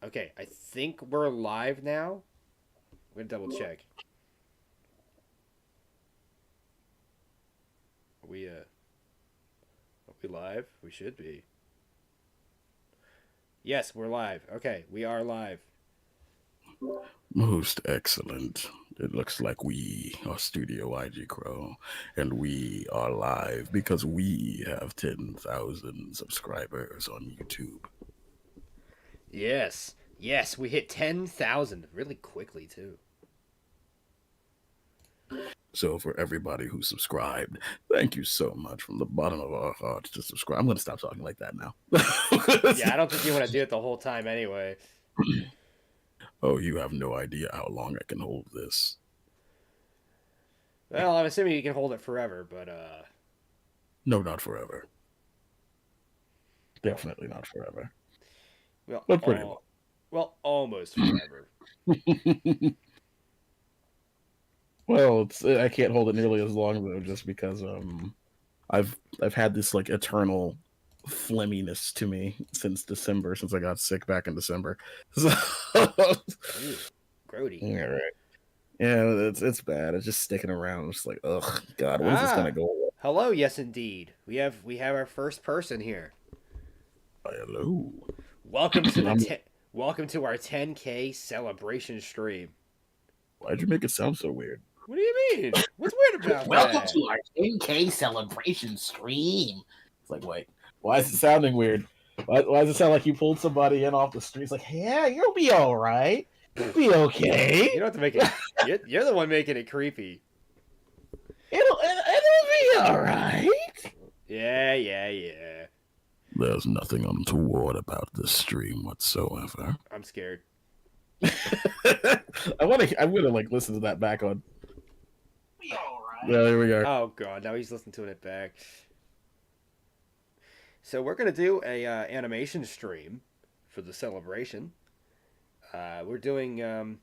Okay, I think we're live now. I'm gonna double check. Are we live? We should be. Yes, we're live. Okay, we are live. Most excellent. It looks like we are Studio IG Crow, and we are live because we have 10,000 subscribers on YouTube. Yes, yes, we hit 10,000 really quickly too. So for everybody who subscribed, thank you so much from the bottom of our hearts to subscribe. I'm going to stop talking like that now. Yeah, I don't think you want to do it the whole time anyway. Oh, you have no idea how long I can hold this. Well, I'm assuming you can hold it forever, but No, not forever. Definitely not forever. well, But pretty long. Well, almost forever. Well, I can't hold it nearly as long though, just because I've had this like eternal phlegminess to me since December, since I got sick back in December. So, Ooh, grody. yeah, right. Yeah, it's bad. It's just sticking around. I'm just like, ugh, God, when's this gonna go away? Hello, yes indeed. We have our first person here. Hello. Welcome to welcome to our 10K celebration stream. Why'd you make it sound so weird? What do you mean? What's weird about Welcome that? to our 10K celebration stream. It's like, wait, why is it sounding weird? Why does it sound like you pulled somebody in off the streets? Like, yeah, you'll be all right. You'll be okay. You don't have to make it. You're the one making it creepy. It'll be all right. Yeah. There's nothing untoward about this stream whatsoever. I'm scared. I'm gonna like listen to that back on. Be all right. Yeah, here we go. Oh god, now he's listening to it back. So we're gonna do a animation stream for the celebration. We're doing a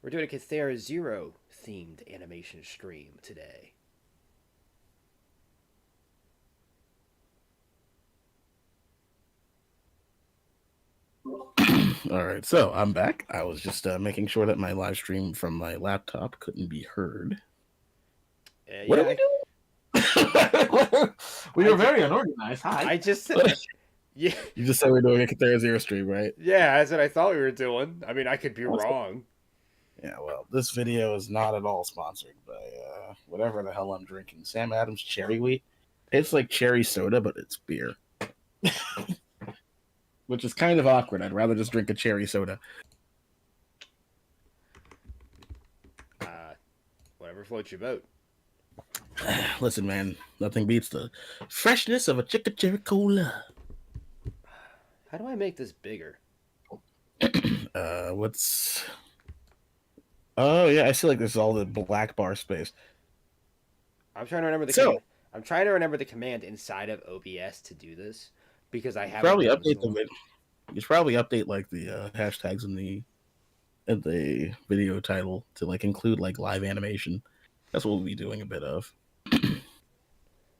KZERO themed animation stream today. All right, so I'm back. I was just making sure that my live stream from my laptop couldn't be heard. What are we doing? We were very unorganized. Hi. I just said, yeah, You just said we're doing a KZERO stream, right? yeah. That's what I thought we were doing. I mean, I could be wrong. Yeah, well, this video is not at all sponsored by whatever the hell I'm drinking. Sam Adams Cherry Wheat. It's like cherry soda, but it's beer. Which is kind of awkward. I'd rather just drink a cherry soda. Whatever floats your boat. Listen, man, nothing beats the freshness of a Chicka Cherry Cola. How do I make this bigger? What's... Oh, yeah, I see like this is all the black bar space. I'm trying to remember I'm trying to remember the command inside of OBS to do this because I have probably update the video. You should probably update like the hashtags in the video title to like include like live animation. That's what we'll be doing a bit of.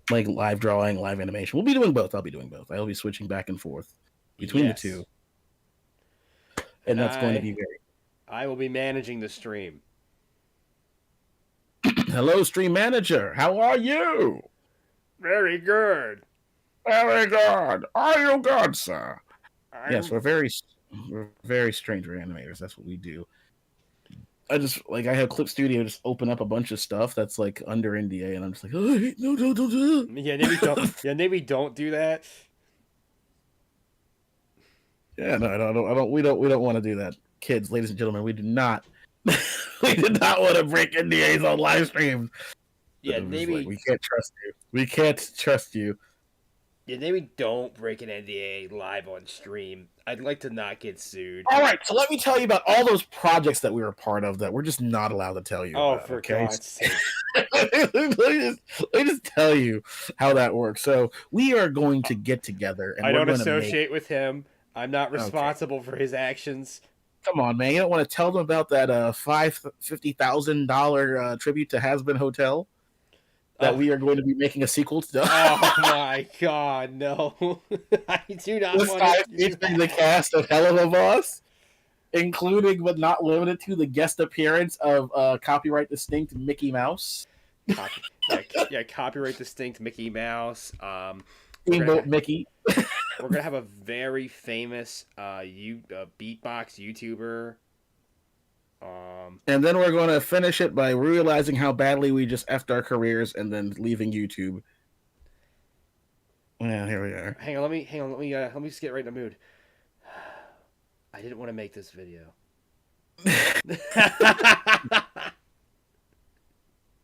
Like live drawing, live animation. We'll be doing both. I'll be doing both. I'll be switching back and forth between the two. And that's going to be very... I will be managing the stream. Hello, stream manager. How are you? Very good. Very good. Are you good, sir? Yes, we're very strange animators. That's what we do. I have Clip Studio just open up a bunch of stuff that's like under NDA, and I'm just like, oh, no, don't do that. Yeah, maybe don't. Yeah, maybe don't do that. Yeah, no, I don't. We don't want to do that, kids, ladies and gentlemen. We do not. We did not want to break NDAs on live streams. Yeah, maybe like, we can't trust you. We can't trust you. Yeah, maybe don't break an NDA live on stream. I'd like to not get sued. All right, so let me tell you about all those projects that we were a part of that we're just not allowed to tell you about. For God's sake. let me just tell you how that works. So we are going to get together. And I don't associate with him. I'm not responsible for his actions. Come on, man. You don't want to tell them about that $50,000 tribute to Has Been Hotel? That we are going to be making a sequel to. Oh my God, no! I do not want to. The cast of Hell of a Boss. including but not limited to the guest appearance of copyright distinct Mickey Mouse. Yeah, copyright distinct Mickey Mouse. Steamboat Mickey. We're gonna have a very famous beatbox YouTuber. And then we're going to finish it by realizing how badly we just effed our careers and then leaving YouTube. Yeah, here we are. Hang on, let me just get right in the mood. I didn't want to make this video.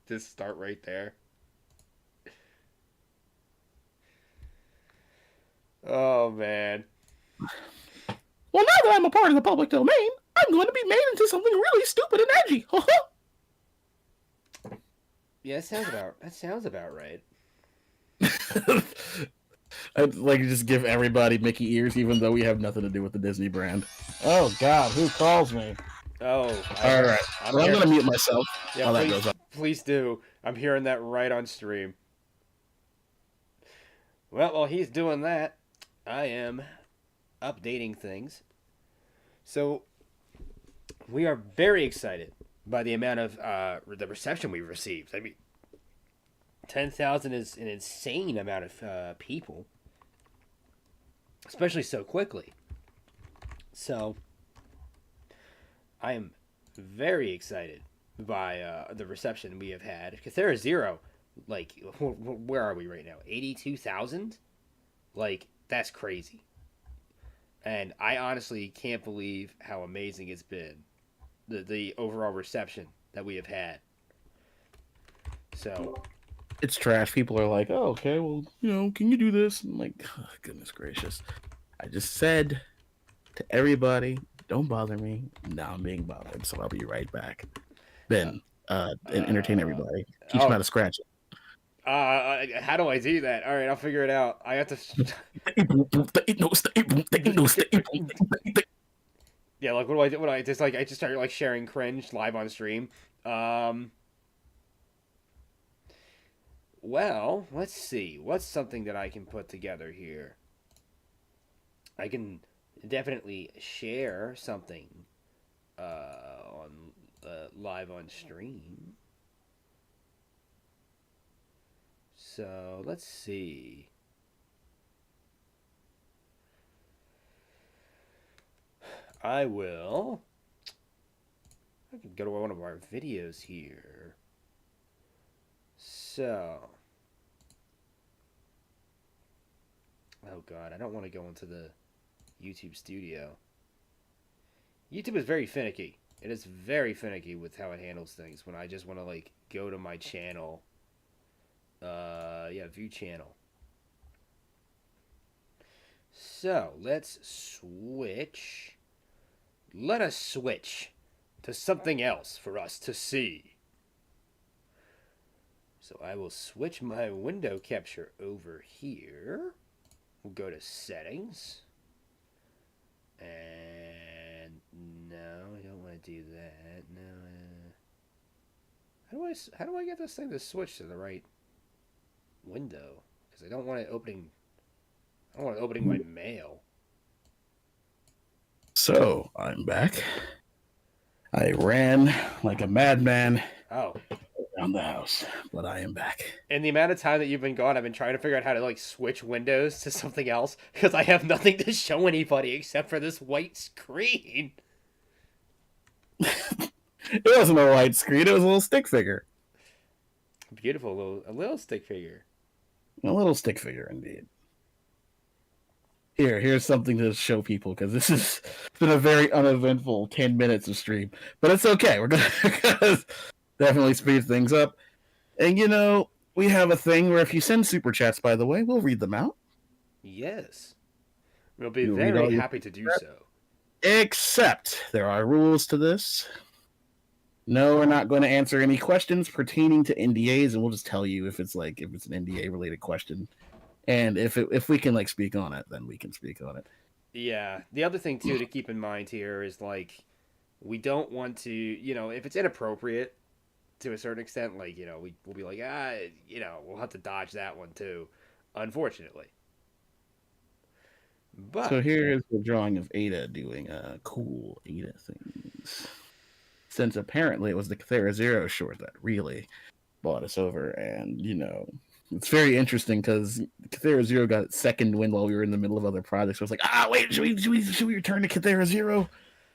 Just start right there. Oh man. Well, now that I'm a part of the public domain, I'm going to be made into something really stupid and edgy. Yeah, that sounds about right. I'd like to just give everybody Mickey ears, even though we have nothing to do with the Disney brand. Oh God, who calls me? Oh, all right. I'm going to mute myself. Yeah, while please, that goes on. Please do. I'm hearing that right on stream. Well, while he's doing that, I am updating things. So we are very excited by the amount of the reception we received. I mean, 10,000 is an insane amount of people, especially so quickly. So I am very excited by the reception we have had. KZERO, like, where are we right now? 82,000? Like, that's crazy. And I honestly can't believe how amazing it's been. The overall reception that we have had. So it's trash. People are like, oh, okay, well, can you do this? I'm like, oh, goodness gracious. I just said to everybody, don't bother me. Now I'm being bothered, so I'll be right back. Ben, and entertain everybody. Teach them how to scratch it. How do I do that? All right, I'll figure it out. I have to. Yeah, like what do I do? What do I just like? I just started like sharing cringe live on stream. Well, let's see. What's something that I can put together here? I can definitely share something on live on stream. So let's see. I can go to one of our videos here. So. Oh God, I don't want to go into the YouTube studio. YouTube is very finicky. It is very finicky with how it handles things when I just want to like go to my channel. View channel. So let's switch. Let us switch to something else for us to see. So I will switch my window capture over here. We'll go to settings. And no, I don't want to do that. No. How do I get this thing to switch to the right window? Because I don't want it opening my mail. So I'm back. I ran like a madman around the house, but I am back. In the amount of time that you've been gone, I've been trying to figure out how to like switch windows to something else because I have nothing to show anybody except for this white screen. It wasn't a white screen; it was a little stick figure. Beautiful, a little stick figure. A little stick figure, indeed. Here's something to show people because this has been a very uneventful 10 minutes of stream, but it's okay. We're gonna definitely speed things up. And we have a thing where if you send super chats, by the way, we'll read them out. Yes, we'll be very happy to do so. Except there are rules to this. No, we're not going to answer any questions pertaining to NDAs, and we'll just tell you if it's an NDA related question. And if we can speak on it, then we can speak on it. Yeah. The other thing too to keep in mind here is we don't want to, if it's inappropriate to a certain extent, we'll be like, we'll have to dodge that one too, unfortunately. But So here is the drawing of Ada doing cool Ada things. Since apparently it was the KZERO short that really bought us over, and it's very interesting because KZERO got its second win while we were in the middle of other projects. So I was like, wait, should we return to KZERO?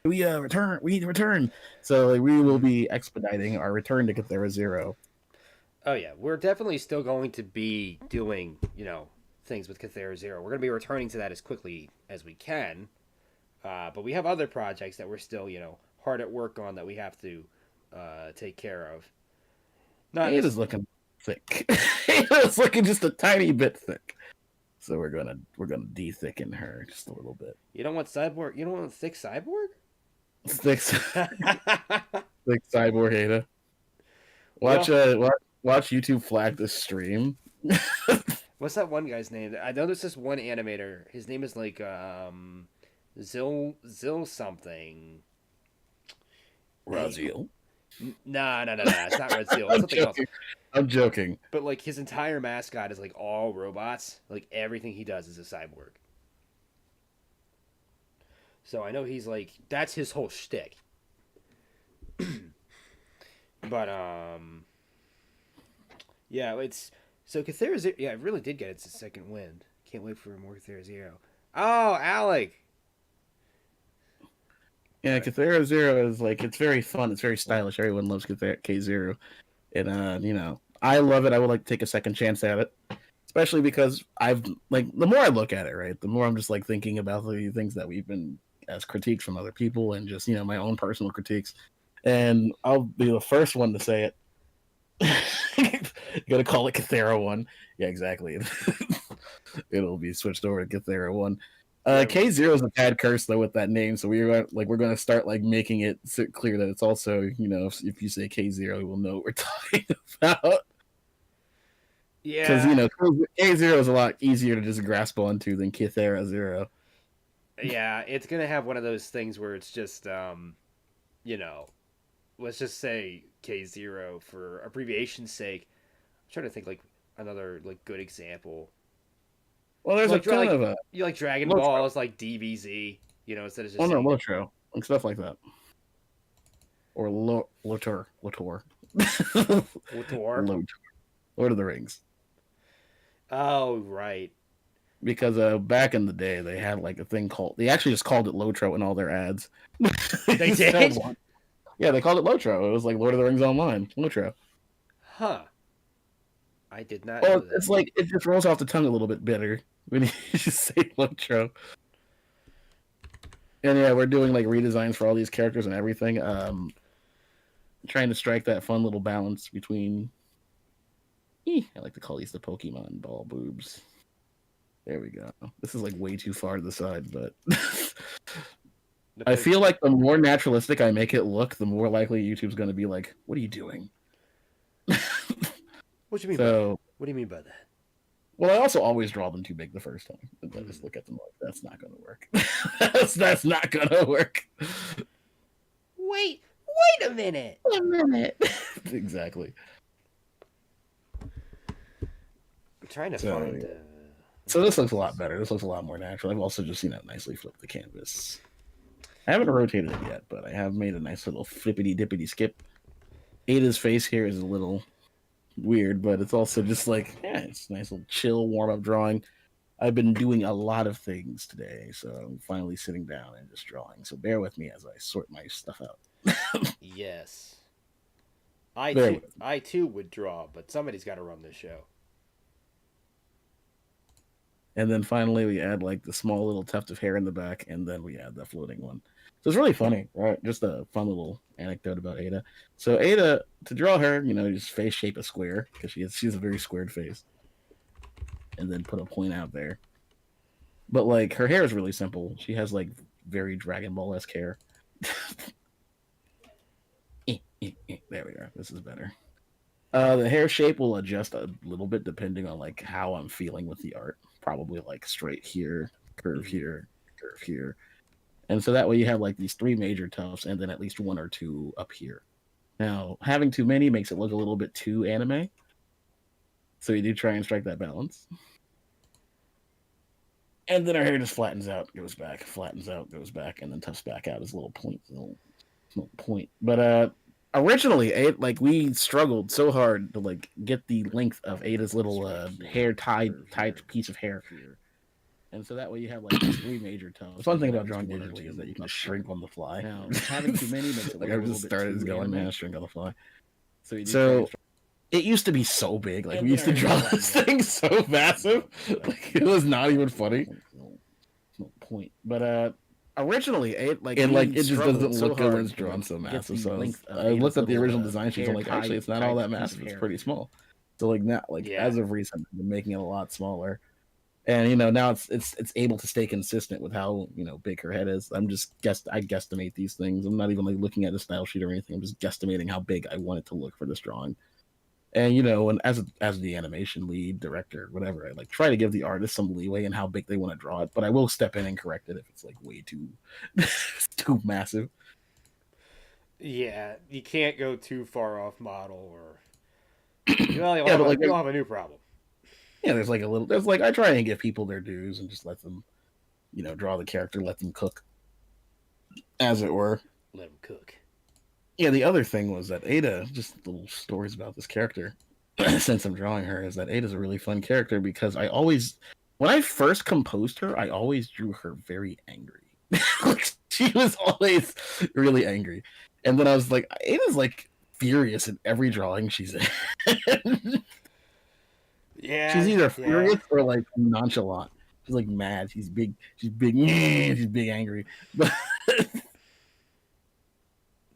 We return. We need to return. So we will be expediting our return to KZERO. oh yeah, we're definitely still going to be doing things with KZERO. We're going to be returning to that as quickly as we can. But we have other projects that we're still hard at work on that we have to take care of. Not Ada's looking thick. Ada's looking just a tiny bit thick. So we're gonna de-thicken her just a little bit. You don't want cyborg. You don't want thick cyborg. Thick, thick cyborg Ada. Watch YouTube flag this stream. What's that one guy's name? I know there's this one animator. His name is like Zil something. Raziel. Nah. It's not Red Seal. It's something else. I'm joking. But like his entire mascot is like all robots. Like everything he does is a cyborg. So I know he's like that's his whole shtick. But yeah, it's so KZERO. Yeah, it really did get its second wind. Can't wait for more KZERO. Oh, Alec. Yeah, KZERO is like it's very fun. It's very stylish. Everyone loves KZERO, and I love it. I would like to take a second chance at it, especially because I've like the more I look at it, right, the more I'm just like thinking about the things that we've been as critiques from other people and just my own personal critiques, and I'll be the first one to say it. You gotta call it KZERO 1. Yeah, exactly. It'll be switched over to KZERO 1. KZERO is a bad curse though with that name, so we're going to start like making it clear that it's also if you say KZERO, we'll know what we're talking about. Yeah, because KZERO is a lot easier to just grasp onto than KZERO. Yeah, it's gonna have one of those things where it's just let's just say KZERO for abbreviation's sake. I'm trying to think like another like good example. Well, there's like, a ton of you like Dragon Lotro. Ball is like DBZ, instead of just Lotro and stuff like that, or Lotor. Lotor. Lord of the Rings. Oh right. Because back in the day they had like a thing they actually just called it Lotro in all their ads. They did? Yeah, they called it Lotro. It was like Lord of the Rings Online. Lotro. Huh. I did not know that. It's like it just rolls off the tongue a little bit better when you just say Lotro. And yeah, we're doing like redesigns for all these characters and everything. Trying to strike that fun little balance between I like to call these the Pokemon ball boobs. There we go. This is like way too far to the side, but I feel like the more naturalistic I make it look, the more likely YouTube's going to be like, "What are you doing?" What do you mean? By that? What do you mean by that? Well, I also always draw them too big the first time. I just look at them like that's not going to work. that's not going to work. Wait a minute. Exactly. I'm trying to find. So this looks a lot better. This looks a lot more natural. I've also just nicely flipped the canvas. I haven't rotated it yet, but I have made a nice little flippity dippity skip. Ada's face here is a little weird, but it's also just like, it's a nice little chill warm up drawing. I've been doing a lot of things today, so I'm finally sitting down and just drawing. So bear with me as I sort my stuff out. Yes. I too would draw, but somebody's got to run this show. And then finally we add like the small little tuft of hair in the back, and then we add the floating one. So it's really funny, right? Just a fun little anecdote about Ada. So Ada, to draw her, just face shape a square because she has a very squared face, and then put a point out there. But like her hair is really simple. She has like very Dragon Ball-esque hair. There we go. This is better. The hair shape will adjust a little bit depending on like how I'm feeling with the art. Probably like straight here, curve here, curve here. And so that way you have like these three major tufts and then at least one or two up here. Now, having too many makes it look a little bit too anime. So you do try and strike that balance. And then her hair just flattens out, goes back, flattens out, goes back, and then tufts back out as little points. Little point. But originally, like we struggled so hard to like get the length of Ada's little hair tied piece of hair. And so that way you have like these three major tones. The fun thing about drawing digitally is that you can just shrink on the fly. Now, having too many makes it like I've just started going, man, shrink on the fly. So it used to be so big. Like we used to draw this thing so massive. Like it was not even funny. No point. But originally, it just doesn't look good when it's drawn so massive. So I looked at the original design sheets. I'm like, actually, it's not all that massive. It's pretty small. So like now, as of recent, I've been making it a lot smaller. And now it's able to stay consistent with how big her head is. I guesstimate these things. I'm not even like looking at the style sheet or anything. I'm just guesstimating how big I want it to look for this drawing. And and as the animation lead, director, whatever, I like try to give the artist some leeway in how big they want to draw it. But I will step in and correct it if it's like way too too massive. Yeah, you can't go too far off model, or you'll have a new problem. Yeah, there's I try and give people their dues and just let them, draw the character, let them cook, as it were. Let them cook. Yeah, the other thing was that Ada, just little stories about this character, since I'm drawing her, is that Ada's a really fun character because when I first composed her, I always drew her very angry. She was always really angry. And then I was like, Ada's like furious in every drawing she's in. Yeah. She's either furious or like nonchalant. She's like mad. She's big. She's big. She's big angry. But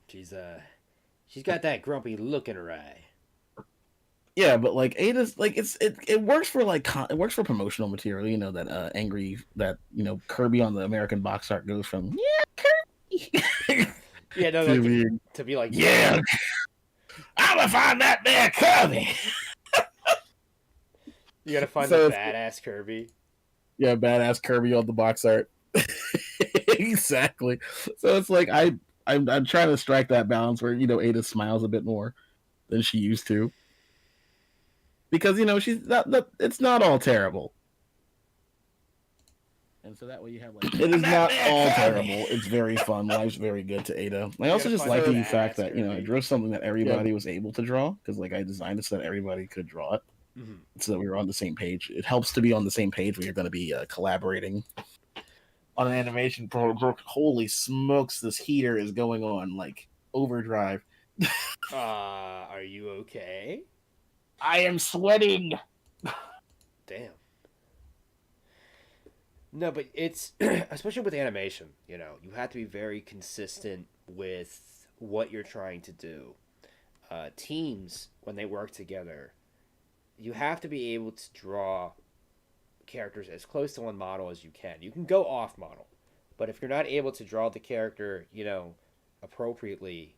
she's got that grumpy look in her eye. Yeah, but like Ada's like it works for it works for promotional material. That angry Kirby on the American box art goes from Kirby. Yeah, no, to be like I'm gonna find that there Kirby. You gotta find the badass Kirby. Yeah, badass Kirby on the box art. Exactly. So it's like I'm trying to strike that balance where Ada smiles a bit more than she used to, because she's not. It's not all terrible, and so that way you have it is not all terrible. It's very fun. Life's very good to Ada. I also just like the fact that I drew something that everybody was able to draw, because I designed it so that everybody could draw it. Mm-hmm. So that we were on the same page. It helps to be on the same page when you're going to be collaborating on an animation project. Holy smokes, this heater is going on like overdrive. Are you okay? I am sweating. Damn. No, but it's especially with animation, you have to be very consistent with what you're trying to do. Teams, when they work together, you have to be able to draw characters as close to one model as you can. You can go off model, but if you're not able to draw the character, appropriately,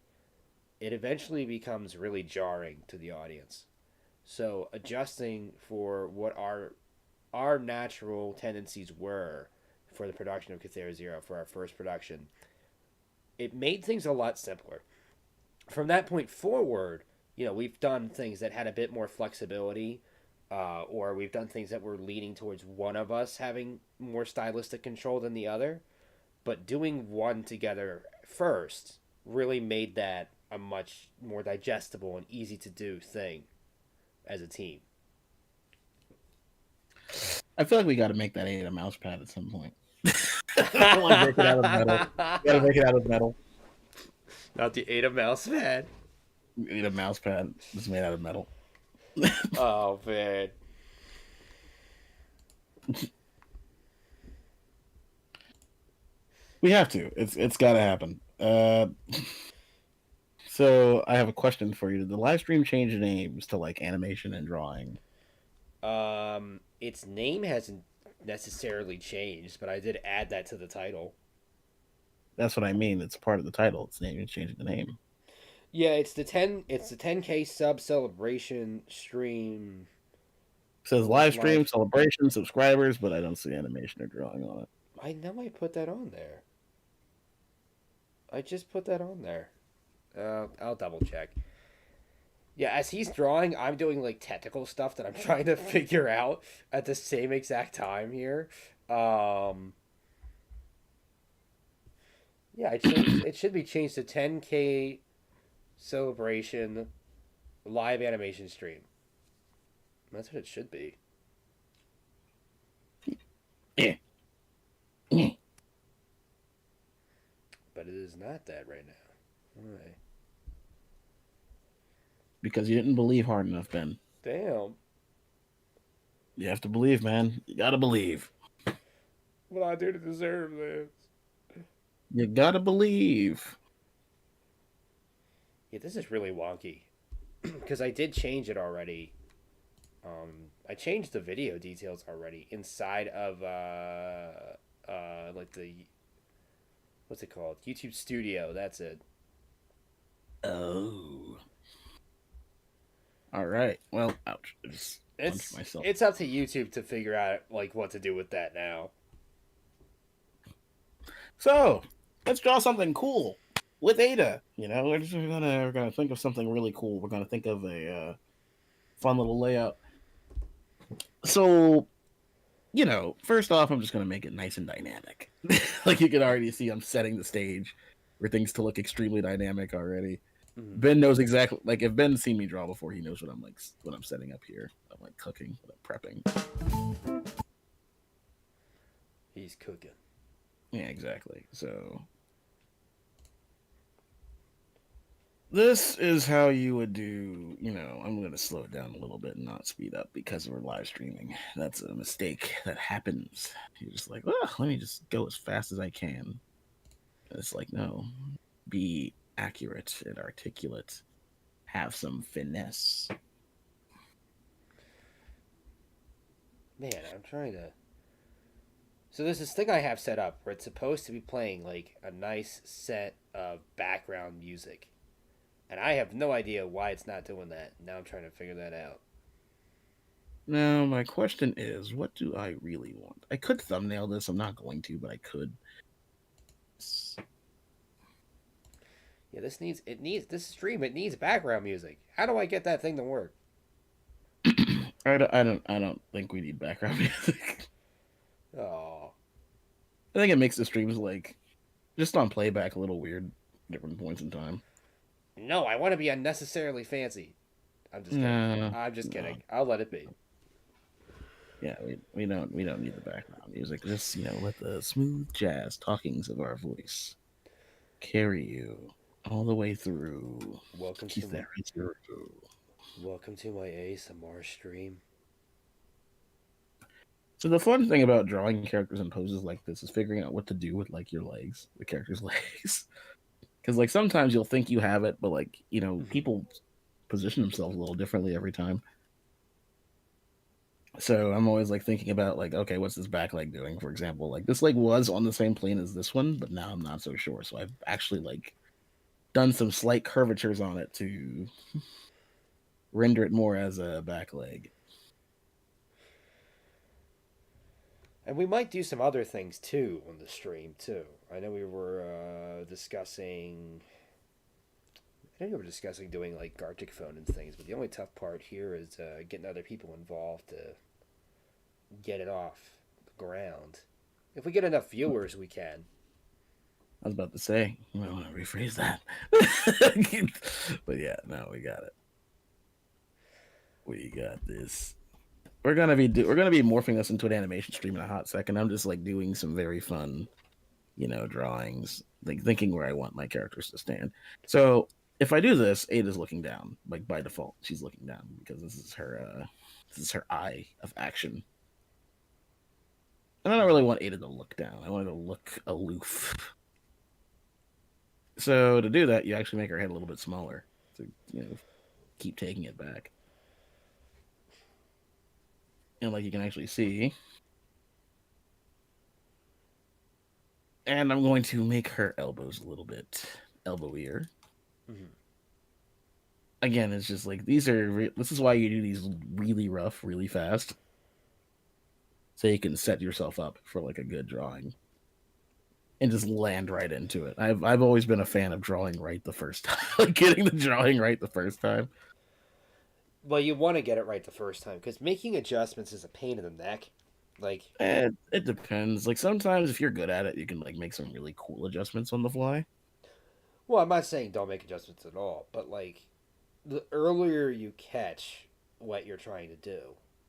it eventually becomes really jarring to the audience. So adjusting for what our natural tendencies were for the production of KZERO, for our first production, it made things a lot simpler. From that point forward, we've done things that had a bit more flexibility, or we've done things that were leaning towards one of us having more stylistic control than the other. But doing one together first really made that a much more digestible and easy to do thing as a team. I feel like we got to make that Ada mouse pad at some point. I want to make it out of metal. We got to make it out of metal. Not the Ada mouse pad. Ada mouse pad is made out of metal. Oh man. We have to. It's got to happen. So I have a question for you. Did the live stream change names to like animation and drawing? Its name hasn't necessarily changed, but I did add that to the title. That's what I mean. It's part of the title. It's name changing the name. Yeah, it's the 10K sub celebration stream. It says live stream celebration subscribers, but I don't see animation or drawing on it. I know I put that on there. I just put that on there. I'll double check. Yeah, as he's drawing, I'm doing like technical stuff that I'm trying to figure out at the same exact time here. Um, yeah, I changed. It should be changed to 10K celebration live animation stream. That's what it should be. Yeah. Yeah. But it is not that right now. Why? Because you didn't believe hard enough, Ben. Damn. You have to believe, man. You gotta believe. What I do to deserve this? You gotta believe. Yeah, this is really wonky. Because I did change it already. I changed the video details already inside of like the what's it called? YouTube Studio. That's it. Oh. All right. Well, ouch. I just punched myself. It's up to YouTube to figure out like what to do with that now. So let's draw something cool with Ada. You know, we're gonna think of something really cool. We're gonna think of a fun little layout. So, you know, first off, I'm just gonna make it nice and dynamic. Like you can already see, I'm setting the stage for things to look extremely dynamic already. Mm-hmm. Ben knows exactly, like if Ben's seen me draw before, he knows what I'm setting up here. I'm like cooking, what I'm prepping. He's cooking. Yeah, exactly. So this is how you would do, you know, I'm going to slow it down a little bit and not speed up because we're live streaming. That's a mistake that happens. You're just like, oh, let me just go as fast as I can. And it's like, no, be accurate and articulate. Have some finesse. Man, I'm trying to. So there's this thing I have set up where it's supposed to be playing like a nice set of background music. And I have no idea why it's not doing that. Now I'm trying to figure that out. Now, my question is, what do I really want? I could thumbnail this. I'm not going to, but I could. Yeah, this stream. It needs background music. How do I get that thing to work? I don't think we need background music. Oh, I think it makes the streams like just on playback a little weird, different points in time. no, I want to be unnecessarily fancy. I'm just kidding. No, I'm just kidding. I'll let it be. Yeah, we don't need the background music. Just, you know, let the smooth jazz talkings of our voice carry you all the way through. Welcome to my ASMR stream. So the fun thing about drawing characters in poses like this is figuring out what to do with like your legs, the character's legs. Because like sometimes you'll think you have it, but like, you know, people position themselves a little differently every time. So I'm always like thinking about like, okay, what's this back leg doing? For example, like this leg was on the same plane as this one, but now I'm not so sure. So I've actually like done some slight curvatures on it to render it more as a back leg. And we might do some other things too on the stream too. I know we were discussing. I know we were discussing doing like Gartic phone and things, but the only tough part here is getting other people involved to get it off the ground. If we get enough viewers, we can. I was about to say, I want to rephrase that. But yeah, no, we got it. We got this. We're gonna be morphing this into an animation stream in a hot second. I'm just like doing some very fun, you know, drawings, like thinking where I want my characters to stand. So if I do this, Ada's looking down, like by default, she's looking down because this is her eye of action. And I don't really want Ada to look down. I want her to look aloof. So to do that, you actually make her head a little bit smaller to, you know, keep taking it back. And like you can actually see. And I'm going to make her elbows a little bit elbowier. Mm-hmm. Again, it's just like this is why you do these really rough, really fast. So you can set yourself up for like a good drawing. And just land right into it. I've always been a fan of drawing right the first time. Like getting the drawing right the first time. Well, you want to get it right the first time because making adjustments is a pain in the neck. Like, It depends. Like sometimes if you're good at it, you can like make some really cool adjustments on the fly. well, I'm not saying don't make adjustments at all, but like, the earlier you catch what you're trying to do,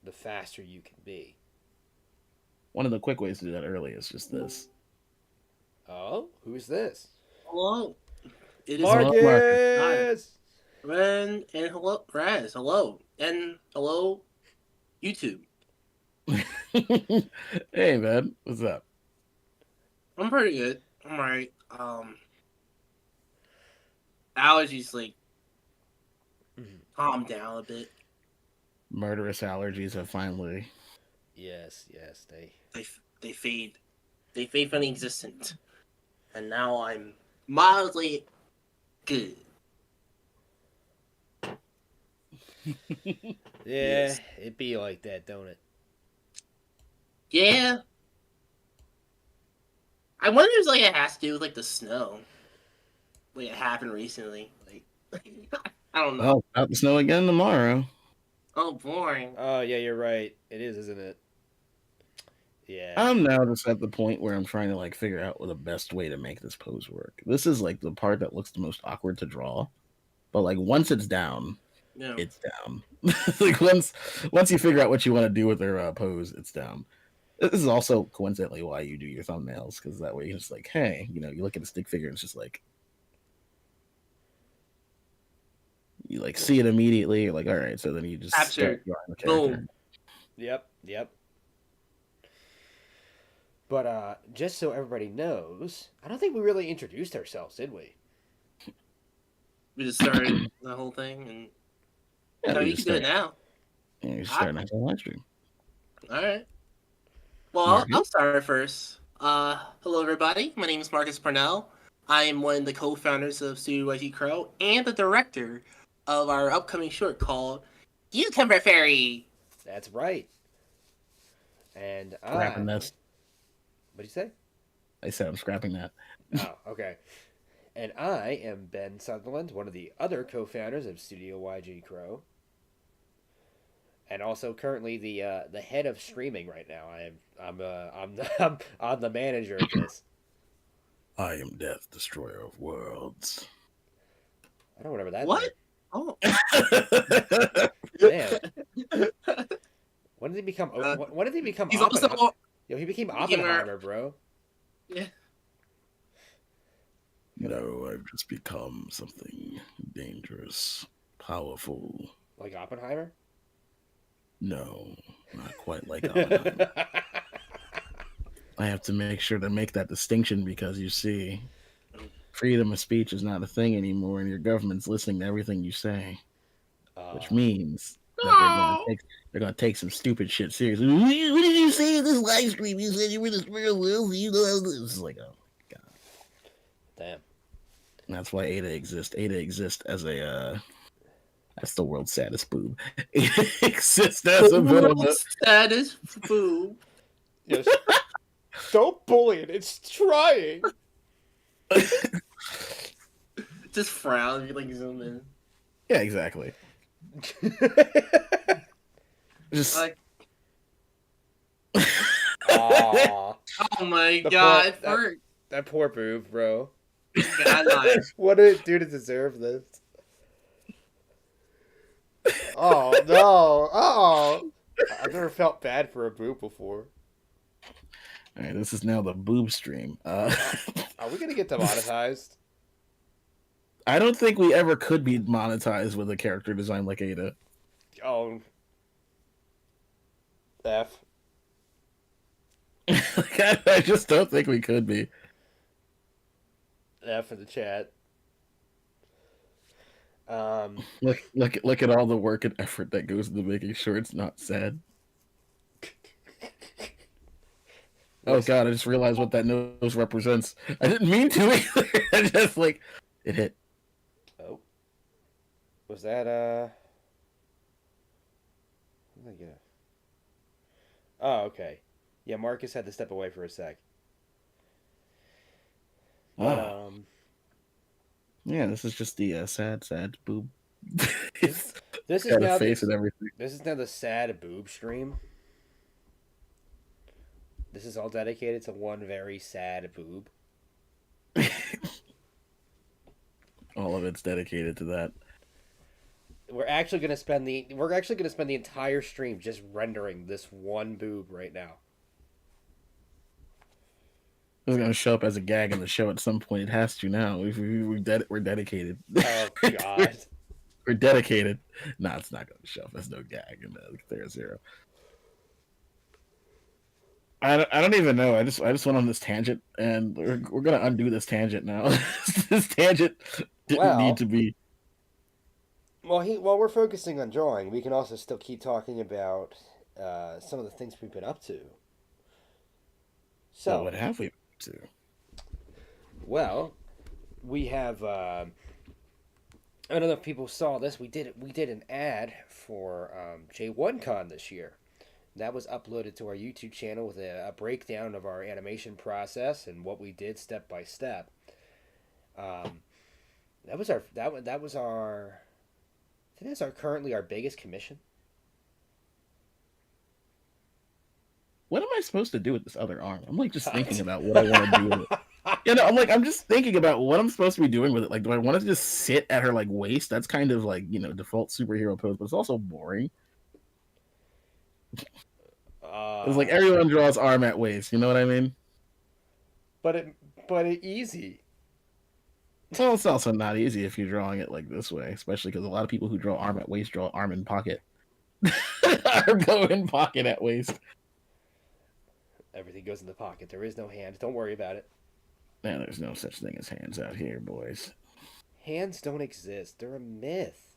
the faster you can be. One of the quick ways to do that early is just this. Oh, who's this? Hello. It is Hello, Marcus. Hi. Marcus! Ren and hello, Raz. Hello. And hello, YouTube. Hey man, what's up? I'm pretty good. I'm alright. Allergies like calm down a bit. Murderous allergies have finally. Yes, yes, they. They fade. They fade from the existence. And now I'm mildly good. Yeah, Yes. it be like that, don't it? Yeah. I wonder if like it has to do with like the snow. Like it happened recently. Like I don't know. Oh, about to snow again tomorrow. Oh, boring. Oh, yeah, you're right. It is, isn't it? Yeah. I'm now just at the point where I'm trying to like figure out what the best way to make this pose work. This is like the part that looks the most awkward to draw, but like once it's down, Yeah. it's down. Like once you figure out what you want to do with their pose, it's down. This is also coincidentally why you do your thumbnails, because that way you're just like, hey, you know, you look at a stick figure and it's just like you like see it immediately. You're like, all right, so then you just Capture. start drawing the character. Boom. Yep, yep. But just so everybody knows, I don't think we really introduced ourselves, did we? We just started the whole thing, and Yeah, no, we you just can do it start. now. Yeah, you just start a live stream. All right. Well, Marcus? I'll start first. Hello everybody. My name is Marcus Parnell. I am one of the co-founders of Studio YG Crow and the director of our upcoming short called Cucumber Fairy. That's right. And Scrapping this. What'd you say? I said I'm scrapping that. Oh, okay. And I am Ben Sutherland, one of the other co-founders of Studio YG Crow, and also currently the head of streaming right now. I'm the manager of this. I am Death, Destroyer of Worlds. I don't remember that. What? Oh. Damn. When did he become? When did he become? He's Oppenheimer? also Yo, he became He became Oppenheimer, bro. yeah. No, I've just become something dangerous, powerful. Like Oppenheimer? No, not quite like Oppenheimer. I have to make sure to make that distinction because you see, freedom of speech is not a thing anymore, and your government's listening to everything you say, which means that they're gonna take some stupid shit seriously. What did you say in this live stream? You said you were the spirit world. You know this is like, oh my god. Damn. And that's why Ada exists. Ada exists as a that's the world's saddest boob. It exists as a bit of a Status boob. Yes. Don't bully it. It's trying. Just frown if you like zoom in. yeah, exactly. Just Aw. Oh my god, That poor boob, bro. bad life. What did it do to deserve this? Oh no! Oh, I've never felt bad for a boob before. all right, this is now the boob stream. Are we gonna get demonetized? I don't think we ever could be monetized with a character design like Ada. Oh, F. I just don't think we could be. F in the chat. Look at all the work and effort that goes into making sure it's not sad. Oh god, I just realized what that nose represents. I didn't mean to either. I just like it hit. Oh, was that what did I get? Oh, okay. Yeah, Marcus had to step away for a sec. But yeah, this is just the sad boob. this is got now a face and everything. This is now the sad boob stream. This is all dedicated to one very sad boob. All of it's dedicated to that. We're actually gonna spend the entire stream just rendering this one boob right now. It's gonna show up as a gag in the show at some point. It has to now. We're dedicated. Oh God. We're dedicated. Nah, it's not gonna show up as no gag in the KZERO. I don't even know. I just went on this tangent, and we're gonna undo this tangent now. This tangent didn't need to be. While we're focusing on drawing, we can also still keep talking about some of the things we've been up to. So, what have we been up to? Well, we have. I don't know if people saw this. We did an ad for J1Con this year. That was uploaded to our YouTube channel with a breakdown of our animation process and what we did step by step. That was our. I think that's currently our biggest commission. What am I supposed to do with this other arm? I'm like just thinking about what I want to do with it. You know, I'm just thinking about what I'm supposed to be doing with it. Like, do I want to just sit at her like waist? That's kind of like, you know, default superhero pose, but it's also boring. It's like everyone draws arm at waist. You know what I mean? But it easy. So it's also not easy if you're drawing it like this way, especially because a lot of people who draw arm at waist draw arm in pocket. Arm go in pocket at waist. Everything goes in the pocket. There is no hand. Don't worry about it. Man, there's no such thing as hands out here, boys. Hands don't exist. They're a myth.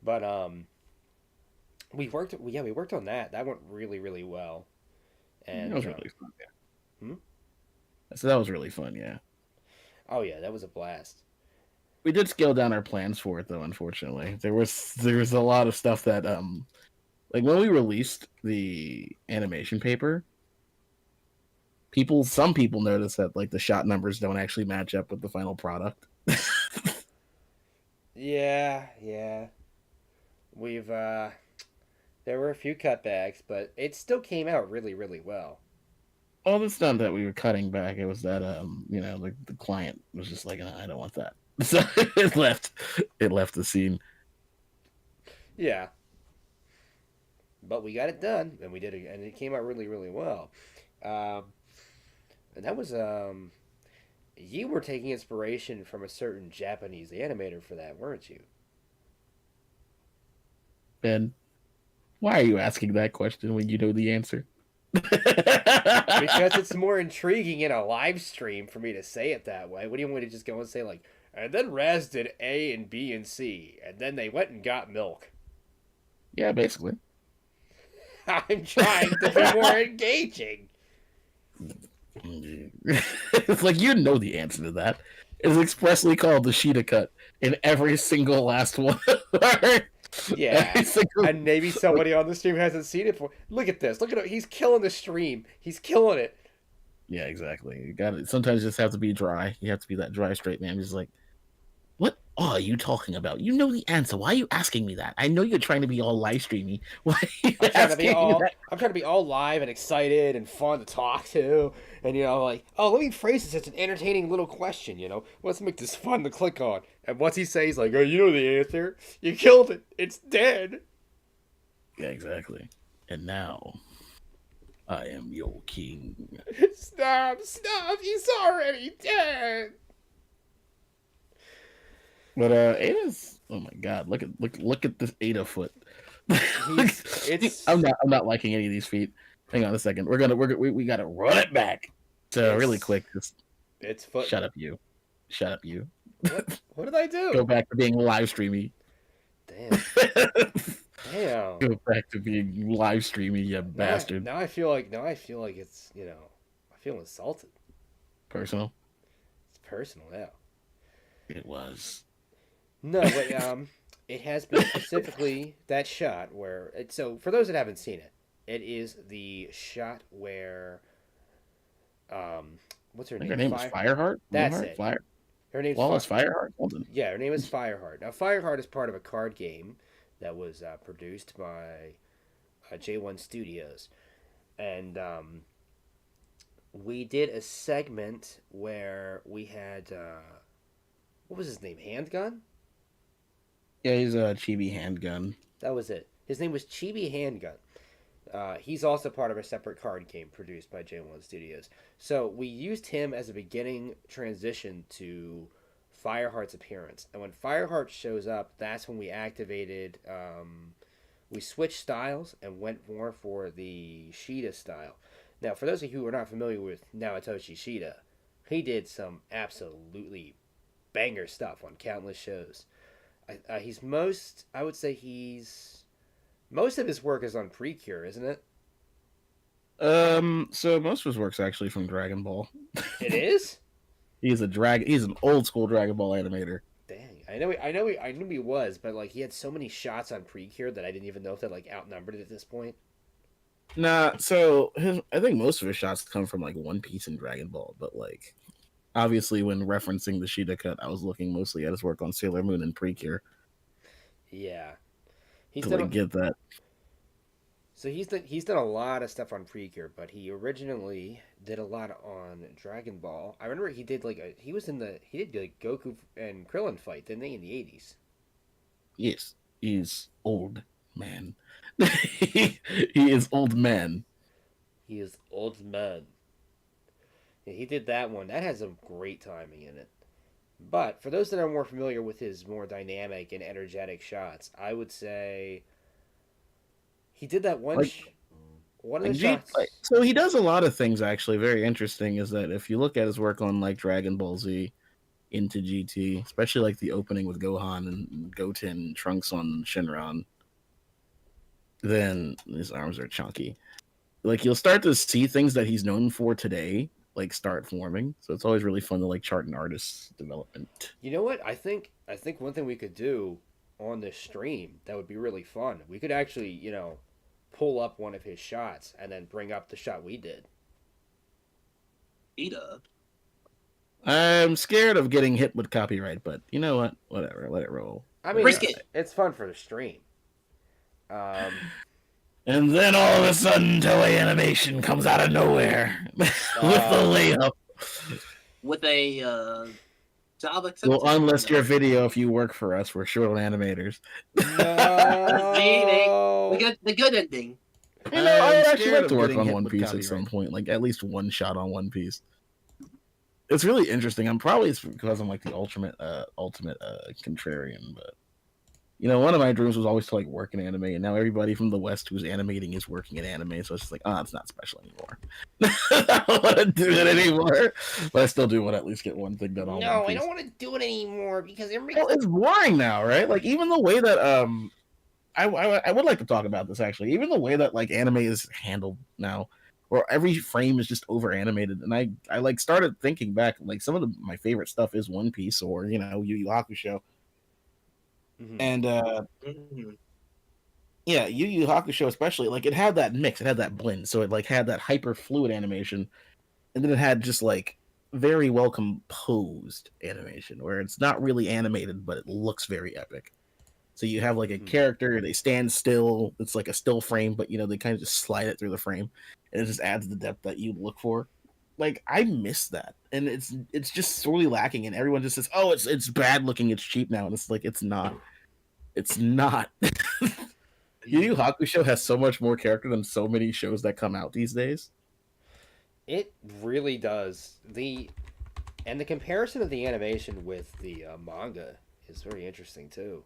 But we worked on that. That went really, really well. And that was really fun, yeah. So that was really fun, yeah. Oh yeah, that was a blast. We did scale down our plans for it though, unfortunately. There was a lot of stuff that like when we released the animation paper, some people noticed that like the shot numbers don't actually match up with the final product. Yeah. We've there were a few cutbacks, but it still came out really, really well. Well, it's not that we were cutting back. It was that you know, the client was just like, I don't want that. So it left the scene. Yeah. But we got it done, and we did it, and it came out really, really well. And that was you were taking inspiration from a certain Japanese animator for that, weren't you? Ben, why are you asking that question when you know the answer? Because it's more intriguing in a live stream for me to say it that way. What do you want me to just go and say like, and then Raz did A and B and C, and then they went and got milk? Yeah, basically. I'm trying to be more engaging. It's like you know the answer to that. It's expressly called the Sheeta cut in every single last one. Yeah, and maybe somebody on the stream hasn't seen it before. Look at this. Look at it. He's killing the stream. He's killing it. Yeah, exactly. You got it. Sometimes you just have to be dry. You have to be that dry, straight man. Just like, what are you talking about? You know the answer. Why are you asking me that? I know you're trying to be all live streamy. Why are you asking me that? I'm trying to be all live and excited and fun to talk to. And, you know, like, oh, let me phrase this as an entertaining little question, you know? Let's make this fun to click on. And once he says, like, oh, you know the answer. You killed it. It's dead. Yeah, exactly. And now, I am your king. Stop. He's already dead. But Ada's, oh my god, look at this Ada foot. I'm not liking any of these feet. Hang on a second. We gotta run it back. So really quick, it's foot. Shut up you. What did I do? Go back to being live streamy. Damn. Go back to being live streamy, you bastard. Now I feel like it's, you know, I feel insulted. Personal. It's personal now. It was. No, but it has been specifically that shot where so for those that haven't seen it, it is the shot where what's her name? Her name is Fireheart? That's it. Her name's Wallace Fireheart? Yeah, her name is Fireheart. Now Fireheart is part of a card game that was produced by J1 Studios. and we did a segment where we had what was his name? Handgun. Yeah, he's a chibi handgun. That was it. His name was Chibi Handgun. He's also part of a separate card game produced by J1 Studios. So we used him as a beginning transition to Fireheart's appearance. And when Fireheart shows up, that's when we activated. We switched styles and went more for the Shida style. Now, for those of you who are not familiar with Naotoshi Shida, he did some absolutely banger stuff on countless shows. I would say most of his work is on Precure, isn't it? So most of his work's actually from Dragon Ball. It is. He's an old school Dragon Ball animator. Dang, I knew he was, but like he had so many shots on Precure that I didn't even know if that like outnumbered it at this point. Nah, I think most of his shots come from like One Piece and Dragon Ball, but like obviously when referencing the Shida cut, I was looking mostly at his work on Sailor Moon and Precure. Yeah, Get that. So he's done a lot of stuff on Precure, but he originally did a lot on Dragon Ball. I remember he did he did like Goku and Krillin fight, didn't they, in the 80s? Yes, he's old man. He is old man. He is old man. Yeah, he did that one. That has some great timing in it. But for those that are more familiar with his more dynamic and energetic shots, I would say he did that one. One of the shots. So he does a lot of things actually. Very interesting is that if you look at his work on like Dragon Ball Z into GT, especially like the opening with Gohan and Goten and Trunks on Shenron, then his arms are chunky. Like you'll start to see things that he's known for today like start forming. So it's always really fun to like chart an artist's development. You know what? I think one thing we could do on this stream that would be really fun. We could actually, pull up one of his shots and then bring up the shot we did. I'm scared of getting hit with copyright, but you know what? Whatever, let it roll. I mean, it's fun for the stream. And then all of a sudden, Toei Animation comes out of nowhere with the layup. With a job acceptance. We'll unlist your video if you work for us. We're short on animators. No. We got the good ending. I'd actually like to work on One Piece at some point, like at least one shot on One Piece. It's really interesting. It's because I'm like the ultimate contrarian, but one of my dreams was always to like work in anime, and now everybody from the West who's animating is working in anime, so it's just like, it's not special anymore. I don't want to do it anymore, but I still do want to at least get one thing done on. No, I don't want to do it anymore because Well, it's boring now, right? Like even the way that I would like to talk about this actually. Even the way that like anime is handled now, where every frame is just over animated, and I like started thinking back, like some of my favorite stuff is One Piece or Yu Yu Hakusho. Mm-hmm. And yeah, Yu Yu Hakusho especially, like it had that mix, it had that blend, so it like had that hyper fluid animation, and then it had just like very well composed animation where it's not really animated, but it looks very epic. So you have like a character, they stand still, it's like a still frame, but they kind of just slide it through the frame, and it just adds the depth that you look for. Like I miss that, and it's just sorely lacking, and everyone just says, "Oh, it's bad looking, it's cheap now," and it's like it's not. It's not. Yu Yu Hakusho has so much more character than so many shows that come out these days. It really does. And the comparison of the animation with the manga is very interesting too.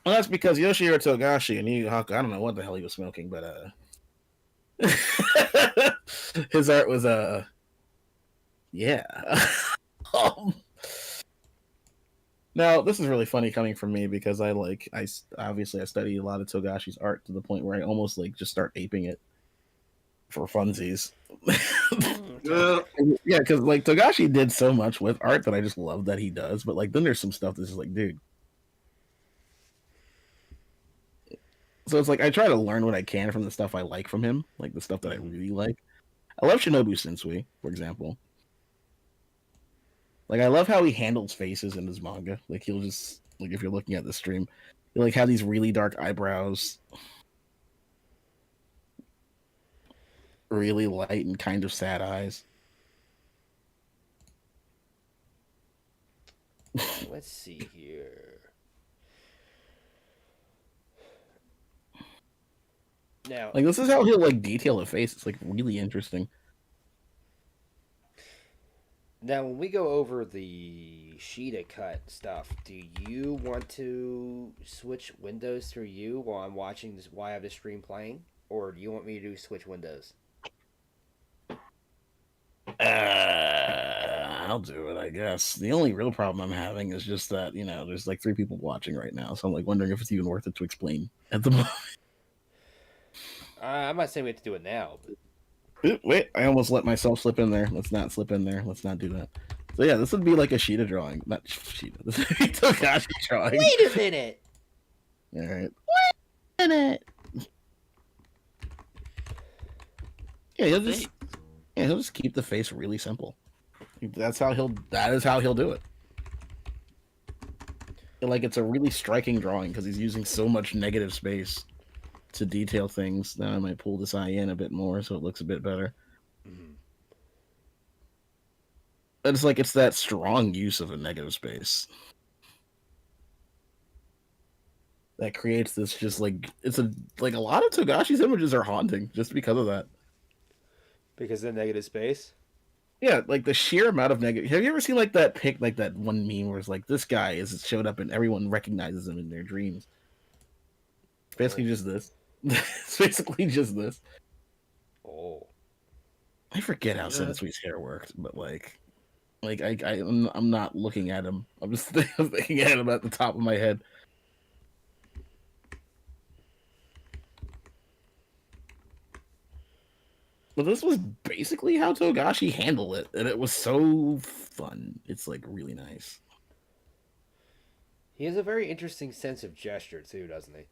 Well, that's because Yoshihiro Togashi and Yu Yu Hakusho, I don't know what the hell he was smoking, but his art was yeah. Now this is really funny coming from me because I study a lot of Togashi's art to the point where I almost like just start aping it for funsies. Yeah, because like Togashi did so much with art that I just love that he does, but like then there's some stuff that's just like, dude. So it's like I try to learn what I can from the stuff I like from him, like the stuff that I really like. I love Shinobu Sensui, for example. Like I love how he handles faces in his manga. Like he'll just like if you're looking at the stream, he'll like have these really dark eyebrows. really light and kind of sad eyes. Let's see here. Now, Like this is how he'll like detail a face. It's like really interesting. Now, when we go over the Sheeta cut stuff, do you want to switch windows through you while I'm watching this? While I have the stream playing, or do you want me to do switch windows? I'll do it, I guess. The only real problem I'm having is just that there's like 3 people watching right now, so I'm like wondering if it's even worth it to explain at the moment. I'm not saying we have to do it now, but Wait, I almost let myself slip in there. Let's not slip in there. Let's not do that. So yeah, this would be like a Sheeta drawing. Not Sheeta. This would be Togashi drawing. wait a minute. All right. Wait a minute. Yeah, he'll just keep the face really simple. That is how he'll do it. And like it's a really striking drawing because he's using so much negative space to detail things. Now I might pull this eye in a bit more so it looks a bit better. Mm-hmm. It's that strong use of a negative space that creates this just like a lot of Togashi's images are haunting just because of that. Because of the negative space? Yeah, like the sheer amount of negative. Have you ever seen like that pic, like that one meme where it's like this guy is showed up and everyone recognizes him in their dreams? It's basically just this. It's basically just this. Oh. I forget how Sensei's hair worked, but I'm not looking at him. I'm just thinking at him at the top of my head. But this was basically how Togashi handled it, and it was so fun. It's like really nice. He has a very interesting sense of gesture too, doesn't he?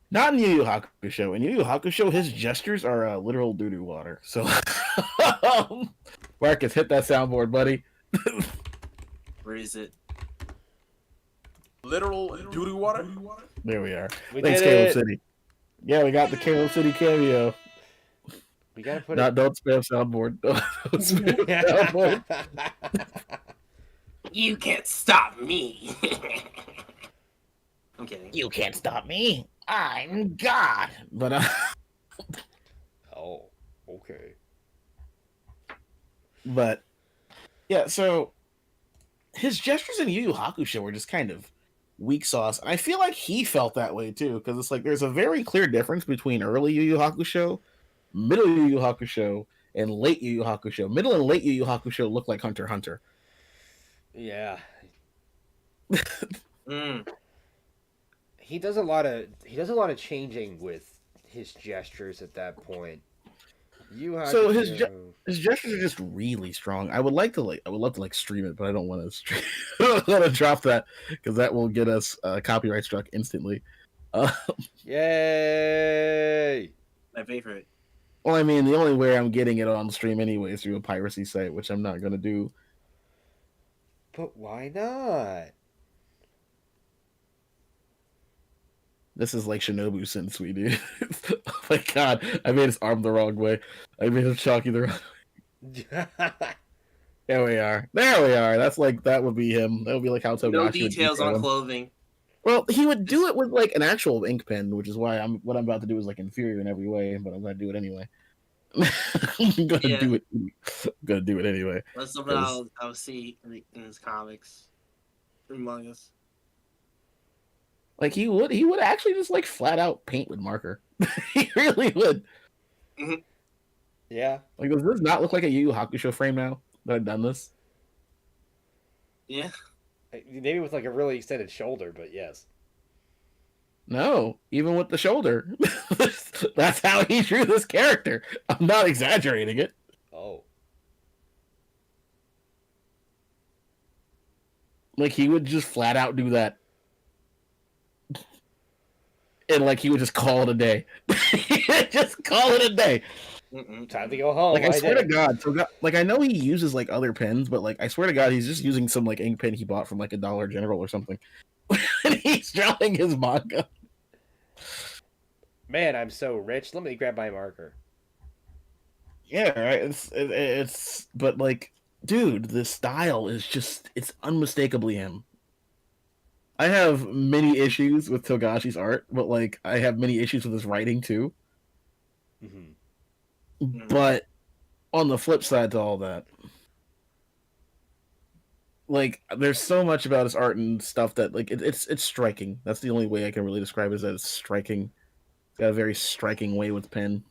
Not in Yu Yu Hakusho. In Yu Yu Hakusho, his gestures are literal doo-doo water. So, Marcus, hit that soundboard, buddy. Where is it? Literal doo-doo water? There we are. We Thanks, did Caleb it. City. Yeah, we got the Caleb City cameo. We gotta put Don't spam soundboard. Don't spam soundboard. You can't stop me. I'm kidding. You can't stop me. I'm God. But Oh, okay. But yeah, so his gestures in Yu Yu Hakusho were just kind of weak sauce. And I feel like he felt that way too, because it's like there's a very clear difference between early Yu Yu Hakusho, middle Yu Yu Hakusho, and late Yu Yu Hakusho. Middle and late Yu Yu Hakusho look like Hunter x Hunter. Yeah. Mm. He does a lot of changing with his gestures at that point. So his gestures are just really strong. I would love to stream it, but I don't want to stream. I don't want to drop that because that will get us copyright struck instantly. Yay! My favorite. Well, I mean, the only way I'm getting it on stream anyway is through a piracy site, which I'm not gonna do. But why not? This is like Shinobu Sensui, dude. Oh my god, I made his arm the wrong way. I made him chalky the wrong way. There we are. That would be him. That would be like how Togashi No details on him. clothing. Well, he would do it with like an actual ink pen, which is why what I'm about to do is like inferior in every way, but I'm gonna do it anyway. I'm gonna do it. I'm gonna do it anyway. That's something I'll see in his comics, in mangas. Like he would actually just like flat out paint with marker. He really would. Mm-hmm. Yeah. Like, does this not look like a Yu Yu Hakusho frame now that I've done this? Yeah. Maybe with like a really extended shoulder, but yes. No, even with the shoulder. That's how he drew this character. I'm not exaggerating it. Oh. Like, he would just flat out do that. And, like, he would just call it a day. Just call it a day. Time to go home. Like, I swear to God. So, like, I know he uses, like, other pens, but, like, I swear to God, he's just using some, like, ink pen he bought from, like, a Dollar General or something. And he's drawing his manga. Man, I'm so rich. Let me grab my marker. Yeah, right. It's but like, dude, the style is just it's unmistakably him. I have many issues with Togashi's art, but like I have many issues with his writing too. Hmm. But on the flip side to all that, like there's so much about his art and stuff that like it's striking. That's the only way I can really describe it, is that it's striking. It's got a very striking way with pen.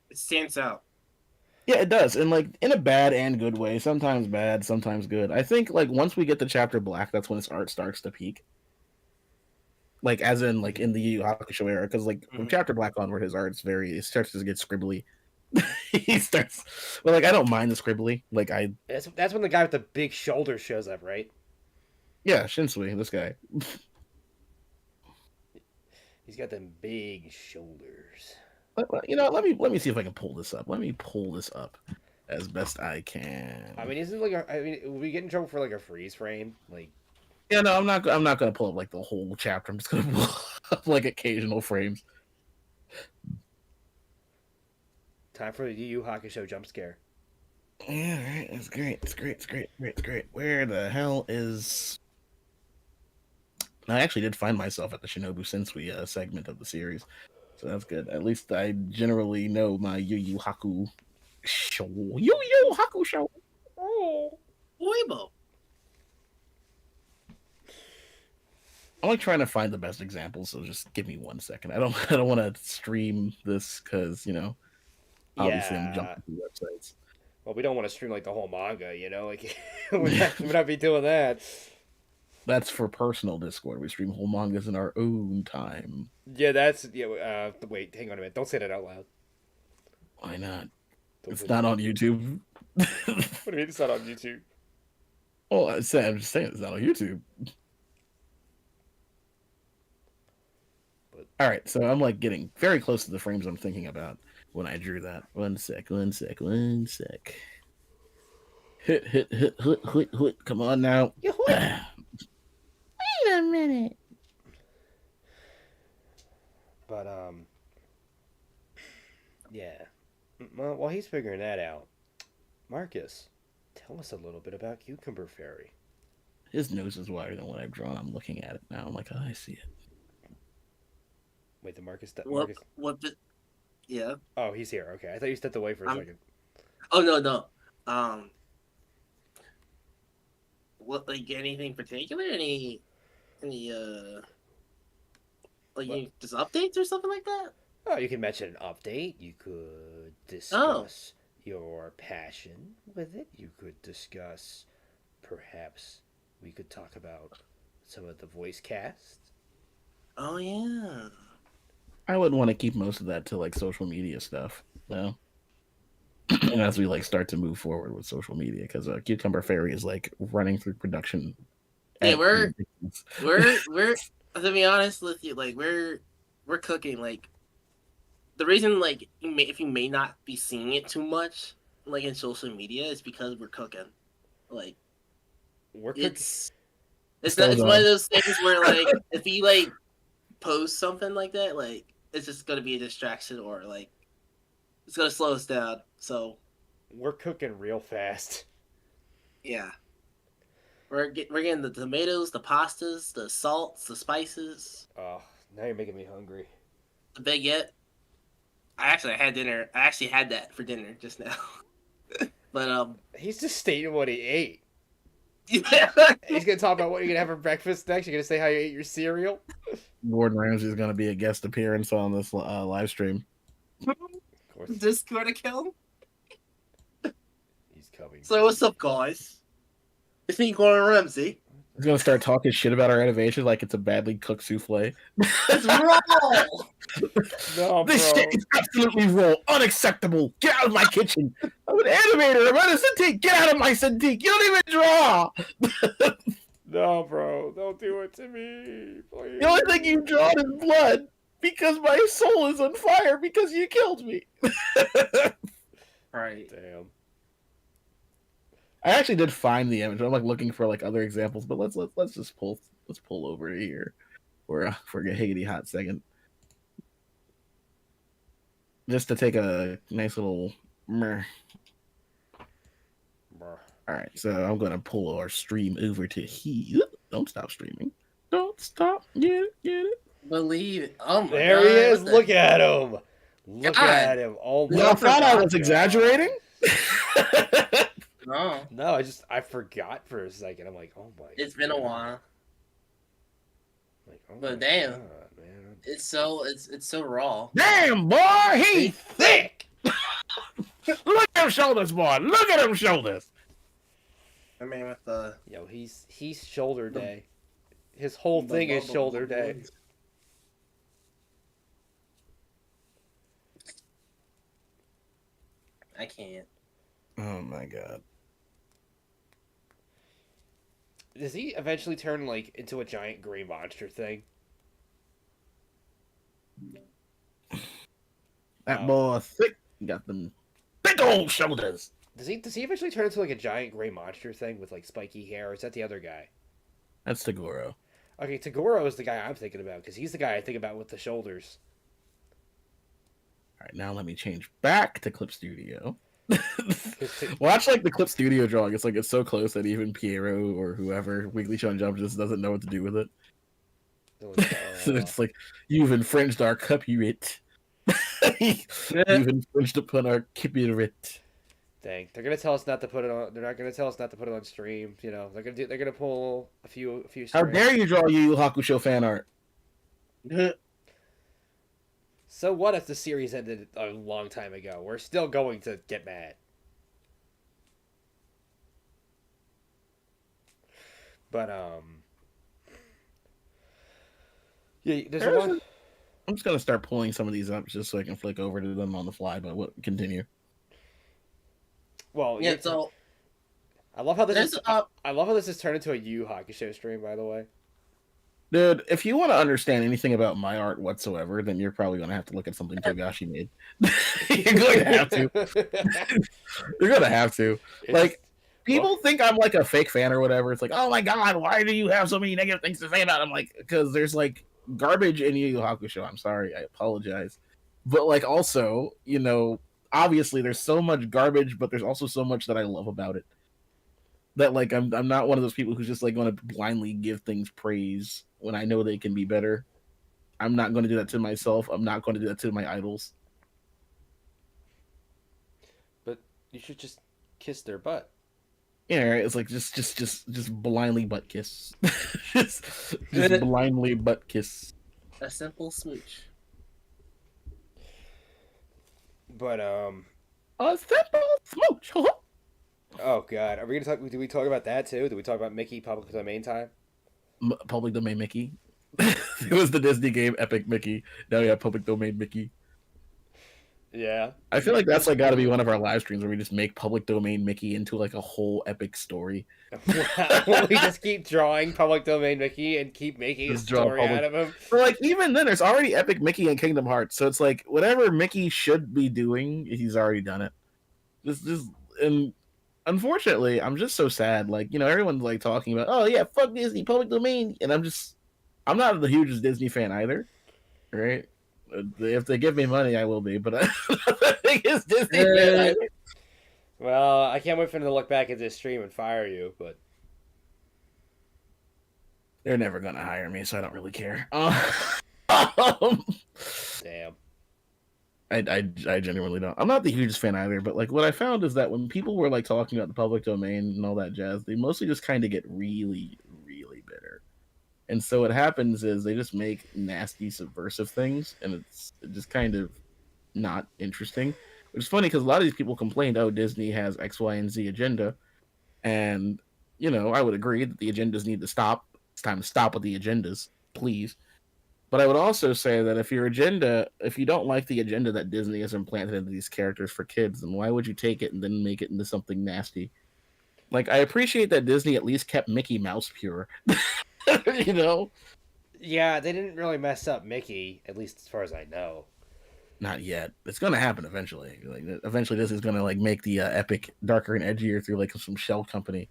It stands out. Yeah, it does, and like in a bad and good way. Sometimes bad, sometimes good. I think like once we get to Chapter Black, that's when his art starts to peak. Like as in like in the Yu Hakusho era, because like from Chapter Black onward, his art's very it starts to get scribbly. He starts, well, like I don't mind the scribbly. Like I, That's when the guy with the big shoulders shows up, right? yeah, Shinsui, this guy. He's got them big shoulders. You know, let me see if I can pull this up. Let me pull this up as best I can. I mean, isn't like I mean, will we get in trouble for like a freeze frame? Like, Yeah, no, I'm not gonna pull up like the whole chapter. I'm just gonna pull up like occasional frames. time for the Yu Hakusho jump scare. Yeah, right. It's great. It's great. It's great. It's great. Where the hell is? I actually did find myself at the Shinobu Sensui segment of the series, so that's good. At least I generally know my Yu Yu Haku show. Yu Yu Haku show. Oh, Weibo. I'm like trying to find the best examples, so just give me 1 second. I don't want to stream this because obviously I'm jumping through websites. Well, we don't want to stream like the whole manga, you know. Like, we're not be doing that. That's for personal Discord. We stream whole mangas in our own time. Yeah, that's yeah. Wait, hang on a minute. Don't say that out loud. Why not? Don't It's say not that. on YouTube. What do you mean it's not on YouTube? Well, I'm just saying it's not on YouTube. But All right, so I'm like getting very close to the frames I'm thinking about when I drew that. 1 sec, 1 sec, 1 sec. Hit, hit, hit, hit, hit, hit. Come on now. Wait a minute. but yeah. Well, while he's figuring that out, Marcus, tell us a little bit about Cucumber Fairy. His nose is wider than what I've drawn. I'm looking at it now. I'm like, oh, I see it. Wait, the Marcus. What? Marcus. Yeah. Oh, he's here. Okay, I thought you stepped away for a second. Oh no. What, like anything particular? Any like just updates or something like that? Oh, you can mention an update. You could discuss your passion with it. You could discuss, perhaps, we could talk about some of the voice cast. Oh yeah. I would want to keep most of that to like social media stuff, no. And as we like start to move forward with social media, because Cucumber Fairy is like running through production. Yeah, at we're ridiculous- to be honest with you, like we're cooking. Like the reason, like if you may not be seeing it too much, like in social media, is because we're cooking. Like We're it's Still it's going. one of those things where like if you like post something like that, like it's just gonna be a distraction or like it's gonna slow us down. So we're cooking real fast. yeah, we're getting the tomatoes, the pastas, the salts, the spices, Oh, now you're making me hungry. the baguette. I had dinner. I actually had that for dinner just now. But He's just stating what he ate. yeah. He's gonna talk about what you're gonna have for breakfast next. You're gonna say how you ate your cereal. Gordon Ramsay is going to be a guest appearance on this live stream. Of course, Discord account. he's coming. So what's up, guys? It's me, Gordon Ramsay. He's going to start talking shit about our innovation like it's a badly cooked souffle. It's raw. No, This bro. shit is absolutely raw, unacceptable. Get out of my kitchen. I'm an animator. I'm not a Cintiq. Get out of my Cintiq. You don't even draw. No, bro. Don't do it to me, please. The only thing you draw is blood because my soul is on fire because you killed me. Right. Damn. I actually did find the image. I'm like looking for like other examples, but let's just pull over here for a higgity hot second, just to take a nice little Meh. Bruh. All right, so I'm gonna pull our stream over to here. Don't stop streaming. Don't stop. Get it, get it. Believe it. Oh my There god. he is. what the- Look at him. Look God. at him. Oh my Y'all thought I was God. exaggerating? No, No, I forgot for a second. I'm like, oh my. it's been a God. while. Like, oh But my damn. God, man. It's so raw. Damn, boy, he thick. look at them shoulders, boy. Look at them shoulders. I mean, with the Yo, he's shoulder day. His whole thing is shoulder day. I can't. Oh my god. Does he eventually turn like into a giant gray monster thing? That Oh. boy thick. Got them thick old shoulders. Does he eventually turn into like a giant gray monster thing with like spiky hair? Or is that the other guy? That's KZERO. Okay, KZERO is the guy I'm thinking about because he's the guy I think about with the shoulders. All right, now let me change back to Clip Studio. 'Cause T- Watch like the Clip Studio drawing. It's like it's so close that even Piero or whoever Weekly Shonen Jump just doesn't know what to do with it. So it's like you've infringed our copyright. You've infringed upon our copyright. Dang, they're gonna tell us not to put it on. They're not gonna tell us not to put it on stream. You know, they're gonna pull a few. How strings. dare you draw Yu Hakusho fan art? So what if the series ended a long time ago? We're still going to get mad. But yeah, there's one. I'm just gonna start pulling some of these up just so I can flick over to them on the fly. But what? Continue. Well, Yeah, so I love how this there's is. I love how this has turned into a Yu Hakusho stream. By the way, Dude, if you want to understand anything about my art whatsoever, then you're probably gonna have to look at something Togashi made. You're going to have to. You're gonna have to. Like, people think I'm like a fake fan or whatever. It's like, oh my god, why do you have so many negative things to say about him? Like, because there's like garbage in Yu Yu Hakusho. I'm sorry, I apologize. But like, also, you know, obviously there's so much garbage, but there's also so much that I love about it. That like I'm not one of those people who's just like going to blindly give things praise when I know they can be better. I'm not going to do that to myself. I'm not going to do that to my idols. But you should just kiss their butt. Yeah, right? It's like just blindly butt kiss. just blindly butt kiss. a simple smooch. But A simple smooch. oh god, are we gonna talk? Do we talk about that too? Do we talk about Mickey public domain time? Public domain Mickey. It was the Disney game Epic Mickey. Now we have public domain Mickey. Yeah, I feel like that's like got to be one of our live streams where we just make public domain Mickey into like a whole epic story. we just keep drawing public domain Mickey and keep making a Just draw story public- out of him. But like even then, there's already epic Mickey in Kingdom Hearts, so it's like whatever Mickey should be doing, he's already done it. Just and unfortunately, I'm just so sad. Like, you know, everyone's like talking about, oh yeah, fuck Disney, public domain, and I'm not the hugest Disney fan either, right? If they give me money, I will be, but I'm not the biggest Disney fan either. Well, I can't wait for them to look back at this stream and fire you, but They're never gonna hire me, so I don't really care. damn. I genuinely don't. I'm not the hugest fan either, but like what I found is that when people were like talking about the public domain and all that jazz, they mostly just kind of get really, really bitter. And so what happens is they just make nasty, subversive things, and it's just kind of not interesting. Which is funny because a lot of these people complained, oh, Disney has X, Y, and Z agenda. And, you know, I would agree that the agendas need to stop. It's time to stop with the agendas, please. But I would also say that if you don't like the agenda that Disney has implanted into these characters for kids, then why would you take it and then make it into something nasty? Like, I appreciate that Disney at least kept Mickey Mouse pure. You know? Yeah, they didn't really mess up Mickey, at least as far as I know. Not yet. It's gonna happen eventually. Like, eventually, this is gonna like make the epic darker and edgier through like some shell company.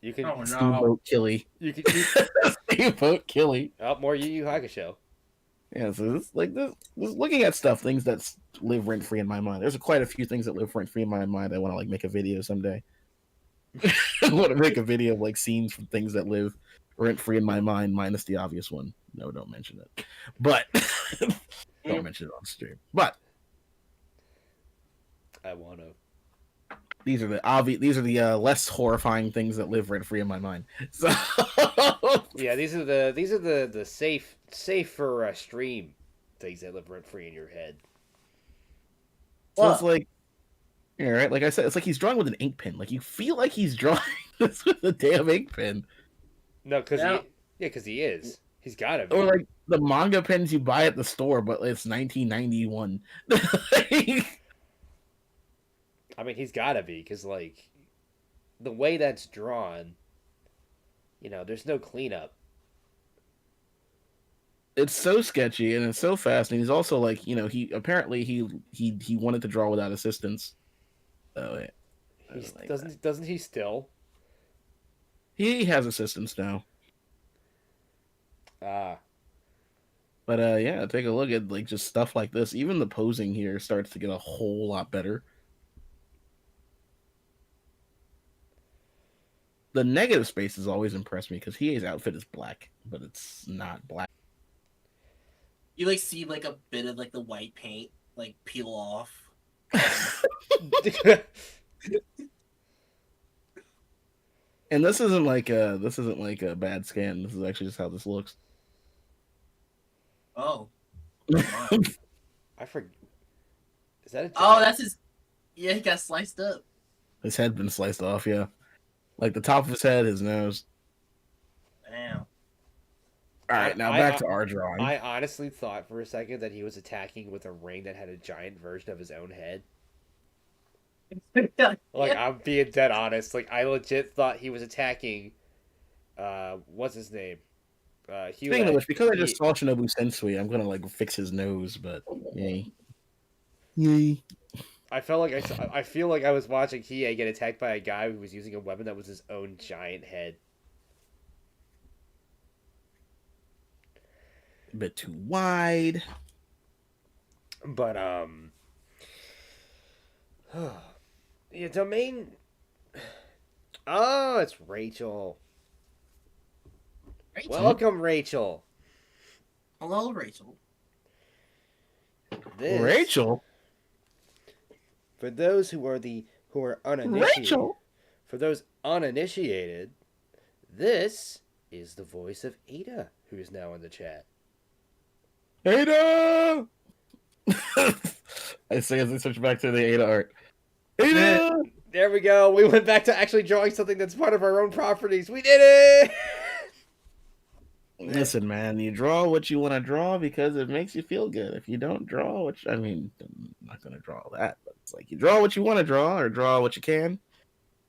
You can. Oh, no. Steamboat Killy. You can. Steamboat Killy. Oh, more Yu Yu Hakusho. Yeah, so this looking at stuff, things that live rent free in my mind. There's quite a few things that live rent free in my mind. I want to like make a video someday. I want to make a video of like scenes from things that live rent free in my mind, minus the obvious one. No, don't mention it. But don't mention it on stream. But I want to. these are the obvious. These are the less horrifying things that live rent free in my mind. So Yeah, these are the safe for stream things that live rent free in your head. So it's like, yeah, right. Like I said, it's like he's drawing with an ink pen. Like you feel like he's drawing this with a damn ink pen. No, because he is. He's got to be. Or like the manga pens you buy at the store, but it's 1991. I mean, he's got to be because like the way that's drawn, there's no cleanup. It's so sketchy and it's so fast, and he's also like, he apparently he wanted to draw without assistance. Oh, yeah. Doesn't he still? He has assistance now. Ah. But yeah, take a look at like just stuff like this. Even the posing here starts to get a whole lot better. The negative spaces always impress me because Hiei's outfit is black, but it's not black. You like see like a bit of like the white paint like peel off. And this isn't like a bad scan. This is actually just how this looks. Oh. I forget. Is that a giant? Oh, that's his. Yeah, he got sliced up. His head been sliced off, yeah. Like the top of his head, his nose. Damn. Alright, now back to our drawing. I honestly thought for a second that he was attacking with a ring that had a giant version of his own head. Like, I'm being dead honest. Like, I legit thought he was attacking, what's his name? Speaking of which, because I just saw Shinobu Sensui, I'm gonna, like, fix his nose, but, yay. Yay. I feel like I was watching Hiei get attacked by a guy who was using a weapon that was his own giant head. A bit too wide. But, yeah, domain. Oh, it's Rachel. Welcome, Rachel. Hello, Rachel. Rachel? For those who are uninitiated. Rachel? For those uninitiated, this is the voice of Ada, who is now in the chat. Ada! I say as I switch back to the Ada art. Ada! There we go. We went back to actually drawing something that's part of our own properties. We did it! Listen, man, you draw what you want to draw because it makes you feel good. If you don't draw, which, I mean, I'm not going to draw that, but it's like you draw what you want to draw or draw what you can.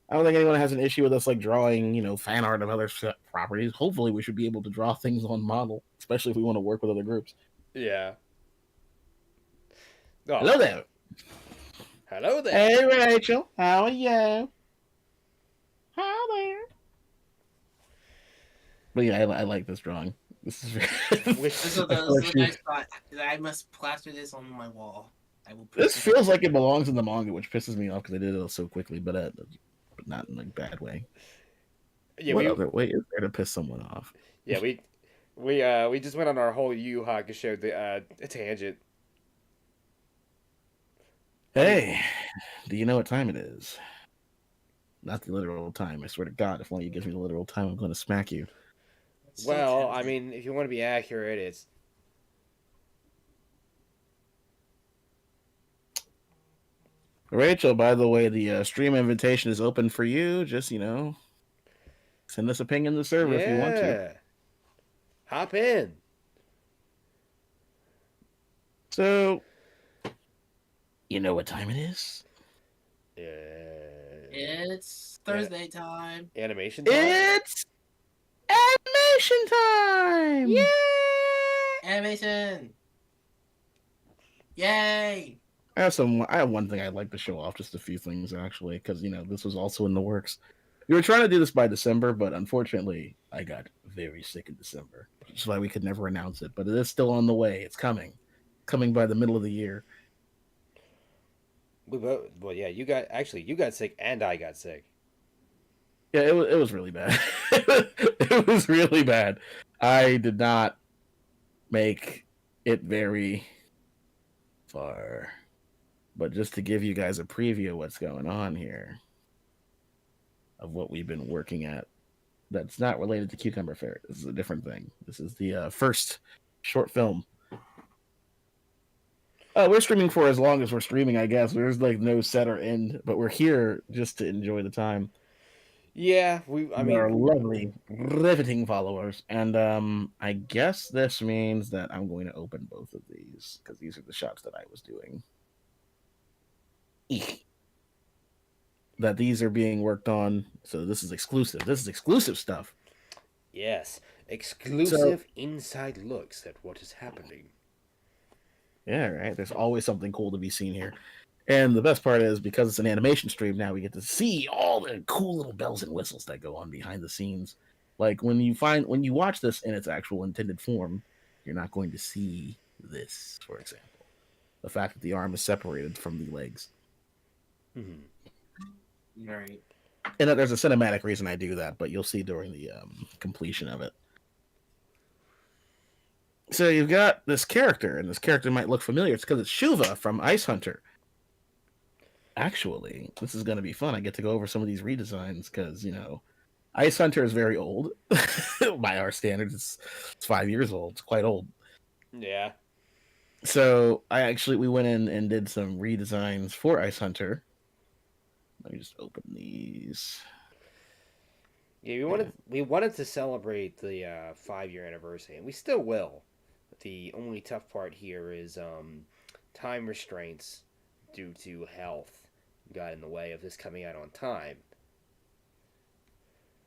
I don't think anyone has an issue with us, like, drawing, fan art of other properties. Hopefully we should be able to draw things on model, especially if we want to work with other groups. Yeah. Oh. Hello there. Hello there. Hey, Rachel. How are you? How there? But yeah, I like this drawing. This is the nice spot. I must plaster this on my wall. This feels like it belongs in the manga, which pisses me off because I did it so quickly, but not in a bad way. Yeah, what other way is there to piss someone off? Yeah, we just went on our whole Yu Hakusho tangent. Hey, do you know what time it is? Not the literal time. I swear to God, if one of you gives me the literal time, I'm going to smack you. Well, I mean, if you want to be accurate, it's... Rachel, by the way, the stream invitation is open for you. Just, send us a ping in the server if you want to. Hop in. So, you know what time it is? It's Thursday time. Animation time? It's animation time! Yay! Animation! Yay! I have one thing I'd like to show off, just a few things, actually, because, this was also in the works. We were trying to do this by December, but unfortunately, I got very sick in December, which is why we could never announce it. But it is still on the way. It's coming by the middle of the year. We both, well, yeah, you got sick and I got sick. Yeah, it was really bad. It was really bad. I did not make it very far, but just to give you guys a preview of what's going on here, of what we've been working at. That's not related to Cucumber Fairy. This is a different thing. This is the first short film. We're streaming for as long as we're streaming, I guess. There's like no set or end, but we're here just to enjoy the time. Yeah, I mean, our lovely, riveting followers, and I guess this means that I'm going to open both of these because these are the shots that I was doing. Eek. That these are being worked on, so this is exclusive. This is exclusive stuff. Yes, exclusive inside looks at what is happening. Yeah, right. There's always something cool to be seen here. And the best part is, because it's an animation stream now, we get to see all the cool little bells and whistles that go on behind the scenes. Like when you watch this in its actual intended form, you're not going to see this, for example. The fact that the arm is separated from the legs. Mm-hmm. Right. And there's a cinematic reason I do that, but you'll see during the completion of it. So you've got this character, and this character might look familiar. It's because it's Shuva from Ice Hunter. Actually, this is going to be fun. I get to go over some of these redesigns because, Ice Hunter is very old. By our standards, it's 5 years old. It's quite old. Yeah. So we went in and did some redesigns for Ice Hunter. Let me just open these. Yeah, we wanted to celebrate the 5-year anniversary, and we still will. The only tough part here is time restraints due to health got in the way of this coming out on time.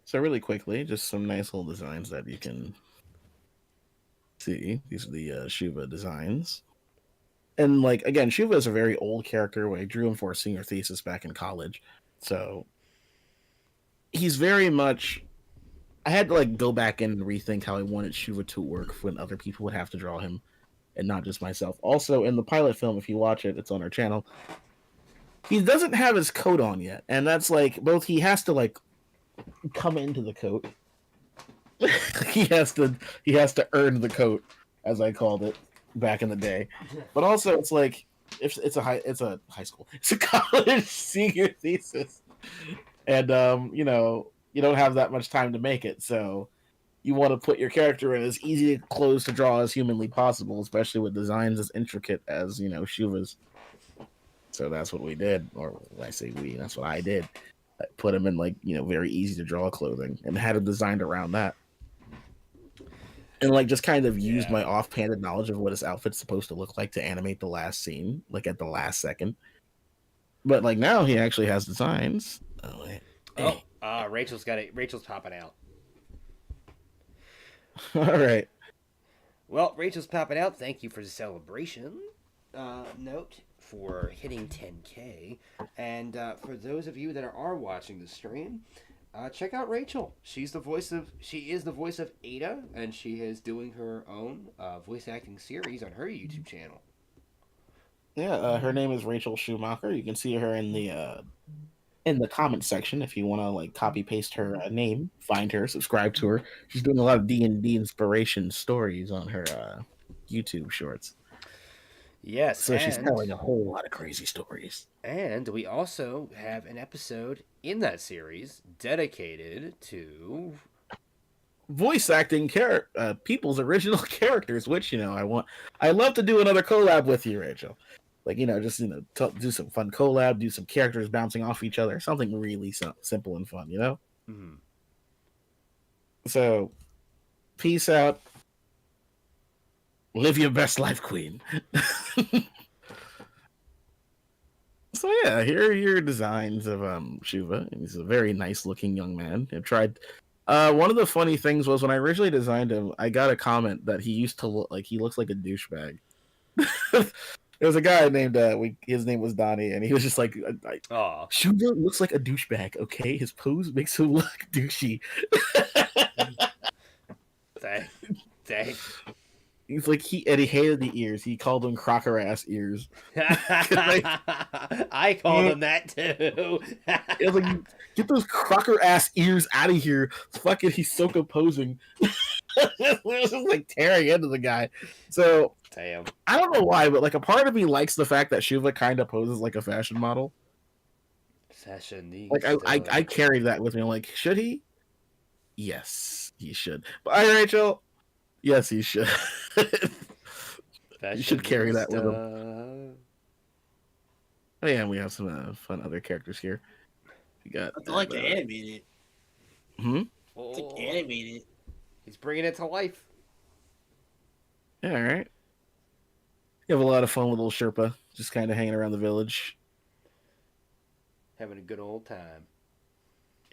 So really quickly, just some nice little designs that you can see. These are the Shuva designs. And again, Shuva is a very old character. I drew him for a senior thesis back in college. So he's very much... I had to go back in and rethink how I wanted Shuva to work when other people would have to draw him and not just myself. Also, in the pilot film, if you watch it, it's on our channel. He doesn't have his coat on yet, and that's both he has to come into the coat. he has to earn the coat, as I called it back in the day. But also it's it's a high school. It's a college senior thesis. And you don't have that much time to make it, so you want to put your character in as easy clothes to draw as humanly possible, especially with designs as intricate as, Shuva's. So that's what we did, or when I say we, that's what I did. I put him in very easy to draw clothing and had him designed around that. And just kind of used my offhanded knowledge of what his outfit's supposed to look like to animate the last scene, at the last second. But now he actually has designs. Oh, wait. Hey. Rachel's got it. Rachel's popping out. All right. Well, Rachel's popping out. Thank you for the celebration note for hitting 10K. And for those of you that are watching the stream, check out Rachel. She is the voice of Ada, and she is doing her own voice acting series on her YouTube channel. Yeah, her name is Rachel Schumacher. You can see her in the comment section if you want to copy paste her name, find her, subscribe to her. She's doing a lot of D&D inspiration stories on her YouTube shorts. Yes, so she's telling a whole lot of crazy stories. And we also have an episode in that series dedicated to voice acting people's original characters, which I love to do another collab with you, Rachel. Do some fun collab, do some characters bouncing off each other, something really simple and fun, Mm-hmm. So, peace out. Live your best life, Queen. So yeah, here are your designs of Shuva. He's a very nice looking young man. I've tried. One of the funny things was when I originally designed him, I got a comment that he used to look like he looks like a douchebag. There was a guy named his name was Donnie, and he was just like, Oh, Sugar looks like a douchebag. Okay, his pose makes him look douchey. dang, dang. He's like he hated the ears. He called them crocker ass ears. I call them that too. It was like, get those crocker ass ears out of here. Fucking, he's so composing. It was just like tearing into the guy. So Damn. I don't know why, but like a part of me likes the fact that Shuva kind of poses like a fashion model. Like I carry that with me. I'm like, should he? Yes, he should. But Rachel, yes, he should. You should carry that with him. Oh yeah, and we have some fun other characters here. We got. I like to animate it. Hmm. To animate it. He's bringing it to life. Yeah, all right. You have a lot of fun with little Sherpa, just kind of hanging around the village. Having a good old time.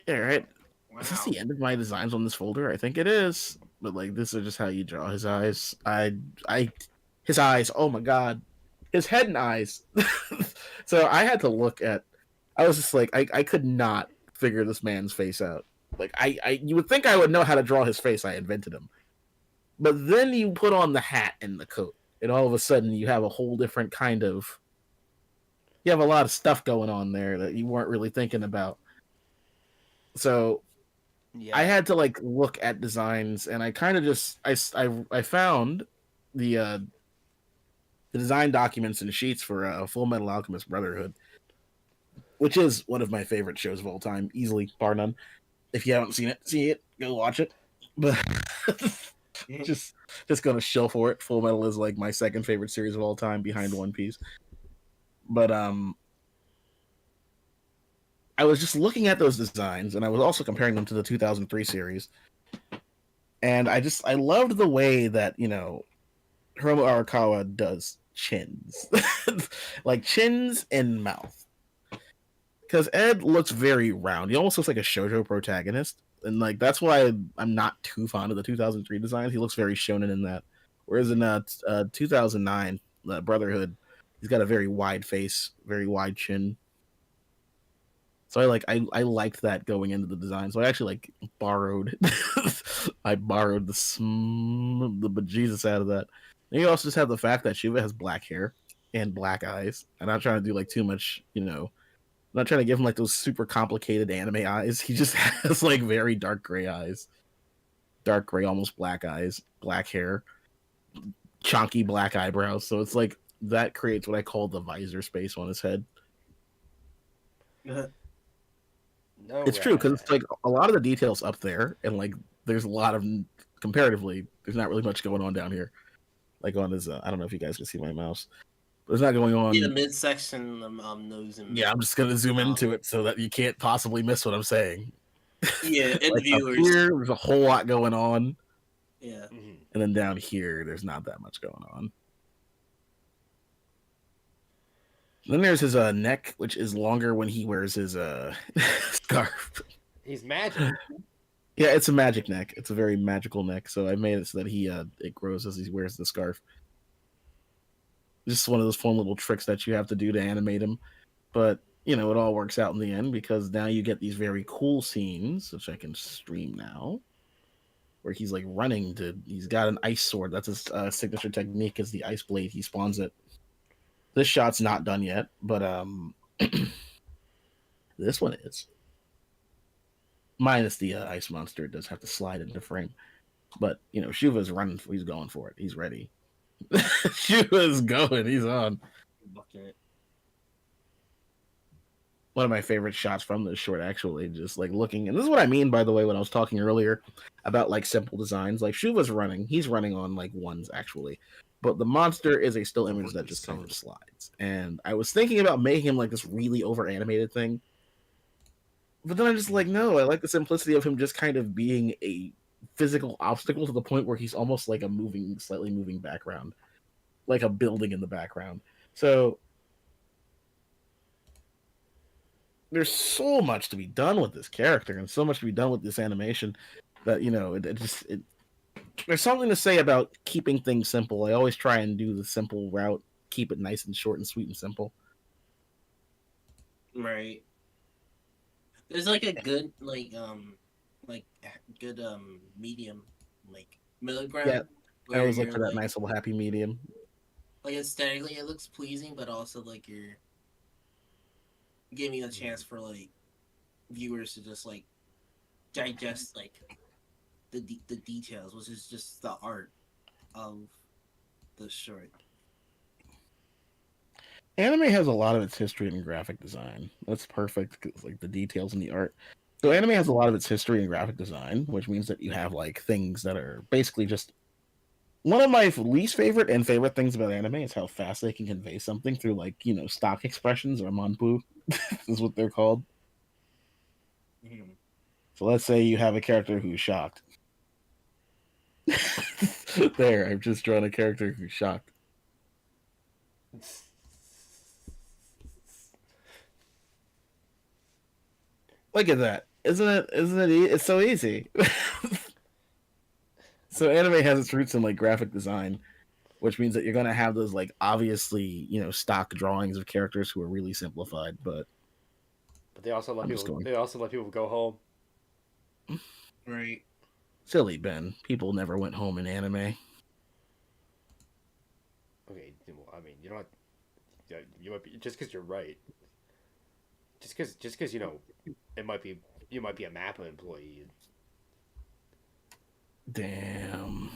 Yeah, right. Wow. Is this the end of my designs on this folder? I think it is. But like, this is just how you draw his eyes. His eyes. Oh my god, his head and eyes. So I had to look at. I was just like, I could not figure this man's face out. Like you would think I would know how to draw his face. I invented him. But then you put on the hat and the coat, and all of a sudden you have a whole different kind of. You have a lot of stuff going on there that you weren't really thinking about. So Yeah. I had to like look at designs, and I kind of just I found the design documents and sheets for Full Metal Alchemist Brotherhood, which is one of my favorite shows of all time, easily, bar none. If you haven't seen it, see it, go watch it. But just gonna shill for it. Full Metal is like my second favorite series of all time, behind One Piece. But I was just looking at those designs, and I was also comparing them to the 2003 series. And I loved the way that, Hiromu Arakawa does chins. Like chins and mouth. Because Ed looks very round. He almost looks like a shoujo protagonist. And like that's why I'm not too fond of the 2003 designs. He looks very shonen in that. Whereas in 2009, Brotherhood, he's got a very wide face, very wide chin. So I liked that going into the design. So I actually borrowed I borrowed the bejesus out of that. And you also just have the fact that Shiva has black hair and black eyes. I'm not trying to do too much, I'm not trying to give him those super complicated anime eyes. He just has very dark gray eyes. Dark gray, almost black eyes, black hair, chunky black eyebrows. So it's that creates what I call the visor space on his head. No, it's true because it's a lot of the details up there, and there's a lot of comparatively. There's not really much going on down here, on his. I don't know if you guys can see my mouse. There's not going on. Yeah, the midsection, nose and. Yeah, I'm just gonna zoom into it so that you can't possibly miss what I'm saying. Yeah, and the viewers. Up here, there's a whole lot going on. Yeah, and then down here, there's not that much going on. Then there's his neck, which is longer when he wears his scarf. He's magic. Yeah, it's a magic neck. It's a very magical neck. So I made it so that it grows as he wears the scarf. Just one of those fun little tricks that you have to do to animate him. But, it all works out in the end because now you get these very cool scenes, which I can stream now, where he's running he's got an ice sword. That's his signature technique, is the ice blade. He spawns it. This shot's not done yet, but this one is. Minus the ice monster, it does have to slide into frame. But, Shuva's running, he's going for it. He's ready. Shuva's going, he's on. One of my favorite shots from this short, actually, just looking, and this is what I mean, by the way, when I was talking earlier about simple designs. Shuva's running, he's running on ones, actually. But the monster is a still image that just kind of slides. And I was thinking about making him this really over animated thing. But then I'm just no, I like the simplicity of him just kind of being a physical obstacle to the point where he's almost slightly moving background. Like a building in the background. So there's so much to be done with this character and so much to be done with this animation that, there's something to say about keeping things simple. I always try and do the simple route keep it nice and short and sweet and simple. Right. There's like a good like good medium like middle Yeah, ground I where always look you're for that nice little happy medium. like aesthetically it looks pleasing, but also like you're giving a chance for like viewers to just like digest like the details, which is just the art of the short. Anime has a lot of its history in graphic design. That's perfect, 'cause, like the details in the art. So anime has a lot of its history in graphic design, which means that you have like things that are basically just one of my least favorite and favorite things about anime is how fast they can convey something through like stock expressions or manpu is what they're called. Mm-hmm. So let's say you have a character who's shocked. There, I've just drawn a character who's shocked. Look at that. It's so easy. So anime has its roots in like graphic design, which means that you're gonna have those like obviously, stock drawings of characters who are really simplified, but But they also let I'm just people. going They also let people go home. Right. silly Ben. People never went home in anime. Okay, well, I mean, you don't. You might be just because you're right. Just because it might be you might be a Mappa employee. Damn.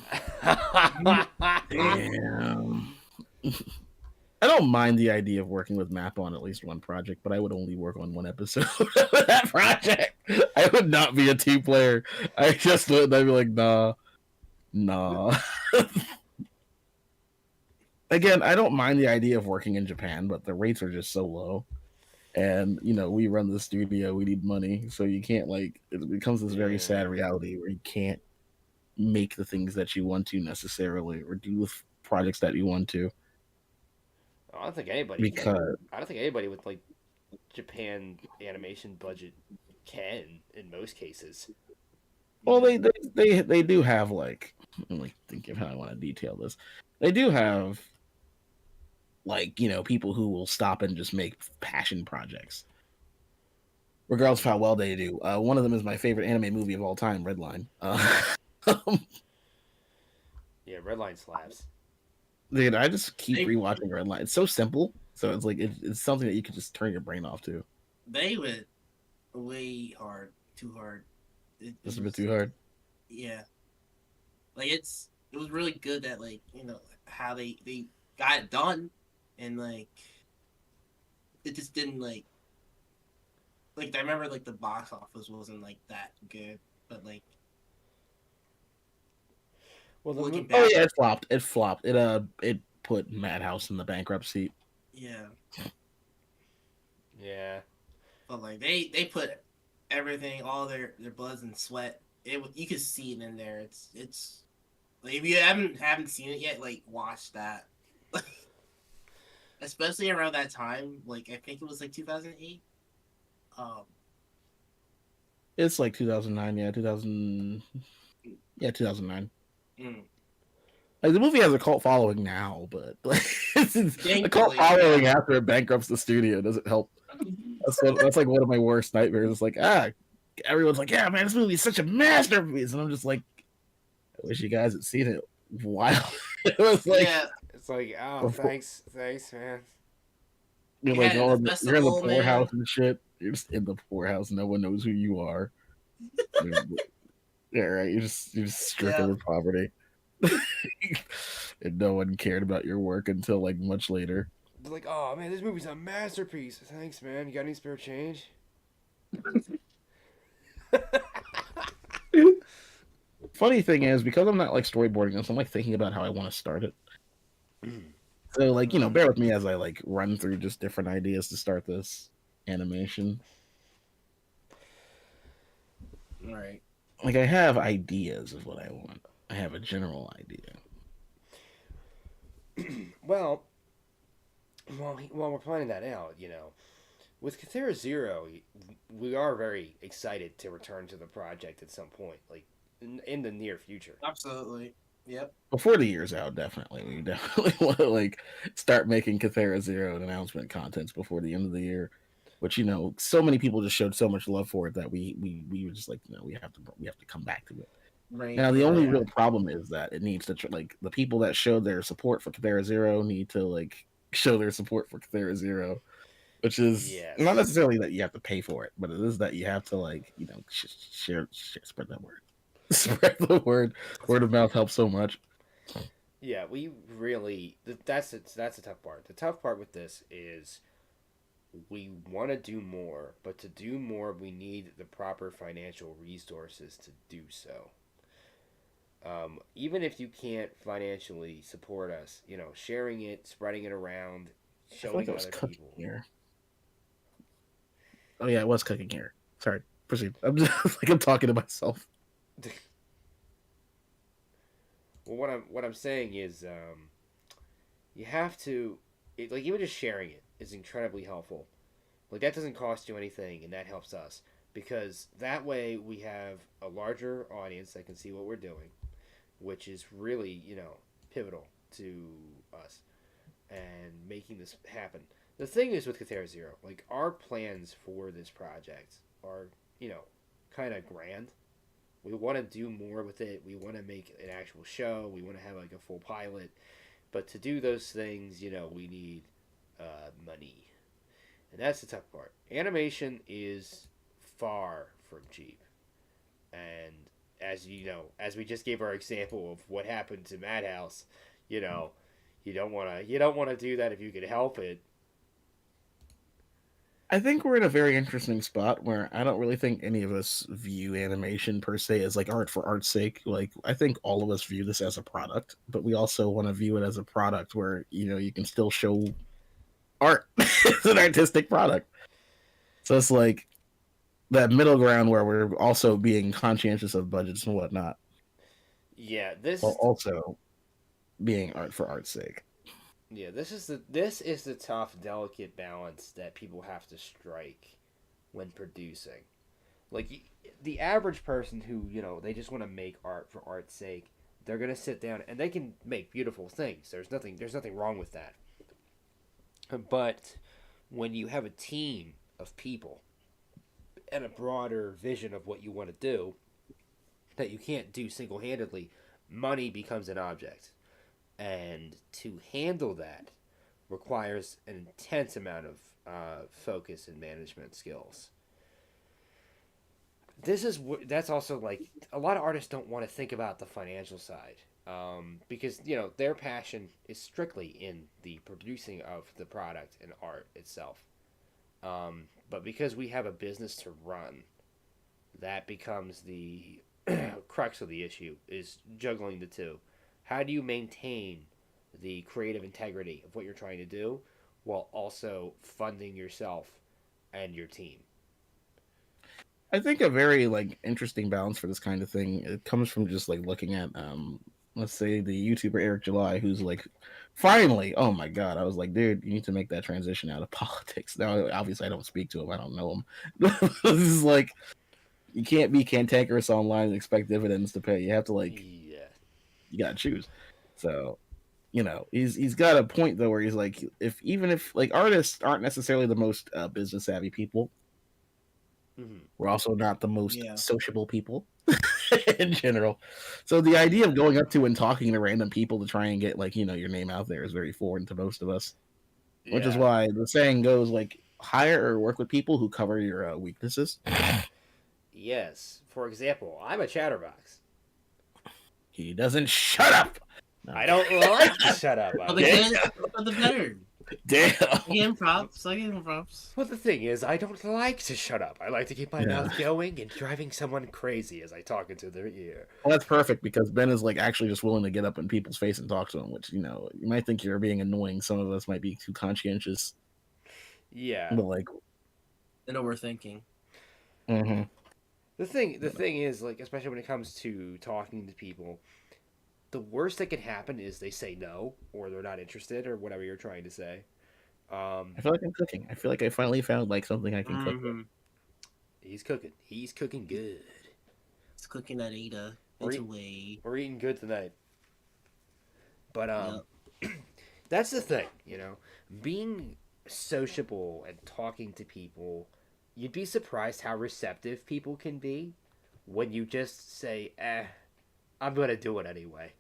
Damn. I don't mind the idea of working with Map on at least one project, but I would only work on one episode of that project. I would not be a team player. I just would. I'd be like, nah. Again, I don't mind the idea of working in Japan, but the rates are just so low. And we run the studio, we need money, so you can't it becomes this very sad reality where you can't make the things that you want to necessarily, or do with projects that you want to. I don't think anybody can. Because I don't think anybody with like Japan animation budget can in most cases. well, they do have like, I'm like thinking of how I want to detail this. They do have like people who will stop and just make passion projects, regardless of how well they do. One of them is my favorite anime movie of all time, Redline. Yeah, Redline slaps. Dude, I just keep They rewatching Redline. It's so simple, so it's like it's something that you could just turn your brain off to. they went way hard, too hard. Just a bit too hard. Yeah, like it was really good that like how they got it done, and like it just didn't like I remember like the box office wasn't like that good, but like Well, looking Oh back, yeah, it flopped. It flopped. It put Madhouse in the bankruptcy. yeah, yeah. but like they put everything, all their bloods and sweat. You could see it in there. It's like if you haven't seen it yet, like watch that. Especially around that time, like I think it was like 2008. It's like 2009, yeah, 2000, yeah, 2009. Mm. Like the movie has a cult following now, but like the cult Thankfully, following yeah. after it bankrupts the studio doesn't help. That's like one of my worst nightmares. It's like everyone's like, yeah, man, this movie is such a masterpiece, and I'm just like, I wish you guys had seen it. Wow, it was like, Yeah, It's like, oh, thanks, man. you're you like, had oh, the you're in the festival, poorhouse man. and shit. You're just in the poorhouse. No one knows who you are. Yeah, right. You're just stricken Yeah, with poverty, and no one cared about your work until like much later. They're like, oh man, this movie's a masterpiece. Thanks, man. You got any spare change? Funny thing is, because I'm not like storyboarding this, I'm like thinking about how I want to start it. So like, bear with me as I like run through just different ideas to start this animation. right. Like I have ideas of what I want. I have a general idea. Well, while we're planning that out, with KZERO, we are very excited to return to the project at some point, like in the near future. Absolutely. Yep. Before the year's out, definitely. We definitely want to like start making KZERO and announcement contents before the end of the year. Which so many people just showed so much love for it that we were just like, we have to come back to it. Right. Now the Yeah. only Yeah. real problem is that it needs to like the people that showed their support for KZERO need to like show their support for KZERO, which is not Yes. necessarily that you have to pay for it, but it is that you have to like share, spread that word, spread the word. Word of mouth helps so much. Yeah, we really that's the tough part. The tough part with this is we want to do more, but to do more, we need the proper financial resources to do so. Even if you can't financially support us, sharing it, spreading it around, I feel like showing I was other cooking people. here. Oh yeah, I was cooking here. Sorry, proceed. I'm just like I'm talking to myself. Well, what I'm saying is, you have to, like even just sharing it is incredibly helpful. Like that doesn't cost you anything, and that helps us because that way we have a larger audience that can see what we're doing, which is really pivotal to us and making this happen. The thing is with KZERO, like our plans for this project are you know kind of grand. We want to do more with it. We want to make an actual show. We want to have like a full pilot. But to do those things, we need money. And that's the tough part. Animation is far from cheap. And as we just gave our example of what happened to Madhouse, you know, you don't want to do that if you can help it. I think we're in a very interesting spot where I don't really think any of us view animation per se as like art for art's sake. Like I think all of us view this as a product, but we also want to view it as a product where you can still show art. It's an artistic product. So it's like that middle ground where we're also being conscientious of budgets and whatnot, Yeah, this while is also being art for art's sake. yeah, this is the tough, delicate balance that people have to strike when producing. Like the average person who they just want to make art for art's sake, they're gonna sit down and they can make beautiful things. There's nothing wrong with that. But when you have a team of people and a broader vision of what you want to do that you can't do single handedly, money becomes an object. And to handle that requires an intense amount of focus and management skills. That's also like a lot of artists don't want to think about the financial side because their passion is strictly in the producing of the product and art itself. But because we have a business to run, that becomes the crux of the issue is juggling the two. How do you maintain the creative integrity of what you're trying to do while also funding yourself and your team? I think a very like interesting balance for this kind of thing it comes from just like looking at let's say the YouTuber Eric July who's like finally oh my god I was like dude you need to make that transition out of politics now obviously I don't speak to him I don't know him this is like you can't be cantankerous online and expect dividends to pay you have to like Yeah. you gotta choose so he's got a point though where he's like if like artists aren't necessarily the most business savvy people Mm-hmm. we're also not the most Yeah. sociable people in general. So the idea of going up to and talking to random people to try and get like your name out there is very foreign to most of us. Which is Yeah. why the saying goes like hire or work with people who cover your weaknesses. Yes. For example, I'm a chatterbox. He doesn't shut up. No, I don't like to shut up. Well, I the good, but the better. damn. I give him props. I give him props. Well, the thing is, I don't like to shut up. I like to keep my Yeah. mouth going and driving someone crazy as I talk into their ear. Well, that's perfect because Ben is like actually just willing to get up in people's face and talk to them, which you might think you're being annoying. Some of us might be too conscientious, Yeah. but like, I know we're thinking. mhm. The thing is, like, especially when it comes to talking to people, the worst that can happen is they say no or they're not interested or whatever you're trying to say. Um, I feel like I'm cooking. I feel like I finally found like something I can cook with. Mm-hmm. he's cooking. He's cooking good. It's cooking at Ada. We're It's eat- away. We're eating good tonight. But Yep. that's the thing, being sociable and talking to people. You'd be surprised how receptive people can be when you just say, I'm gonna do it anyway.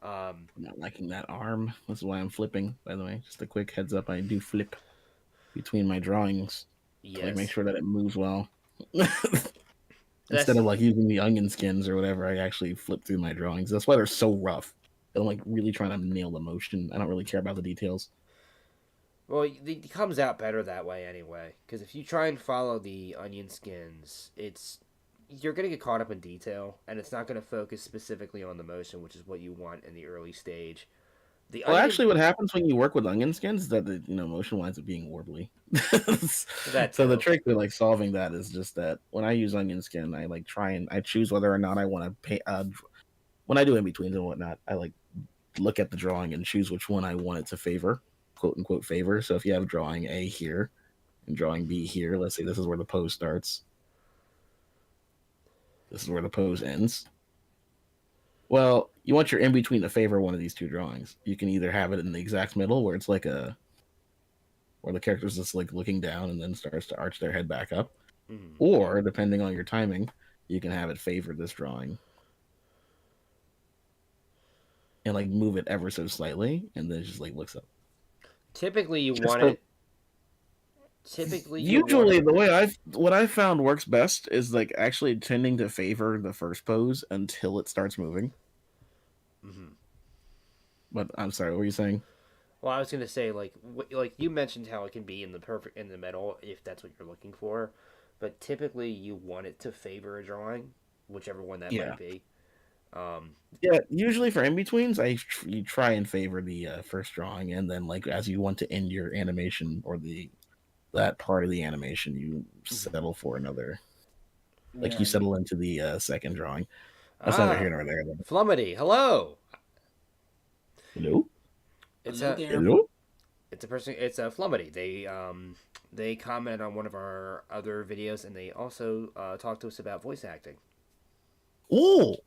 Um, I'm not liking that arm. This is why I'm flipping, by the way. Just a quick heads up, I do flip between my drawings to like make yes, sure that it moves well. Instead that's of like using the onion skins or whatever, I actually flip through my drawings. That's why they're so rough. I'm like really trying to nail the motion. I don't really care about the details. well, it comes out better that way anyway. Because if you try and follow the onion skins, you're gonna get caught up in detail, and it's not gonna focus specifically on the motion, which is what you want in the early stage. The Well, onion actually, what happens when you work with onion skins is that the motion winds up being warbly. that So the too. trick to like solving that is just that when I use onion skin, I like try and I choose whether or not I want to pay. When I do in betweens and whatnot, I like look at the drawing and choose which one I want it to favor, quote unquote favor. So if you have drawing A here and drawing B here, let's say this is where the pose starts, this is where the pose ends. Well, you want your in between to favor one of these two drawings. You can either have it in the exact middle where it's like where the character's just like looking down and then starts to arch their head back up, Mhm. or depending on your timing, you can have it favor this drawing and like move it ever so slightly, and then it just like looks up. Typically, you Just want so it. Typically, you want usually it. the way I've found works best is like actually tending to favor the first pose until it starts moving. Mhm. But I'm sorry, what were you saying? Well, I was gonna say like you mentioned how it can be in the middle if that's what you're looking for, but typically you want it to favor a drawing, whichever one that Yeah. might be. Um, Yeah, usually for in betweens, you try and favor the first drawing, and then like as you want to end your animation or the that part of the animation, you mhm. settle for another. Like Yeah. you settle into the second drawing. That's neither here Ah, nor there. Flumity, hello. Hello, It's Hello a there. hello. it's a person. It's a Flumity. They commented on one of our other videos, and they also talked to us about voice acting. Oh,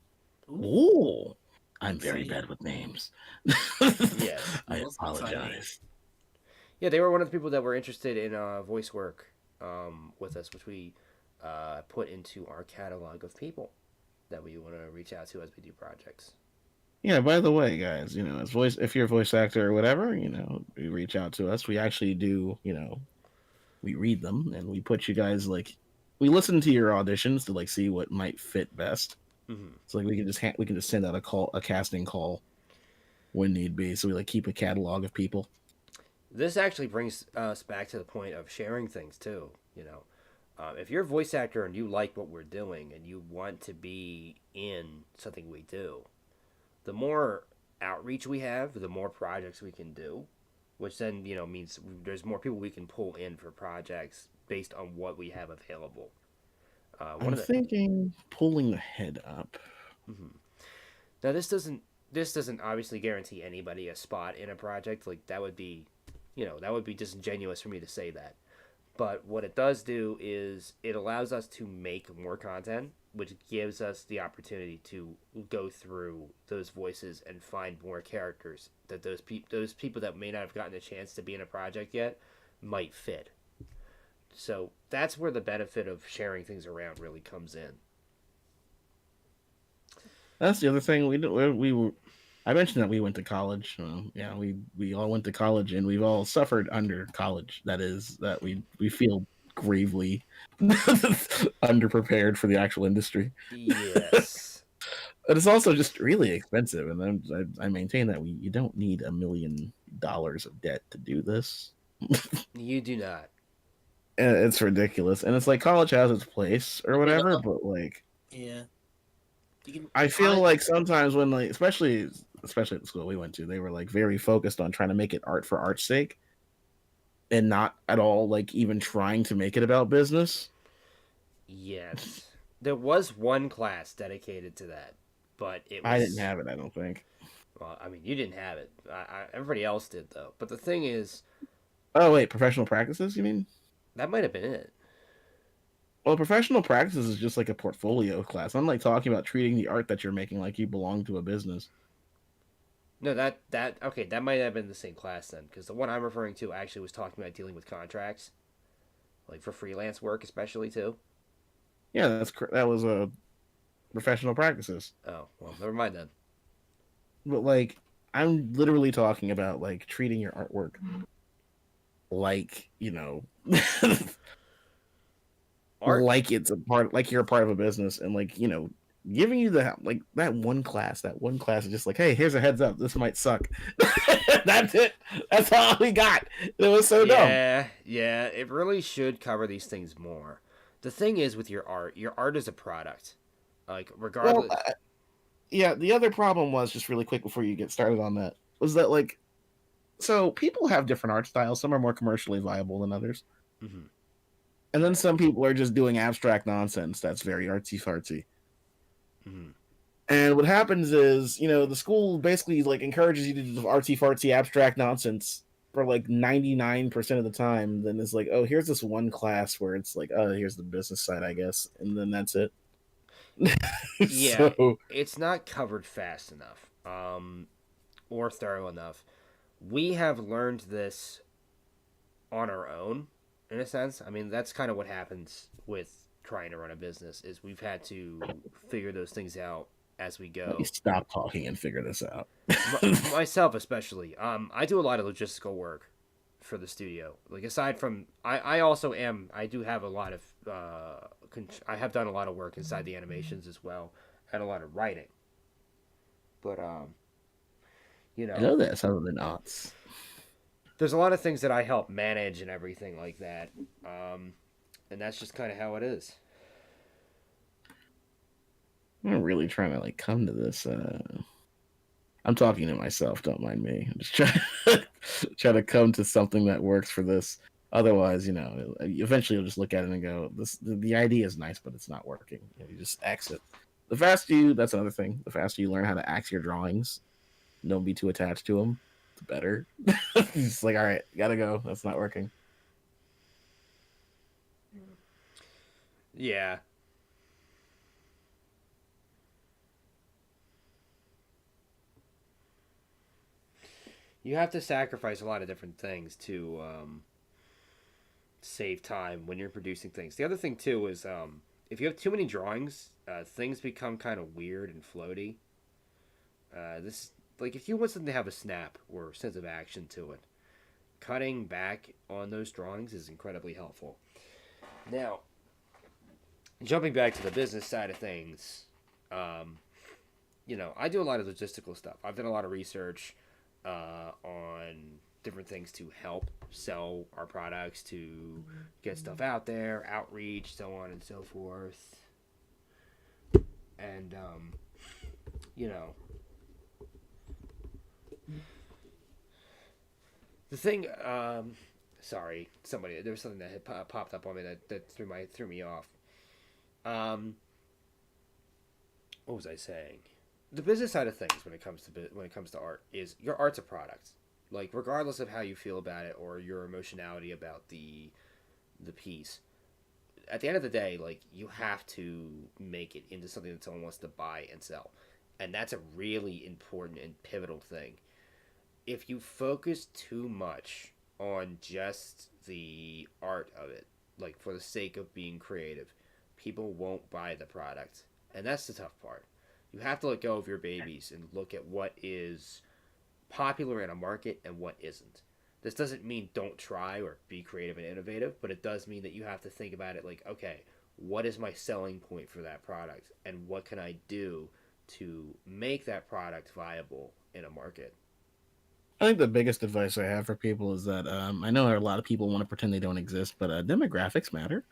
Ooh, oh. I'm very exciting. bad with names. Yes. I Most exciting. apologize. Yeah, they were one of the people that were interested in voice work with us, which we put into our catalog of people that we want to reach out to as we do projects. Yeah, by the way, guys, as voice if you're a voice actor or whatever, you reach out to us. We actually do, we read them and we put you guys like we listen to your auditions to like see what might fit best. Mm-hmm. So like we can just send out a casting call when need be. So we like keep a catalog of people. This actually brings us back to the point of sharing things too. If you're a voice actor and you like what we're doing and you want to be in something we do, the more outreach we have, the more projects we can do, which then means there's more people we can pull in for projects based on what we have available. One I'm of the thinking pulling the head up. mhm. Now this doesn't obviously guarantee anybody a spot in a project. Like that would be disingenuous for me to say that. But what it does do is it allows us to make more content, which gives us the opportunity to go through those voices and find more characters that those people that may not have gotten a chance to be in a project yet might fit. So that's where the benefit of sharing things around really comes in. That's the other thing we were. I mentioned that we went to college. Yeah, we all went to college, and we've all suffered under college. That is that we feel gravely underprepared for the actual industry. Yes, But it's also just really expensive, and I maintain that you don't need $1 million of debt to do this. you do not. And it's ridiculous, and it's like college has its place or Yeah, whatever, but like yeah. You can I feel like sometimes when like especially at the school we went to, they were like very focused on trying to make it art for art's sake and not at all like even trying to make it about business. Yes, there was one class dedicated to that, but it I didn't was have it, I don't think. well. I mean, you didn't have it. Everybody else did though. But the thing is, Oh wait, professional practices, you mean? that might have been it. Well, professional practices is just like a portfolio class. I'm like talking about treating the art that you're making like you belong to a business. No, that okay. That might have been the same class then, because the one I'm referring to actually was talking about dealing with contracts, like for freelance work, especially too. Yeah, that was professional practices. Oh well, never mind then. But like, I'm literally talking about like treating your artwork like Art. like it's a part, like you're a part of a business, and like giving you like that one class is just like, hey, here's a heads up, this might suck. That's it. That's all we got. It was so dumb. Yeah, yeah. It really should cover these things more. The thing is with your art is a product. Like Well, regardless. yeah. The other problem was, just really quick before you get started on that, was that like, so people have different art styles. Some are more commercially viable than others, Mhm. and then some people are just doing abstract nonsense that's very artsy fartsy. Mhm. And what happens is, the school basically like encourages you to do artsy fartsy abstract nonsense for like 99% of the time. Then it's like, oh, here's this one class where it's like, oh, here's the business side, I guess, and then that's it. Yeah, So it's not covered fast enough, or thorough enough. We have learned this on our own, in a sense. I mean, that's kind of what happens with trying to run a business. Is we've had to figure those things out as we let me go. stop talking and figure this out. Myself especially, I do a lot of logistical work for the studio. Like aside from, I also am. I do have a lot of. I have done a lot of work inside the animations as well, and a lot of writing. But you I know, know that some of the knots. there's a lot of things that I help manage and everything like that. And that's just kind of how it is. I'm really trying to like come to this. I'm talking to myself. Don't mind me. I'm just trying trying to come to something that works for this. Otherwise, eventually you'll just look at it and go, "This the idea is nice, but it's not working." You just axe it. That's another thing. The faster you learn how to axe your drawings, don't be too attached to them, the better. It's like, all right, gotta go. That's not working. Yeah, you have to sacrifice a lot of different things to save time when you're producing things. The other thing too is if you have too many drawings, things become kind of weird and floaty. This like if you want something to have a snap or sense of action to it, cutting back on those drawings is incredibly helpful. Now, jumping back to the business side of things, um, I do a lot of logistical stuff. I've done a lot of research on different things to help sell our products, to get stuff out there, outreach, so on and so forth. And, you know, the thing, sorry, somebody, there was something that had popped up on me that threw me off. Um, what was I saying? The business side of things when it comes to art is your art's a product. Like regardless of how you feel about it or your emotionality about the piece, at the end of the day, like you have to make it into something that someone wants to buy and sell, and that's a really important and pivotal thing. If you focus too much on just the art of it, like for the sake of being creative, people won't buy the product, and that's the tough part. You have to let go of your babies and look at what is popular in a market and what isn't. This doesn't mean don't try or be creative and innovative, but it does mean that you have to think about it like, okay, what is my selling point for that product and what can I do to make that product viable in a market? I think the biggest advice I have for people is that I know a lot of people want to pretend they don't exist, but demographics matter.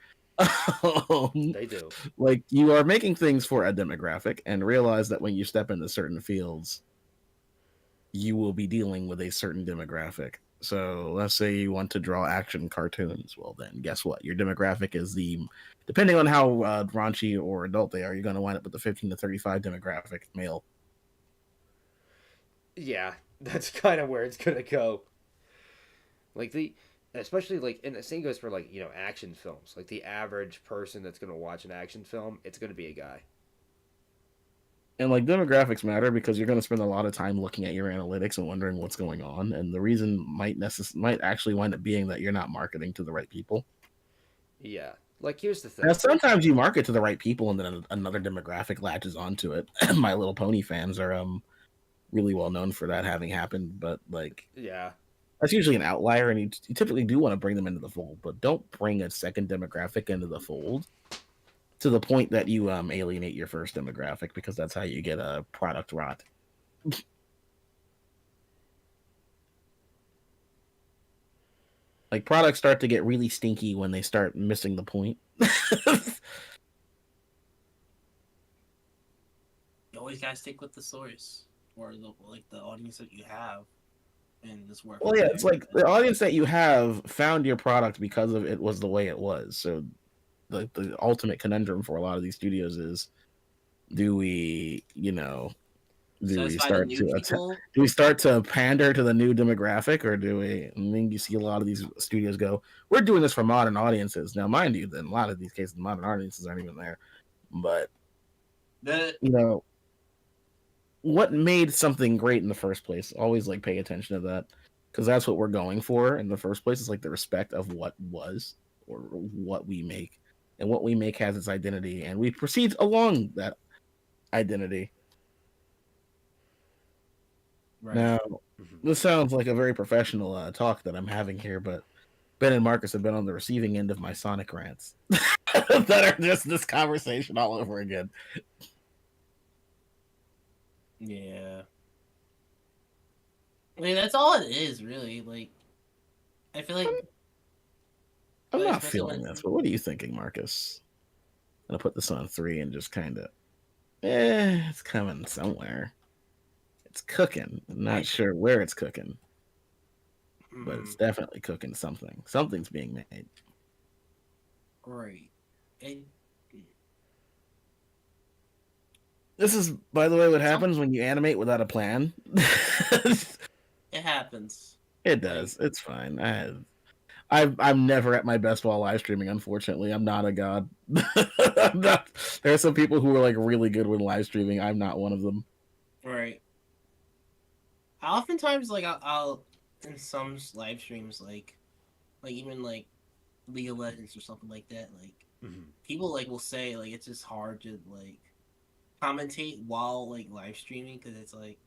um, They do. like you are making things for a demographic, and realize that when you step into certain fields, you will be dealing with a certain demographic. So let's say you want to draw action cartoons. Well, then guess what? Your demographic is depending on how raunchy or adult they are, you're going to wind up with the 15 to 35 demographic male. Yeah, that's kind of where it's gonna go. Like especially like, and the same goes for like action films. Like the average person that's gonna watch an action film, it's gonna be a guy. And like demographics matter because you're going to spend a lot of time looking at your analytics and wondering what's going on. And the reason might actually wind up being that you're not marketing to the right people. Yeah. Like, here's the Now, thing. sometimes you market to the right people and then another demographic latches onto it. My Little Pony fans are really well known for that having happened, but like Yeah. that's usually an outlier, and you typically do want to bring them into the fold, but don't bring a second demographic into the fold to the point that you alienate your first demographic, because that's how you get a product rot. Like products start to get really stinky when they start missing the point. You always gotta stick with the source or the audience that you have, and just work. Well, from yeah, there. it's like the audience that you have found your product because of it was the way it was. So the ultimate conundrum for a lot of these studios is, do we, do we Satisfy the start new to people. do we start to pander to the new demographic, or do we? I mean, you see a lot of these studios go, "We're doing this for modern audiences." Now, mind you, then a lot of these cases, modern audiences aren't even there. But The what made something great in the first place? Always like pay attention to that, because that's what we're going for in the first place. Is like the respect of what was or what we make, and what we make has its identity, and we proceed along that identity. right. Now, Mhm. this sounds like a very professional talk that I'm having here, but Ben and Marcus have been on the receiving end of my Sonic rants that are just this conversation all over again. Yeah. I mean, that's all it is, really. Like, I feel like, I'm but not especially feeling when this, but what are you thinking, Marcus? I'm gonna put this on 3 and just kind of, it's coming somewhere. It's cooking. I'm not sure where it's cooking, but it's Mhm. definitely cooking something. Something's being made. Right. And This is, by the way, what some happens when you animate without a plan. it happens. It Like, does. It's fine. I'm never at my best while live streaming. Unfortunately, I'm not a god. I'm not. There are some people who are like really good when live streaming. I'm not one of them. right. I oftentimes I'll in some live streams like even like League of Legends or something like that. Like Mhm. people like will say like it's just hard to like commentate while like live streaming because it's like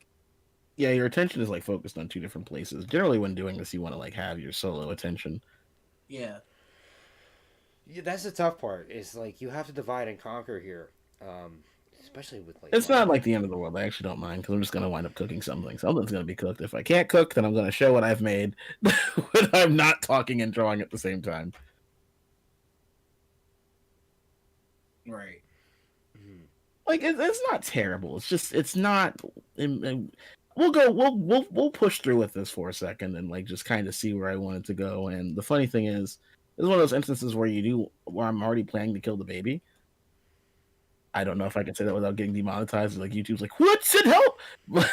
Yeah, your attention is like focused on two different places. Generally, when doing this, you want to like have your solo attention. yeah. Yeah, that's the tough part. Is like you have to divide and conquer here, especially with like It's live. not like the end of the world. I actually don't mind because I'm just gonna wind up cooking something. Something's gonna be cooked. If I can't cook, then I'm gonna show what I've made when I'm not talking and drawing at the same time. Right. Mhm. Like it's not terrible. It's just it's not. We'll go. We'll push through with this for a second and like just kind of see where I want it to go. And the funny thing is, it's one of those instances where I'm already planning to kill the baby. I don't know if I can say that without getting demonetized. Like YouTube's like, what's it help? No,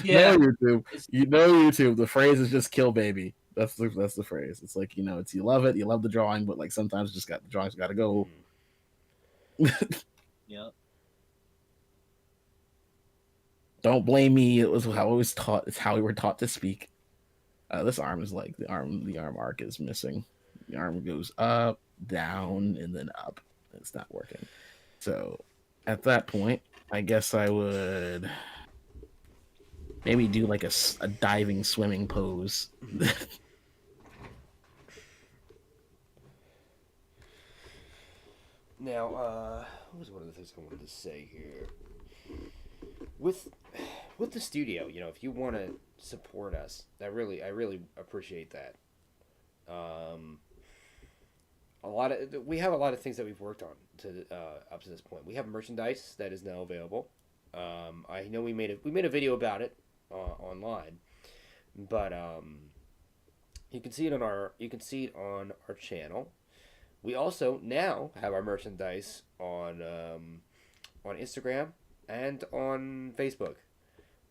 Yeah. YouTube. It's YouTube. The phrase is just kill baby. That's the phrase. It's like it's you love it, you love the drawing, but like sometimes just got the drawings got to go. Mhm. yep. Don't blame me. It was how I was taught. It's how we were taught to speak. This arm is like the arm arc is missing. The arm goes up, down, and then up. It's not working. So at that point, I guess I would maybe do like a diving swimming pose. Mhm. Now, what was one of the things I wanted to say here? With with the studio, if you want to support us, I really appreciate that. Um, we have a lot of things that we've worked on to up to this point. We have merchandise that is now available. I know we made a video about it online, but you can see it on our channel. We also now have our merchandise on Instagram and on Facebook.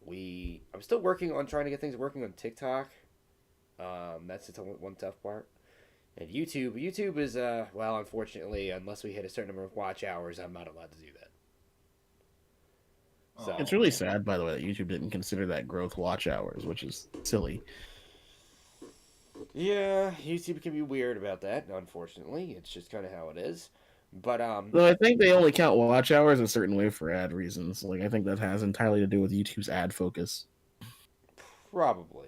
I'm still working on trying to get things working on TikTok. That's the one tough part. And YouTube is well, unfortunately, unless we hit a certain number of watch hours, I'm not allowed to do that. So It's really sad, by the way, that YouTube didn't consider that growth watch hours, which is silly. yeah, YouTube can be weird about that. Unfortunately, it's just kind of how it is. But Though I think they only count watch hours a certain way for ad reasons. Like I think that has entirely to do with YouTube's ad focus. probably.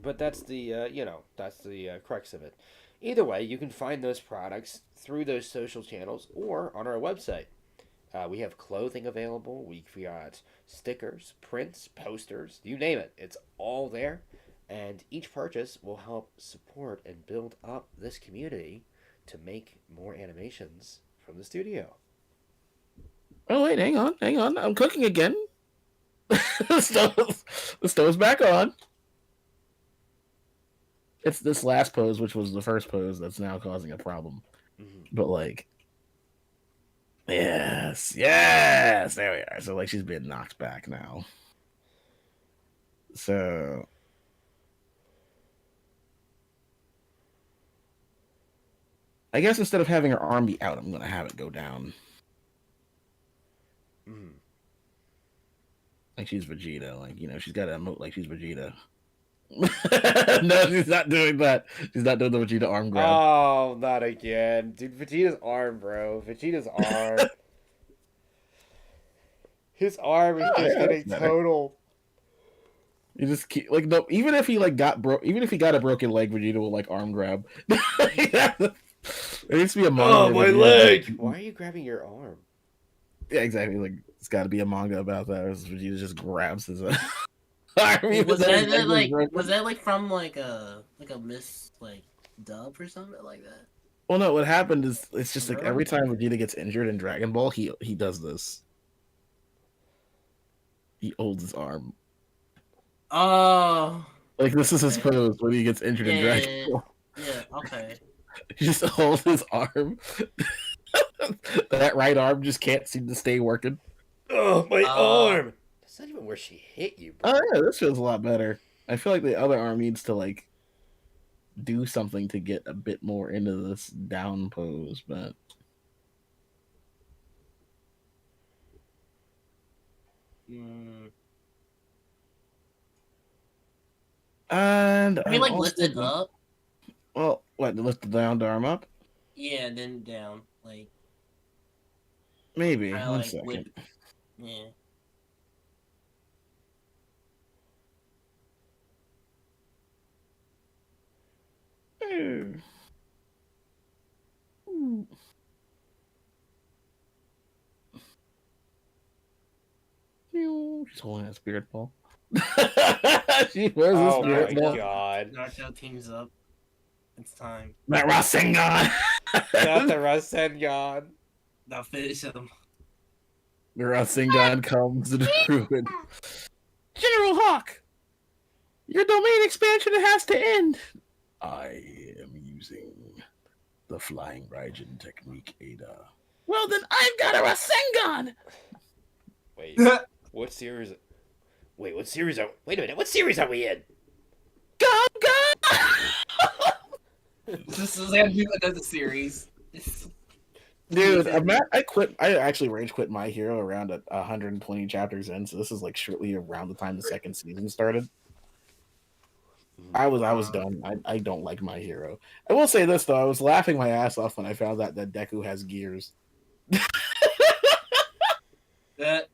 But that's the that's the crux of it. Either way, you can find those products through those social channels or on our website. We have clothing available. We've got stickers, prints, posters, you name it. It's all there. And each purchase will help support and build up this community to make more animations from the studio. Oh wait, hang on. I'm cooking again. The stove's back on. It's this last pose, which was the first pose, that's now causing a problem. Mm-hmm. But like, yes, there we are. So like, she's been knocked back now. So I guess instead of having her arm be out, I'm gonna have it go down. Mm-hmm. Like she's Vegeta. Like, she's got to emote like she's Vegeta. No, she's not doing that. She's not doing the Vegeta arm grab. Oh, not again. Dude, Vegeta's arm, bro. Vegeta's arm. His arm is just getting total. You just keep like, no. Even if he like even if he got a broken leg, Vegeta will like arm grab. It needs to be a manga. Oh, my leg! Why are you grabbing your arm? Yeah, exactly. Like it's got to be a manga about that. Or Vegeta just grabs his arm. Was that like from like a miss like dub or something like that? Well, no. What happened is it's just like every time Vegeta gets injured in Dragon Ball, he does this. He holds his arm. Oh. Like this is his pose when he gets injured in Dragon Ball. Yeah. Okay. He just holds his arm. That right arm just can't seem to stay working. Oh, my arm! That's not even where she hit you, bro. Oh yeah, this feels a lot better. I feel like the other arm needs to like do something to get a bit more into this down pose, but and can we like lift it up? Well, what, to lift the down arm up? Yeah, and then down, like maybe. kinda One like second. yeah. She's holding a spirit ball. She wears a spirit ball. Oh my god. Naruto teams up. It's time. That Rasengan! Not the Rasengan. Now finish him. The Rasengan comes to ruin. General Hawk! Your domain expansion has to end! I am using the Flying Raijin technique, Ada. Well then, I've got a Rasengan! Wait, what series? Wait, what series are? Wait a minute, what series are we in? Gaga! This is gonna be another series. Dude, I actually rage quit My Hero around 120 chapters in, so this is like shortly around the time the second season started. I was done. I don't like My Hero. I will say this though, I was laughing my ass off when I found out that Deku has gears. And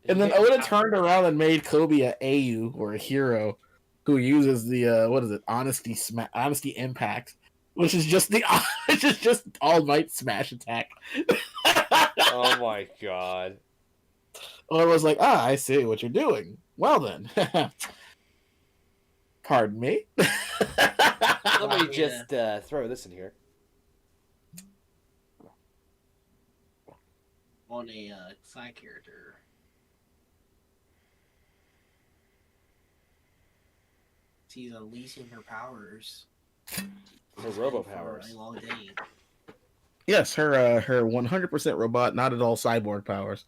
then Oda turned around and made Kobe a AU or a hero who uses the what is it, honesty impact, which is just all might smash attack. Oh my god. Oda was like, I see what you're doing. Well then. Pardon me. Let me just throw this in here. On a side character. She's unleashing her powers. Her robo powers. For a long day. Yes, her 100% robot, not at all cyborg powers.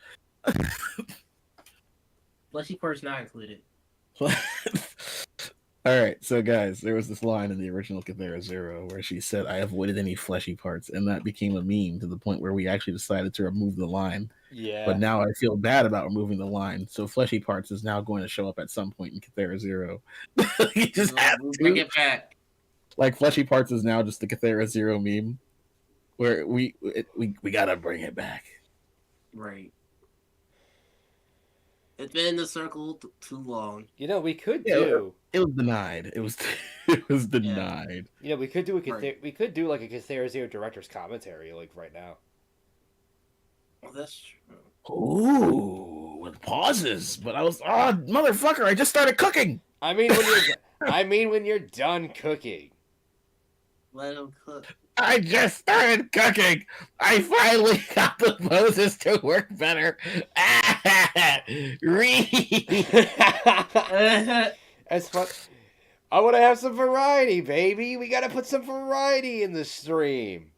Fleshy parts not included. Alright, so guys, there was this line in the original KZERO where she said, I avoided any fleshy parts, and that became a meme to the point where we actually decided to remove the line Yeah. But now I feel bad about removing the line. So fleshy parts is now going to show up at some point in KZERO. You just have We'll to. bring it back. Like fleshy parts is now just the KZERO meme, where we gotta bring it back. Right. It's been in the circle too long. You know, we could Yeah, do. it was denied. It was it was denied. You know, we could do Right. we could do like a KZERO director's commentary like right now. Well, that's true. Ooh, with pauses. But I was, motherfucker! I just started cooking. I mean when you're I mean when you're done cooking. Let him cook. I just started cooking. I finally got the poses to work better. That's fun. I want to have some variety, baby. We got to put some variety in the stream.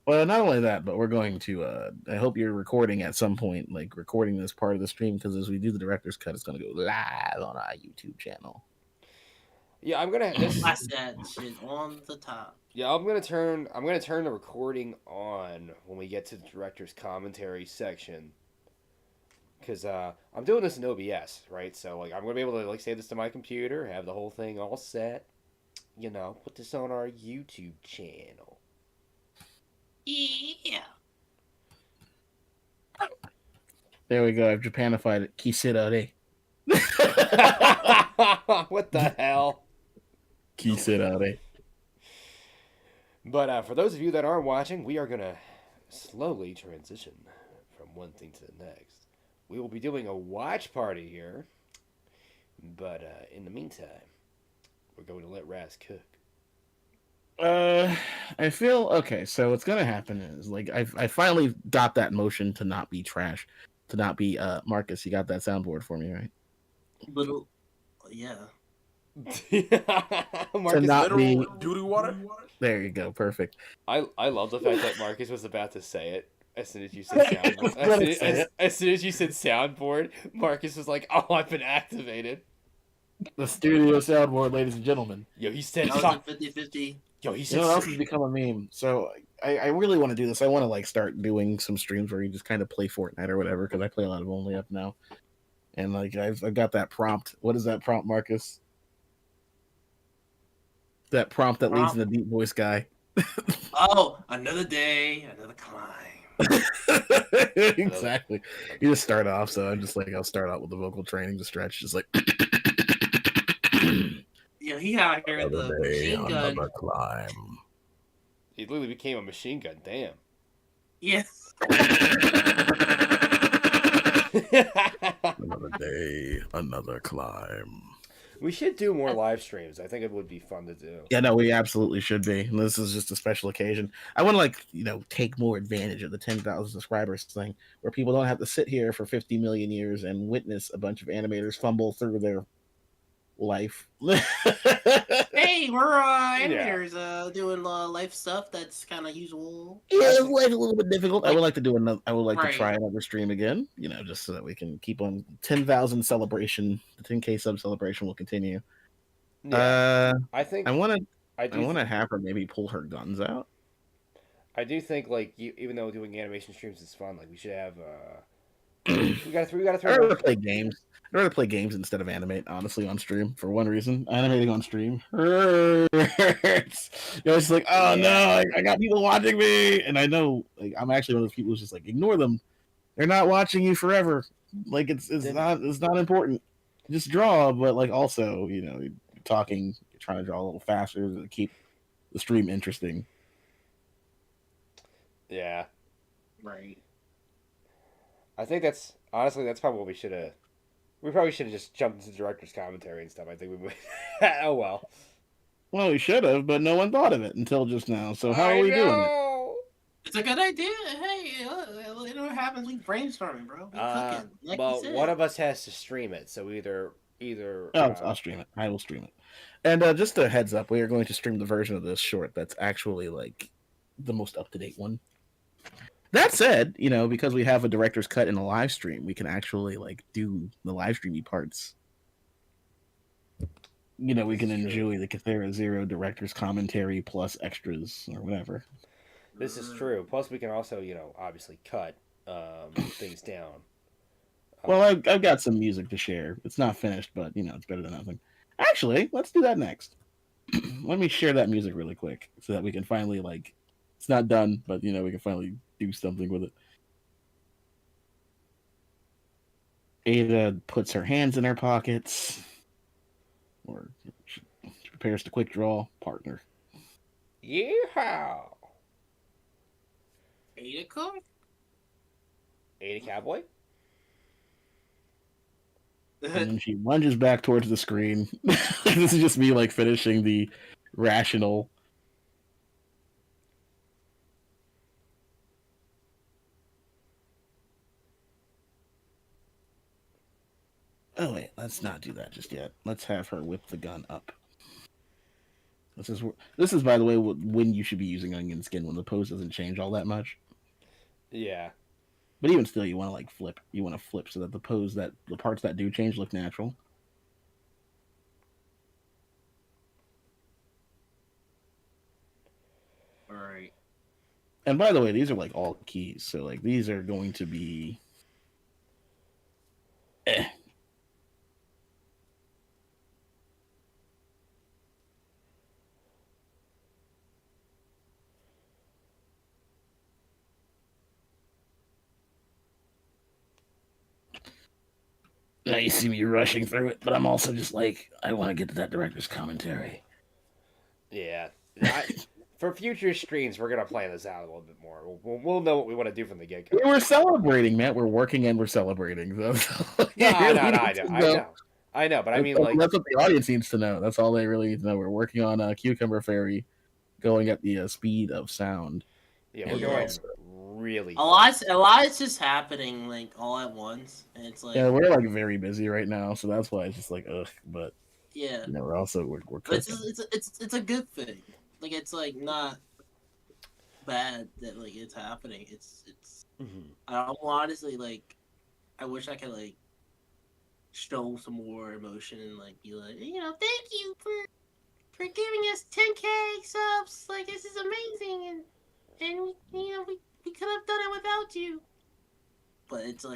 Well, not only that, but we're going to. I hope you're recording at some point, like recording this part of the stream, because as we do the director's cut, it's going to go live on our YouTube channel. Yeah, I'm gonna. Blast that shit on the top. Yeah, I'm gonna turn the recording on when we get to the director's commentary section. Cause I'm doing this in OBS, right? So like I'm gonna be able to like save this to my computer, have the whole thing all set. You know, put this on our YouTube channel. Yeah. There we go. I've Japanified it. KZERO. What the hell? KZERO. But for those of you that aren't watching, we are gonna slowly transition from one thing to the next. We will be doing a watch party here, but in the meantime, we're going to let Raz cook. I feel okay. So what's gonna happen is like I finally got that motion to not be trash, to not be Marcus. You got that soundboard for me, right? Little, yeah. Marcus, not be- Duty water. There you go. Perfect. I love the fact that Marcus was about to say it as soon as you said soundboard. As soon as you said soundboard, Marcus was like, "Oh, I've been activated." The studio soundboard, ladies and gentlemen. Yo, he said That was a 50-50. Yo, he You said know what else has become a meme? So I really want to do this. I want to like start doing some streams where you just kind of play Fortnite or whatever, because I play a lot of Only Up now. And like I've got that prompt. What is that prompt, Marcus? That prompt that leads to the deep voice guy. Oh, another day, another climb. Exactly. You just start off. So I'm just like I'll start out with the vocal training to stretch, just like. Yeah, he out here with the machine gun. Climb. He literally became a machine gun. Damn. Yes. Another day, another climb. We should do more live streams. I think it would be fun to do. Yeah, no, we absolutely should be. And this is just a special occasion. I want to take more advantage of the 10,000 subscribers thing, where people don't have to sit here for 50 million years and witness a bunch of animators fumble through their life. Hey, we're animators doing life stuff that's kind of usual. Yeah, it's life a little bit difficult. I would like to do another. I would like Right. to try another stream again. Just so that we can keep on 10,000 celebration. The 10K sub celebration will continue. Yeah, I think I want I to have her maybe pull her guns out. I do think like even though doing animation streams is fun, like we should have we got to I'd rather play games. I'd rather play games instead of animate, honestly, on stream for one reason. Animating on stream hurts. It's like, oh no, I got people watching me, and I know I'm actually one of those people who's just like, ignore them. They're not watching you forever. Like it's not important. Just draw, but like also, you're talking, you're trying to draw a little faster to keep the stream interesting. Yeah. Right. I think that's probably what we should have. We probably should have just jumped into director's commentary and stuff. I think we would. Oh well. Well, we should have, but no one thought of it until just now. So how are we doing it? It's a good idea. Hey, you know what happens? We brainstorming, bro. We cooking. Like well, you said. one of us has to stream it, so either. I'll stream it. I will stream it. And just a heads up, we are going to stream the version of this short that's actually like the most up to date one. That said, because we have a director's cut in a live stream, we can actually like do the live streamy parts. We can enjoy the KZERO director's commentary plus extras or whatever. This is true. Plus, we can also, obviously cut things down. Well, I've got some music to share. It's not finished, but it's better than nothing. Actually, let's do that next. Let me share that music really quick so that we can finally it's not done, but we can finally do something with it. Ada puts her hands in her pockets, or she prepares to quick draw partner. Yeehaw! Ada Code? Ada Cowboy? And then she lunges back towards the screen. This is just me finishing the rational. Oh wait, let's not do that just yet. Let's have her whip the gun up. This is by the way when you should be using onion skin, when the pose doesn't change all that much. Yeah. But even still, you want to flip. You want to flip so that the parts that do change look natural. All right. And by the way, these are all keys, so these are going to be. Now you see me rushing through it, but I'm also just I want to get to that director's commentary. Yeah. For future streams, we're gonna plan this out a little bit more. We'll know what we want to do from the get go. We're celebrating, Matt. We're working and we're celebrating. So, I know, but I mean, that's what the audience needs to know. That's all they really need to know. We're working on Cucumber Fairy, going at the speed of sound. Yeah, we're going really. A lot is just happening all at once, and it's yeah, we're very busy right now, so that's why it's just ugh. But yeah, we're also we're cooking. It's a good thing. It's not bad that it's happening. It's Mm-hmm. I honestly I wish I could show some more emotion and be thank you for giving us 10K subs. This is amazing, and we could have done it without you. But it's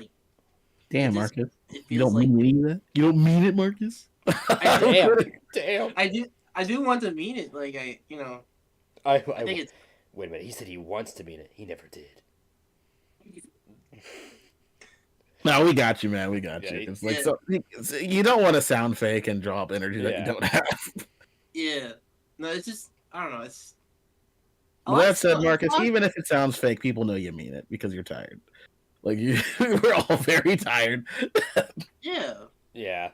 damn, Marcus, you don't mean any of that. You don't mean it, Marcus. Damn. I do want to mean it. I think it's. Wait a minute. He said he wants to mean it. He never did. No, we got you, man. We got you. It's you don't want to sound fake and draw up energy that you don't have. Yeah. No, it's just I don't know. It's. That said, Marcus, even if it sounds fake, people know you mean it because you're tired. We're all very tired. Yeah. Yeah.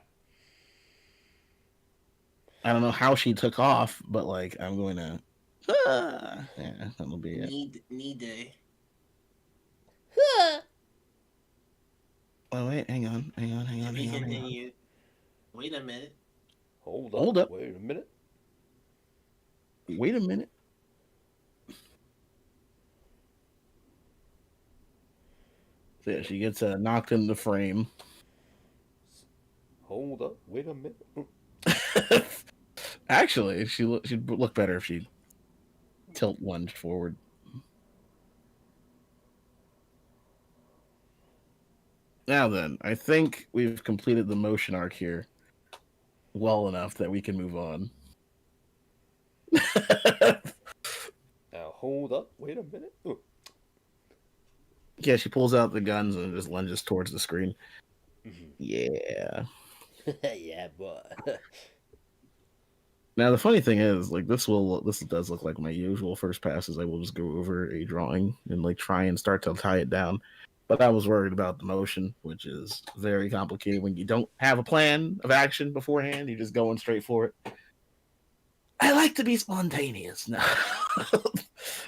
I don't know how she took off, but I'm going to. Yeah, that'll be it. Knee day. Oh wait, hang on. Wait a minute. Hold up. Wait a minute. So yeah, she gets knocked in the frame. Hold up. Wait a minute. Actually, she'd look better if she tilt lunged forward. Now then, I think we've completed the motion arc here well enough that we can move on. Now, hold up. Wait a minute. Ooh. Yeah, she pulls out the guns and just lunges towards the screen. Mm-hmm. Yeah. Yeah, boy. Now the funny thing is, this does look like my usual first passes. I will just go over a drawing and try and start to tie it down. But I was worried about the motion, which is very complicated when you don't have a plan of action beforehand. You're just going straight for it. I like to be spontaneous. No.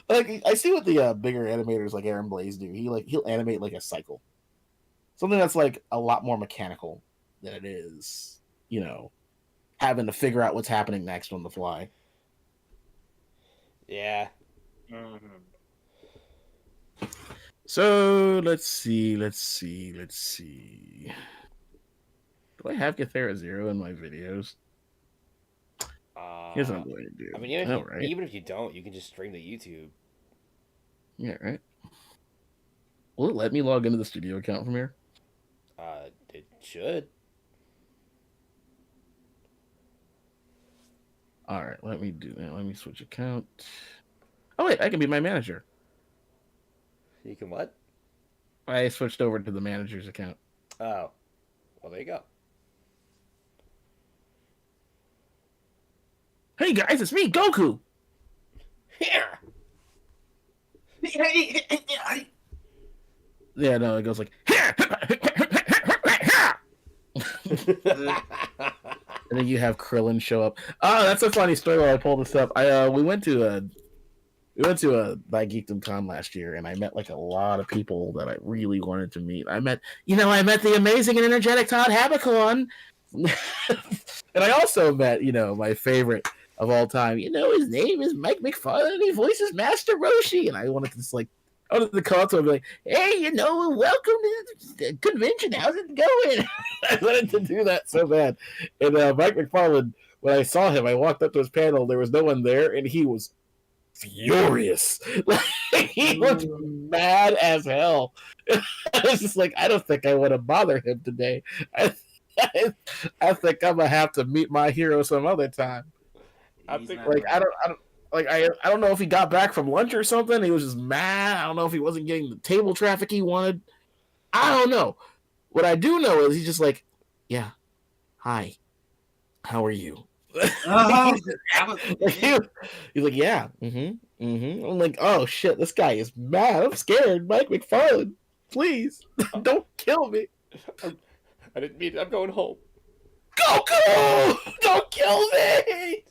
I see what the bigger animators like Aaron Blaze do. He'll animate a cycle. Something that's a lot more mechanical than it is, having to figure out what's happening next on the fly. Yeah. Mm-hmm. So let's see. Do I have KZERO in my videos? Here's what I'm going to do. I mean, even if you don't, you can just stream to YouTube. Yeah, right. Will it let me log into the studio account from here? It should. All right, let me do that. Let me switch account. Oh wait, I can be my manager. You can what? I switched over to the manager's account. Oh, well, there you go. Hey guys, it's me, Goku. Here. Yeah, no, it goes like. And then you have Krillin show up. Oh, that's a funny story. While I pulled this up, we went to a by Geekdom Con last year, and I met like a lot of people that I really wanted to meet. I met the amazing and energetic Todd Habicorn, and I also met my favorite of all time. His name is Mike McFarlane, and he voices Master Roshi, and I wanted to just out of the console, I'd be like, hey, welcome to the convention. How's it going? I wanted to do that so bad. And Mike McFarlane, when I saw him, I walked up to his panel. There was no one there, and he was furious. He was mad as hell. I was just like, I don't think I want to bother him today. I think I'm going to have to meet my hero some other time. I think, I don't know if he got back from lunch or something. He was just mad. I don't know if he wasn't getting the table traffic he wanted. I don't know. What I do know is he's just like, yeah, hi, how are you? He's like, yeah, I'm like, oh shit, this guy is mad. I'm scared. Mike McFarlane, please don't kill me. I didn't mean it. I'm going home. Goku, don't kill me.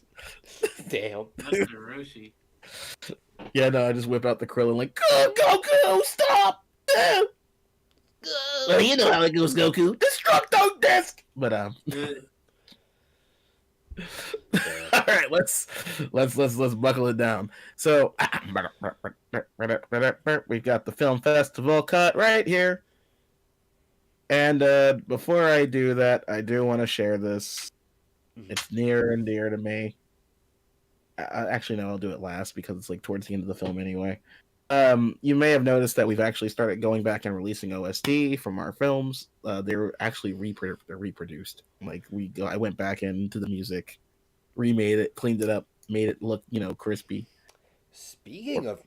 Damn. Master Roshi. Yeah, no, I just whip out the Krillin like, Goku, stop! Well, you know how it goes, Goku. Destructo disc. But all right, let's buckle it down. So we've got the film festival cut right here. And before I do that, I do want to share this. It's near and dear to me. Actually, no, I'll do it last because it's like towards the end of the film anyway. You may have noticed that we've actually started going back and releasing OST from our films. They're actually reproduced. I went back into the music, remade it, cleaned it up, made it look, crispy. Speaking of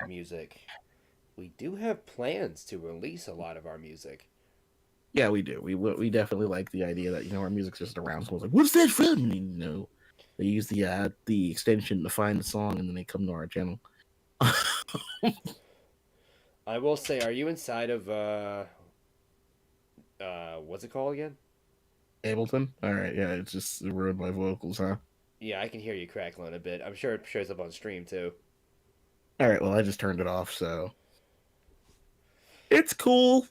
music, we do have plans to release a lot of our music. Yeah, we do. We definitely like the idea that our music's just around. So I was like, "What's that from?" And, they use the extension to find the song, and then they come to our channel. I will say, are you inside of what's it called again? Ableton? Alright, yeah, it's just ruined my vocals, huh? Yeah, I can hear you crackling a bit. I'm sure it shows up on stream too. Alright, well, I just turned it off, so it's cool.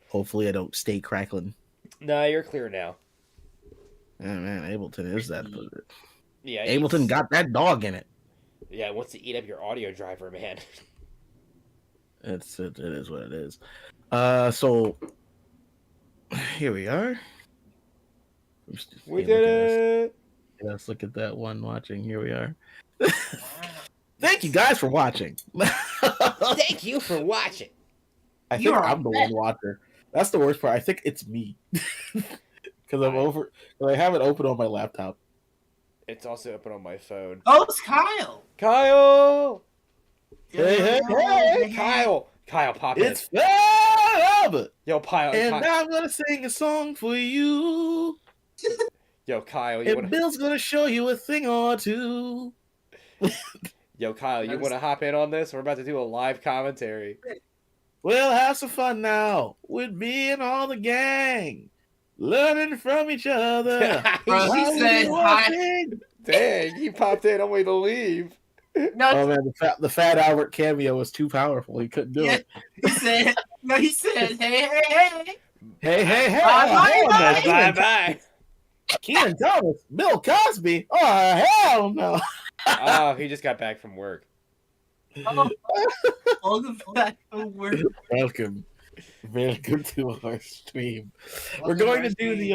Hopefully I don't stay crackling. Nah, you're clear now. Oh man, Ableton is that. Yeah, Ableton got that dog in it. Yeah, it wants to eat up your audio driver, man. It is what it is. So here we are. We did it. Let's look at that one watching. Here we are. Thank you guys for watching. Thank you for watching. I think I'm the one watcher. That's the worst part. I think it's me. Because I have it open on my laptop. It's also open on my phone. Oh, it's Kyle. Kyle! Hey, Kyle! Kyle, pop in. It's Fab! Yo, Kyle. And I'm going to sing a song for you. Yo, Kyle. Bill's going to show you a thing or two. Yo, Kyle, you want to hop in on this? We're about to do a live commentary. We'll have some fun now with me and all the gang. Learning from each other. Bro, he said hi. Dang, he popped in only to leave. No, oh man, the Fat Albert cameo was too powerful. He couldn't do it. He said, hey. Hey. Bye. Kenan Thomas, Bill Cosby. Oh, hell no. Oh, he just got back from work. Welcome back from work. Welcome to our stream. We're going to do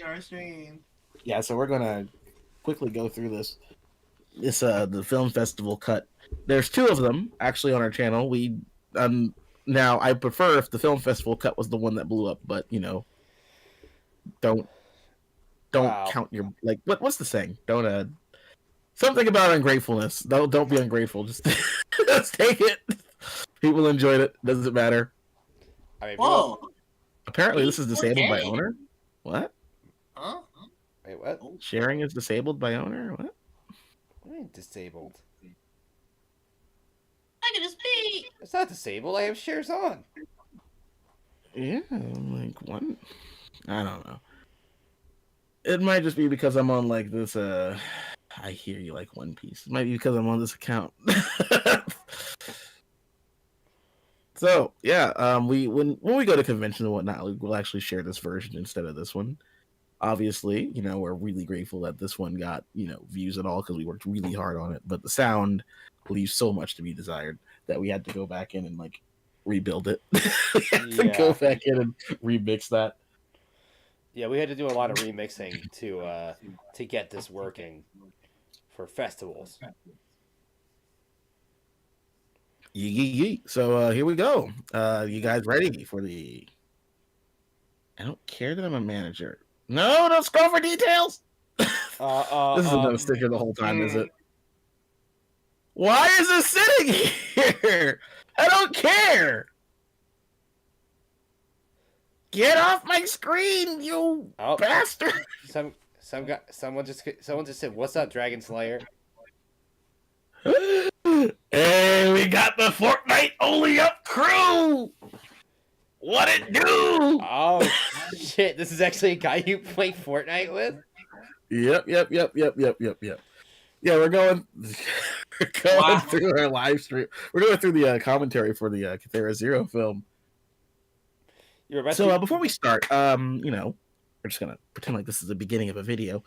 our stream. Yeah, so we're gonna quickly go through the film festival cut. There's two of them actually on our channel. We Now I prefer if the film festival cut was the one that blew up, but don't Wow. count your like what's the saying? Don't something about ungratefulness. Don't be ungrateful. Just just take it. People enjoyed it. Doesn't matter. I mean, people. Whoa. Apparently, this is disabled by 4K. owner. What? Huh? Wait, what? Sharing is disabled by owner. What? What do you mean disabled? I can just be. It's not disabled. I have shares on. Yeah, like what? I don't know. It might just be because I'm on like this. I hear you like One Piece. It might be because I'm on this account. So yeah, we when we go to conventions and whatnot, we'll actually share this version instead of this one. Obviously, we're really grateful that this one got views at all because we worked really hard on it. But the sound leaves so much to be desired that we had to go back in and like rebuild it. We had to go back in and remix that. Yeah, we had to do a lot of remixing to get this working for festivals. Yee. So here we go. You guys ready for the? I don't care that I'm a manager. No, don't scroll for details. This is another sticker the whole time, is it? Why is it sitting here? I don't care. Get off my screen, you bastard! Someone just said, "What's up, Dragon Slayer?" Hey, we got the Fortnite only up crew. What it do? Oh shit! This is actually a guy you play Fortnite with. Yep. Yeah, we're going through our live stream. We're going through the commentary for the KZERO film. So before we start, we're just gonna pretend like this is the beginning of a video.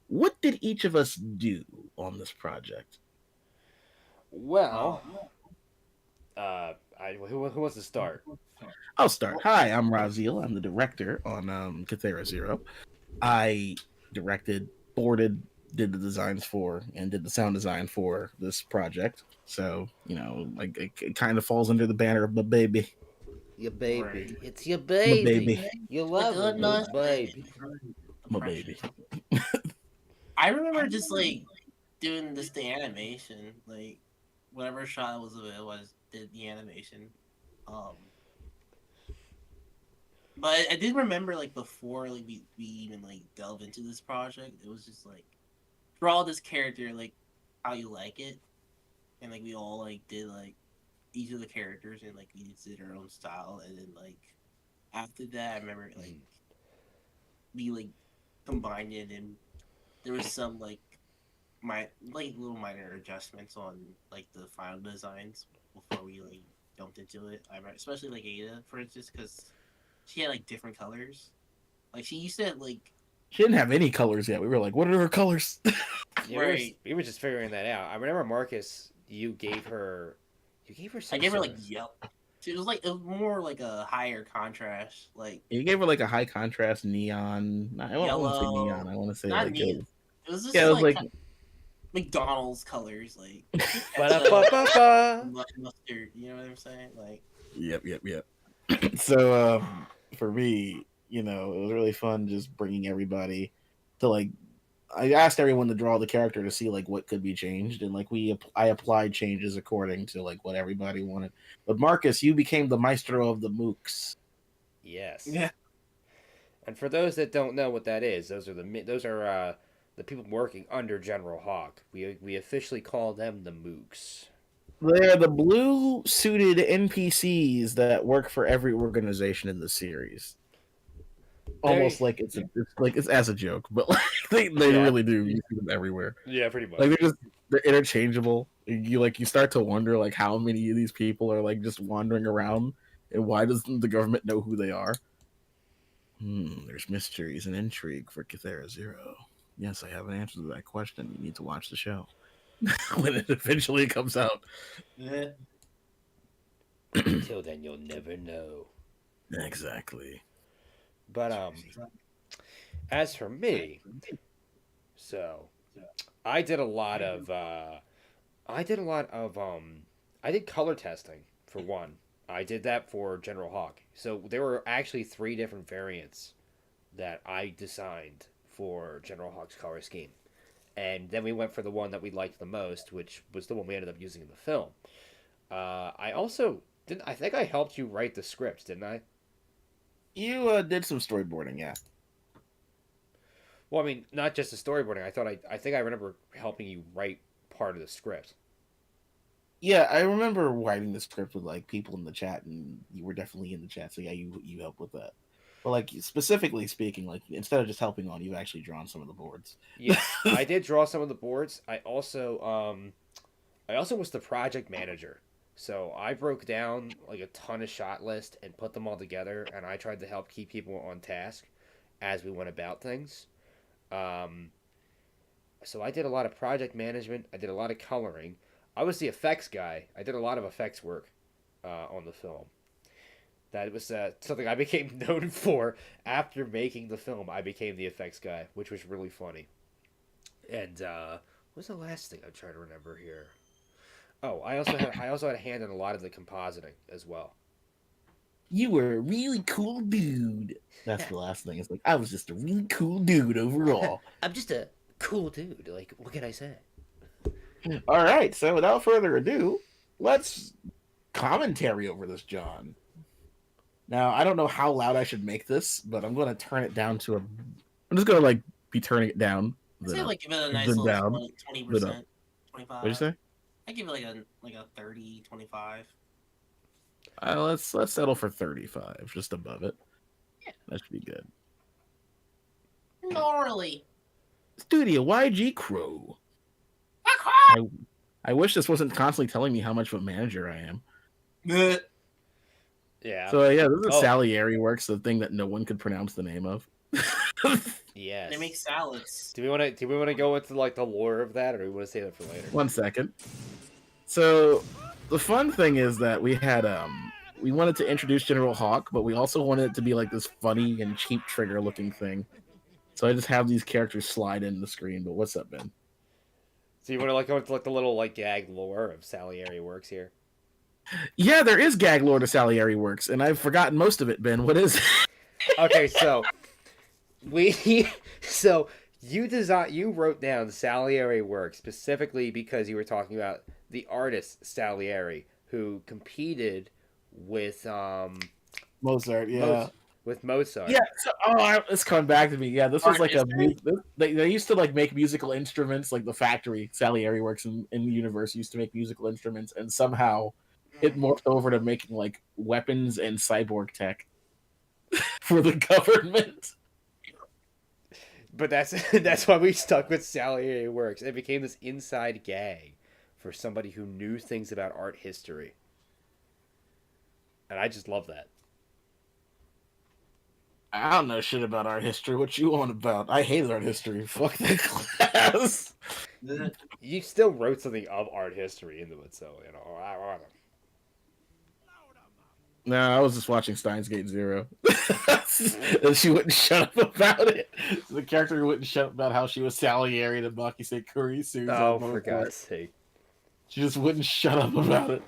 What did each of us do on this project? Well, who wants to start? I'll start. Hi, I'm Raziel. I'm the director on KZERO. I directed, boarded, did the designs for, and did the sound design for this project. So, like it kind of falls under the banner of my baby. Your baby. Right. It's your baby. My baby. You love it, my baby. My baby. I remember just like doing the animation, like whatever shot was available, I just did the animation. But I did remember like before like we even like delve into this project, it was just like draw this character like how you like it, and like we all like did like each of the characters and like we did our own style, and then like after that I remember like we like combined it, and there was some like little minor adjustments on like the final designs before we like jumped into it. I remember, especially like Ada, for instance, because she had like different colors. Like she used to like she didn't have any colors yet. We were like, what are her colors? Yeah, right. We were just figuring that out. I remember Marcus, you gave her some. I gave her like yellow. It was more like a higher contrast. Like you gave her like a high contrast neon. I don't want to say neon. I want to say not like neon. It was just it was like McDonald's colors, like mustard. You know what I'm saying? Like yep. So for me, it was really fun just bringing everybody to like. I asked everyone to draw the character to see like what could be changed, and like I applied changes according to like what everybody wanted. But Marcus, you became the maestro of the mooks. Yes. Yeah. And for those that don't know what that is, those are the people working under General Hawk. We officially call them the mooks. They're the blue suited NPCs that work for every organization in the series. Almost like it's as a joke, but like they really do. You see them everywhere. Yeah, pretty much. Like they're interchangeable. You start to wonder like how many of these people are like just wandering around, and why doesn't the government know who they are? There's mysteries and intrigue for KZERO. Yes, I have an answer to that question. You need to watch the show when it eventually comes out. Yeah. Until then, you'll never know. Exactly. But as for me, so I did a lot of I did color testing for one. I did that for General Hawk. So there were actually 3 different variants that I designed for General Hawk's color scheme. And then we went for the one that we liked the most, which was the one we ended up using in the film. I also didn't. I think I helped you write the script, didn't I? You did some storyboarding, yeah. Well, I mean, not just the storyboarding. I think I remember helping you write part of the script. Yeah, I remember writing the script with like people in the chat, and you were definitely in the chat. So yeah, you helped with that. But like specifically speaking, like instead of just helping on, you've actually drawn some of the boards. Yes, I did draw some of the boards. I also was the project manager. So I broke down like a ton of shot list and put them all together, and I tried to help keep people on task as we went about things. Um, so I did a lot of project management. I did a lot of coloring. I was the effects guy. I did a lot of effects work on the film. That was something I became known for after making the film. I became the effects guy, which was really funny. And what was the last thing I'm trying to remember here? Oh, I also had a hand in a lot of the compositing as well. You were a really cool dude. That's the last thing. It's like I was just a really cool dude overall. I'm just a cool dude. Like, what can I say? All right, so without further ado, let's commentary over this, John. Now, I don't know how loud I should make this, but I'm going to turn it down to a. I'm just going to like be turning it down. I'd say like give it a nice then little down, 20%, 25. What'd you say? I give it like a 30, 25. Let's settle for 35, just above it. Yeah. That should be good. Gnarly. Studio YG Crow. I wish this wasn't constantly telling me how much of a manager I am. Yeah. So yeah, this is Salieri Works, the thing that no one could pronounce the name of. Yes. They make salads. Do we want to go into like the lore of that, or do we want to save that for later? 1 second. So the fun thing is that we had we wanted to introduce General Hawk, but we also wanted it to be like this funny and cheap trigger looking thing. So I just have these characters slide in the screen. But what's up, Ben? So you want to like go into like the little like gag lore of Salieri Works here? Yeah, there is gag lore to Salieri Works, and I've forgotten most of it, Ben. What is it? Okay, so you wrote down Salieri Works specifically because you were talking about the artist Salieri who competed with Mozart, yeah. With Mozart. Yeah, so, it's coming back to me. Yeah, this was like they used to like make musical instruments, like the factory Salieri Works in the universe used to make musical instruments, and somehow it morphed over to making like weapons and cyborg tech for the government. But that's why we stuck with Salieri Works. It became this inside gag for somebody who knew things about art history. And I just love that. I don't know shit about art history. What you on about? I hated art history. Fuck that class. You still wrote something of art history into it, so you know. No, I was just watching Steins Gate Zero. And she wouldn't shut up about it. The character wouldn't shut up about how she was Salieri to Maki Kurisu. Oh, for God's sake. She just wouldn't shut up about it.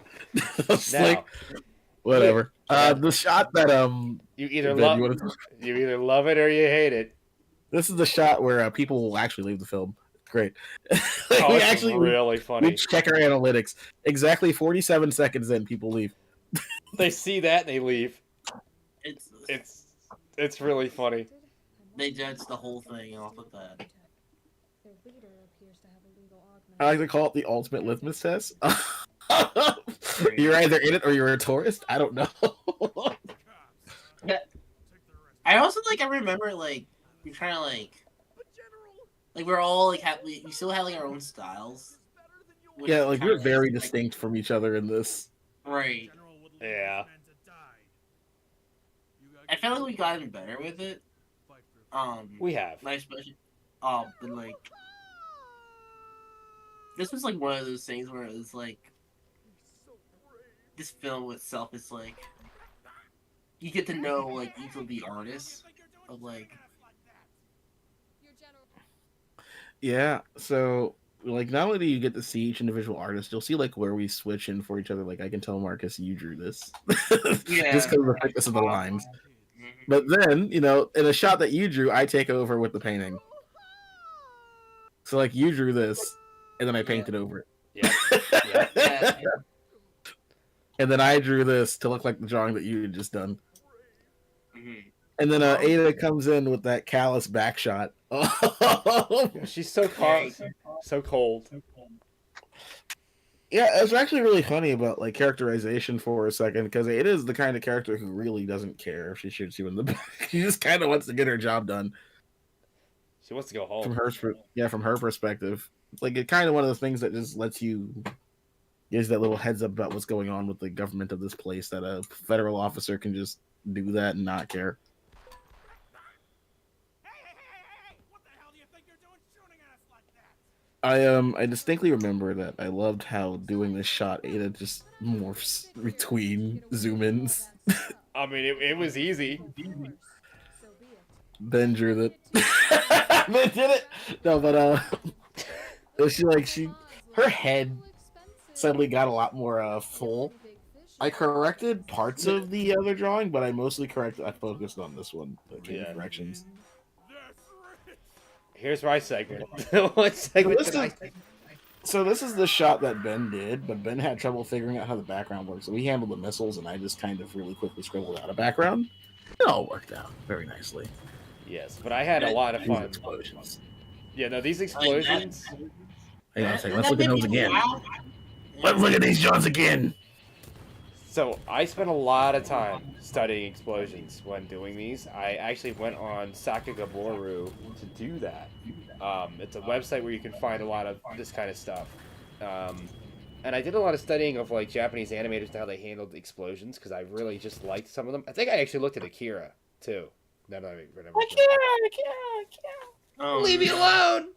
Now, like, whatever. The shot that you either love it or you hate it. This is the shot where people will actually leave the film. Great. It's really funny. We check our analytics. Exactly 47 seconds in, people leave. They see that and they leave. It's really funny. They judge the whole thing off of that. I like to call it the ultimate litmus test. You're either in it or you're a tourist. I don't know. I also I remember you're trying to we're all we still have our own styles. Yeah, we're very distinct from each other in this. Right. Yeah. I felt like we got even better with it. We have. Especially, but this was one of those things where it was this film itself is you get to know each of the artists of Yeah, so like not only do you get to see each individual artist, you'll see like where we switch in for each other. Like I can tell Marcus, you drew this, just because of the thickness of the lines. But then, you know, in a shot that you drew, I take over with the painting. So like you drew this, and then I painted over it. Yeah. And then I drew this to look like the drawing that you had just done. Mhm. And then Ada comes in with that callous back shot. She's so cold. So cold. Yeah, it's actually really funny about like characterization for a second, because Ada is the kind of character who really doesn't care if she shoots you in the back. She just kind of wants to get her job done. She wants to go home. From her perspective, like it's kind of one of the things that just lets you gives that little heads up about what's going on with the government of this place. That a federal officer can just do that and not care. I distinctly remember that I loved how doing this shot Ada just morphs between zoom ins. I mean, it was easy. Ben drew that. Ben did it. No, but her head suddenly got a lot more full. I corrected parts of the other drawing, but I focused on this one. Corrections. Here's my segment. What segment So this is the shot that Ben did, but Ben had trouble figuring out how the background works. So we handled the missiles, and I just kind of really quickly scribbled out a background. It all worked out very nicely. Yes, but I had a lot of fun. Explosions. Yeah, no, these explosions. Hang on a second. Let's look at those again. Let's look at these shots again. So I spent a lot of time studying explosions when doing these. I actually went on Sakagaboru to do that. It's a website where you can find a lot of this kind of stuff. And I did a lot of studying of like Japanese animators and how they handled explosions, because I really just liked some of them. I think I actually looked at Akira too. No, Akira. Oh, Leave me alone.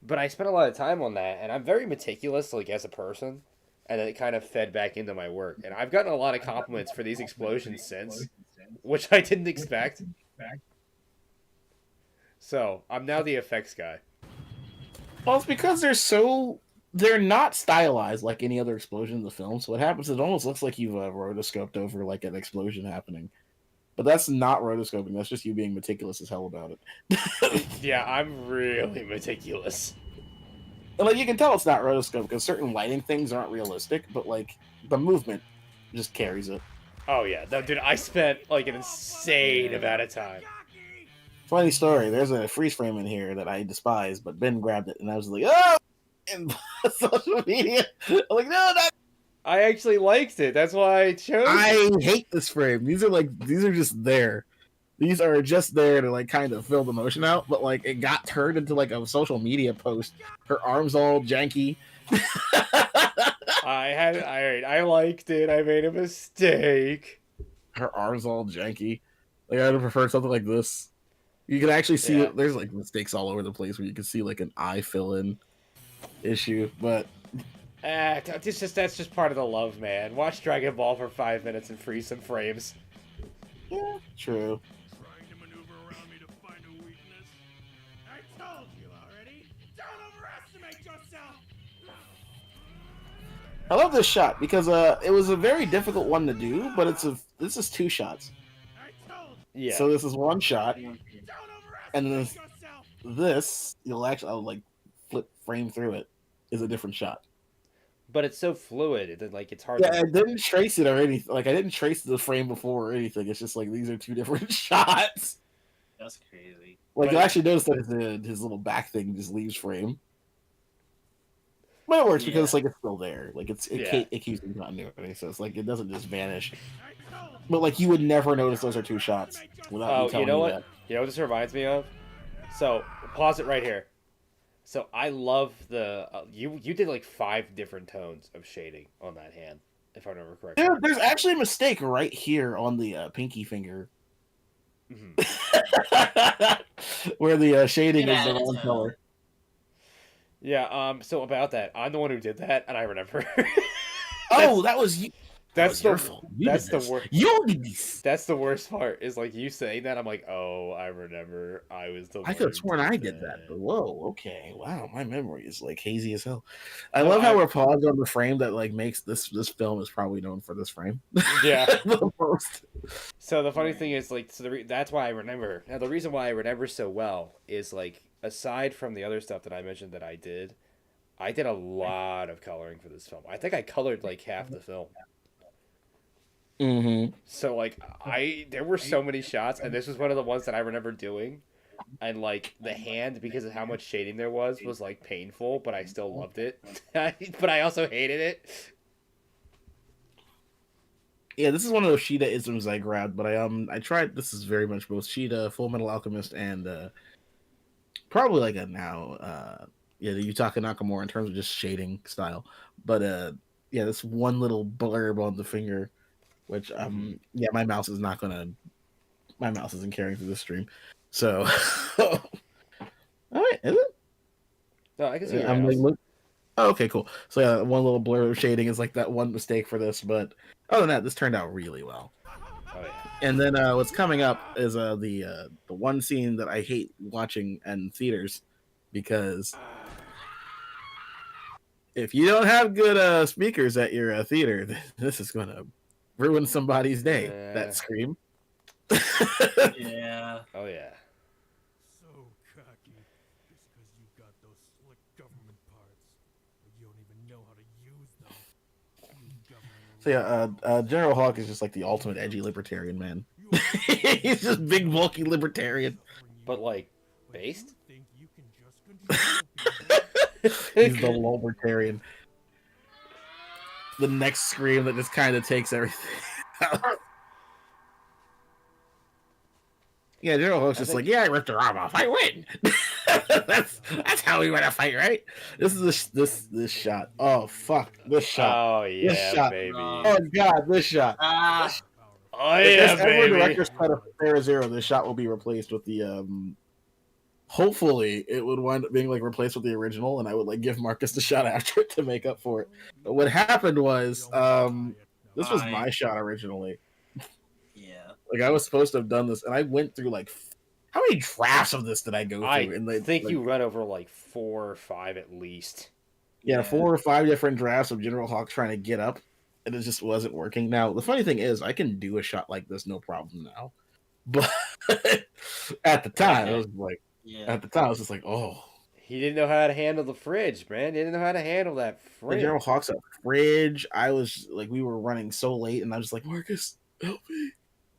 But I spent a lot of time on that, and I'm very meticulous, like, as a person, and it kind of fed back into my work. And I've gotten a lot of compliments for these explosions since, which I didn't expect. So, I'm now the effects guy. Well, it's because they're not stylized like any other explosion in the film. So what happens, it almost looks like you've rotoscoped over like an explosion happening. But that's not rotoscoping. That's just you being meticulous as hell about it. Yeah, I'm really meticulous. And, like, you can tell it's not rotoscope because certain lighting things aren't realistic, but like the movement just carries it. Oh yeah, no, dude, I spent like an insane amount of time. Funny story. There's a freeze frame in here that I despise, but Ben grabbed it, and I was like, "Oh!" And social media, I'm like, "No, not." I actually liked it. That's why I chose I hate this frame. These are just there. These are just there to like kind of fill the motion out, but like it got turned into like a social media post. Her arms all janky. I liked it. I made a mistake. Her arms all janky. Like I'd have preferred something like this. You can actually see it. There's like mistakes all over the place where you can see like an eye fill in issue, but that's just part of the love, man. Watch Dragon Ball for 5 minutes and freeze some frames. Yeah, true. Trying to maneuver around me to find a weakness. I told you already. Don't overestimate yourself. I love this shot because it was a very difficult one to do, but this is two shots. I told Yeah. So this is one shot, you. Don't and then overestimate yourself. this I'll like flip frame through it is a different shot. But it's so fluid that like it's hard. Yeah, I didn't trace it or anything. Like I didn't trace the frame before or anything. It's just like these are two different shots. That's crazy. Like But you actually notice that his little back thing just leaves frame. But it works because it's like it's still there. Like it keeps in continuity, so it's like it doesn't just vanish. But like you would never notice those are two shots without me telling you know you what? that. You know what this reminds me of? So pause it right here. So I love the you did like 5 different tones of shading on that hand, if I remember correctly. There's actually a mistake right here on the pinky finger, where the shading is the wrong color. Yeah. So about that, I'm the one who did that, and I remember. Oh, that was you. That's your the fault. You that's did the this. worst. You did this. That's the worst part. Is like you saying that. I'm like, oh, I remember. I was the. I one could have who sworn I did that, but whoa, okay, wow, my memory is like hazy as hell. I No, love how we're paused on the frame that like makes this film is probably known for this frame. Yeah. The most. So the funny thing is, like, that's why I remember. Now, the reason why I remember so well is like, aside from the other stuff that I mentioned that I did a lot of coloring for this film. I think I colored like half the film. Mm-hmm. So like, there were so many shots, and this was one of the ones that I remember doing. And like the hand, because of how much shading there was like painful, but I still loved it. But I also hated it. Yeah, this is one of those Sheeta isms I grabbed, but I tried. This is very much both Sheeta, Full Metal Alchemist, and probably like a now the Yutaka Nakamura in terms of just shading style. But yeah, this one little blurb on the finger, which yeah, my mouse isn't carrying through the stream, so. All right, is it? No, I can see your I'm mouse. like, look. Oh, okay, cool. So yeah, one little blur of shading is like that one mistake for this, but other than that, this turned out really well. Oh yeah. And then what's coming up is the one scene that I hate watching in theaters, because if you don't have good speakers at your theater, this is gonna ruin somebody's day. That scream. Yeah. Oh yeah. So cocky, just because you got those slick government parts, but you don't even know how to use them. You government So yeah, General Hawk is just like the ultimate edgy libertarian man. He's just big bulky libertarian. But like, based? think you can just control people. He's the libertarian. The next scream that just kind of takes everything out. Yeah, General Hook's just like, yeah, I ripped her arm off. I win. that's how we win a fight, right? This is this shot. Oh fuck, this shot. Oh yeah, this shot. baby. Oh god, this shot. Oh If yeah, there's ever a baby. director's cut of KZERO, this shot will be replaced with the hopefully it would wind up being like replaced with the original, and I would like give Marcus the shot after it to make up for it. But what happened was this was my shot originally. Yeah. Like I was supposed to have done this, and I went through like how many drafts of this did I go through? I And they, think like, you run over like 4 or 5 at least. Yeah, 4 or 5 different drafts of General Hawk trying to get up, and it just wasn't working. Now the funny thing is, I can do a shot like this no problem now, but at the time it was like, at the time I was just like, oh. He didn't know how to handle the fridge, man. He didn't know how to handle that fridge. General Hawk's a fridge. I was like, we were running so late, and I was like, Marcus, help me.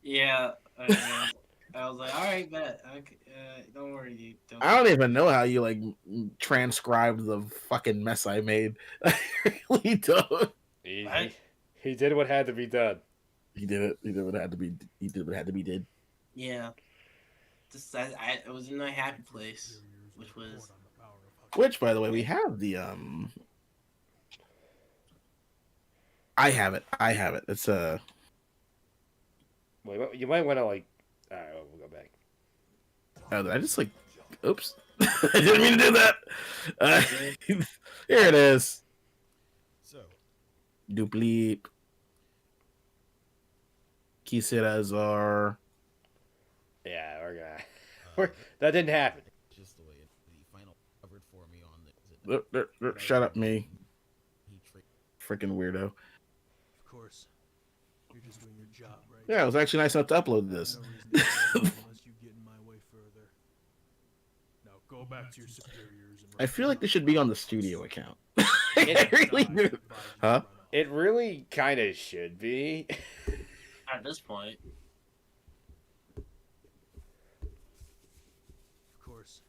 Yeah. I was like, all right, bet. Don't worry. I don't even know how you like transcribed the fucking mess I made. I really don't. He did what had to be done. He did it. He did what had to be. He did what had to be did. Yeah. Just it was in my happy place, Which, by the way, we have the I have it. It's Wait, you might want to like. All right, we'll go back. Oh, did I just like? Oops! I didn't mean to do that. Here it is. So. Dupleep. KZERO. Yeah, we're gonna. That didn't happen. Just the way the final covered for me on the. Shut up, me. Freaking weirdo. Of course. You're just doing your job, right? Yeah, it was actually nice enough to upload this. Unless you get in my way further. Now go back to your superiors and I feel like this should be on the studio account. I really do. Huh? It really kind of should be. At this point. Of course.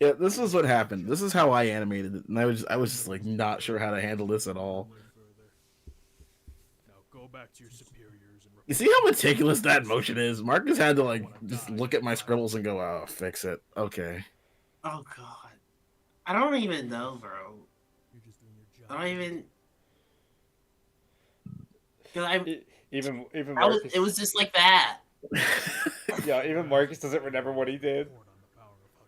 Yeah, this is what happened. This is how I animated it, and I was just like not sure how to handle this at all. Now go back to your superiors and You see how meticulous that motion is? Marcus had to like just look at my scribbles and go, "Oh, fix it." Okay. Oh god. I don't even know, bro. I don't even. Even Marcus, it was just like that. Yeah, even Marcus doesn't remember what he did.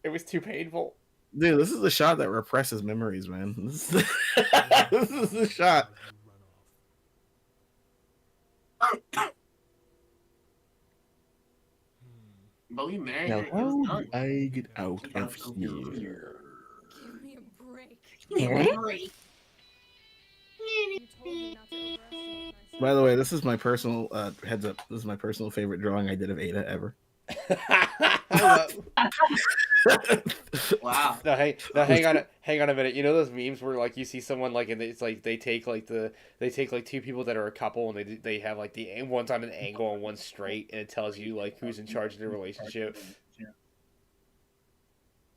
It was too painful. Dude, this is the shot that represses memories, man. This is the shot. But we married. Now, It how was do done. I get out of here? Give me a break. Great. You told me not to overestimate myself. By the way, this is my personal heads up. This is my personal favorite drawing I did of Ada ever. Wow. No, hang on a minute. You know those memes where like you see someone like and it's like they take like two people that are a couple and they have like the one's on an angle and one's straight and it tells you like who's in charge of the relationship.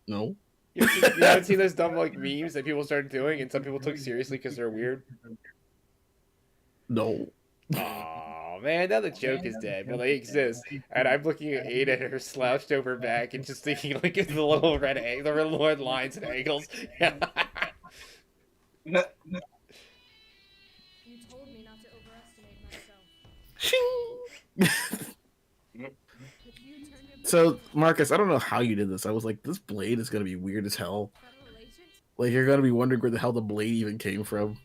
No. You haven't seen those dumb like memes that people started doing and some people took seriously because they're weird. No. Oh man, now the joke is dead, but they exist. And I'm looking at Ada and her slouched over back and just thinking like the little the little red lines and angles. You told me not to overestimate myself. If you turned it So, Marcus, I don't know how you did this. I was like, this blade is gonna be weird as hell. federal agent, Like, you're gonna be wondering where the hell the blade even came from.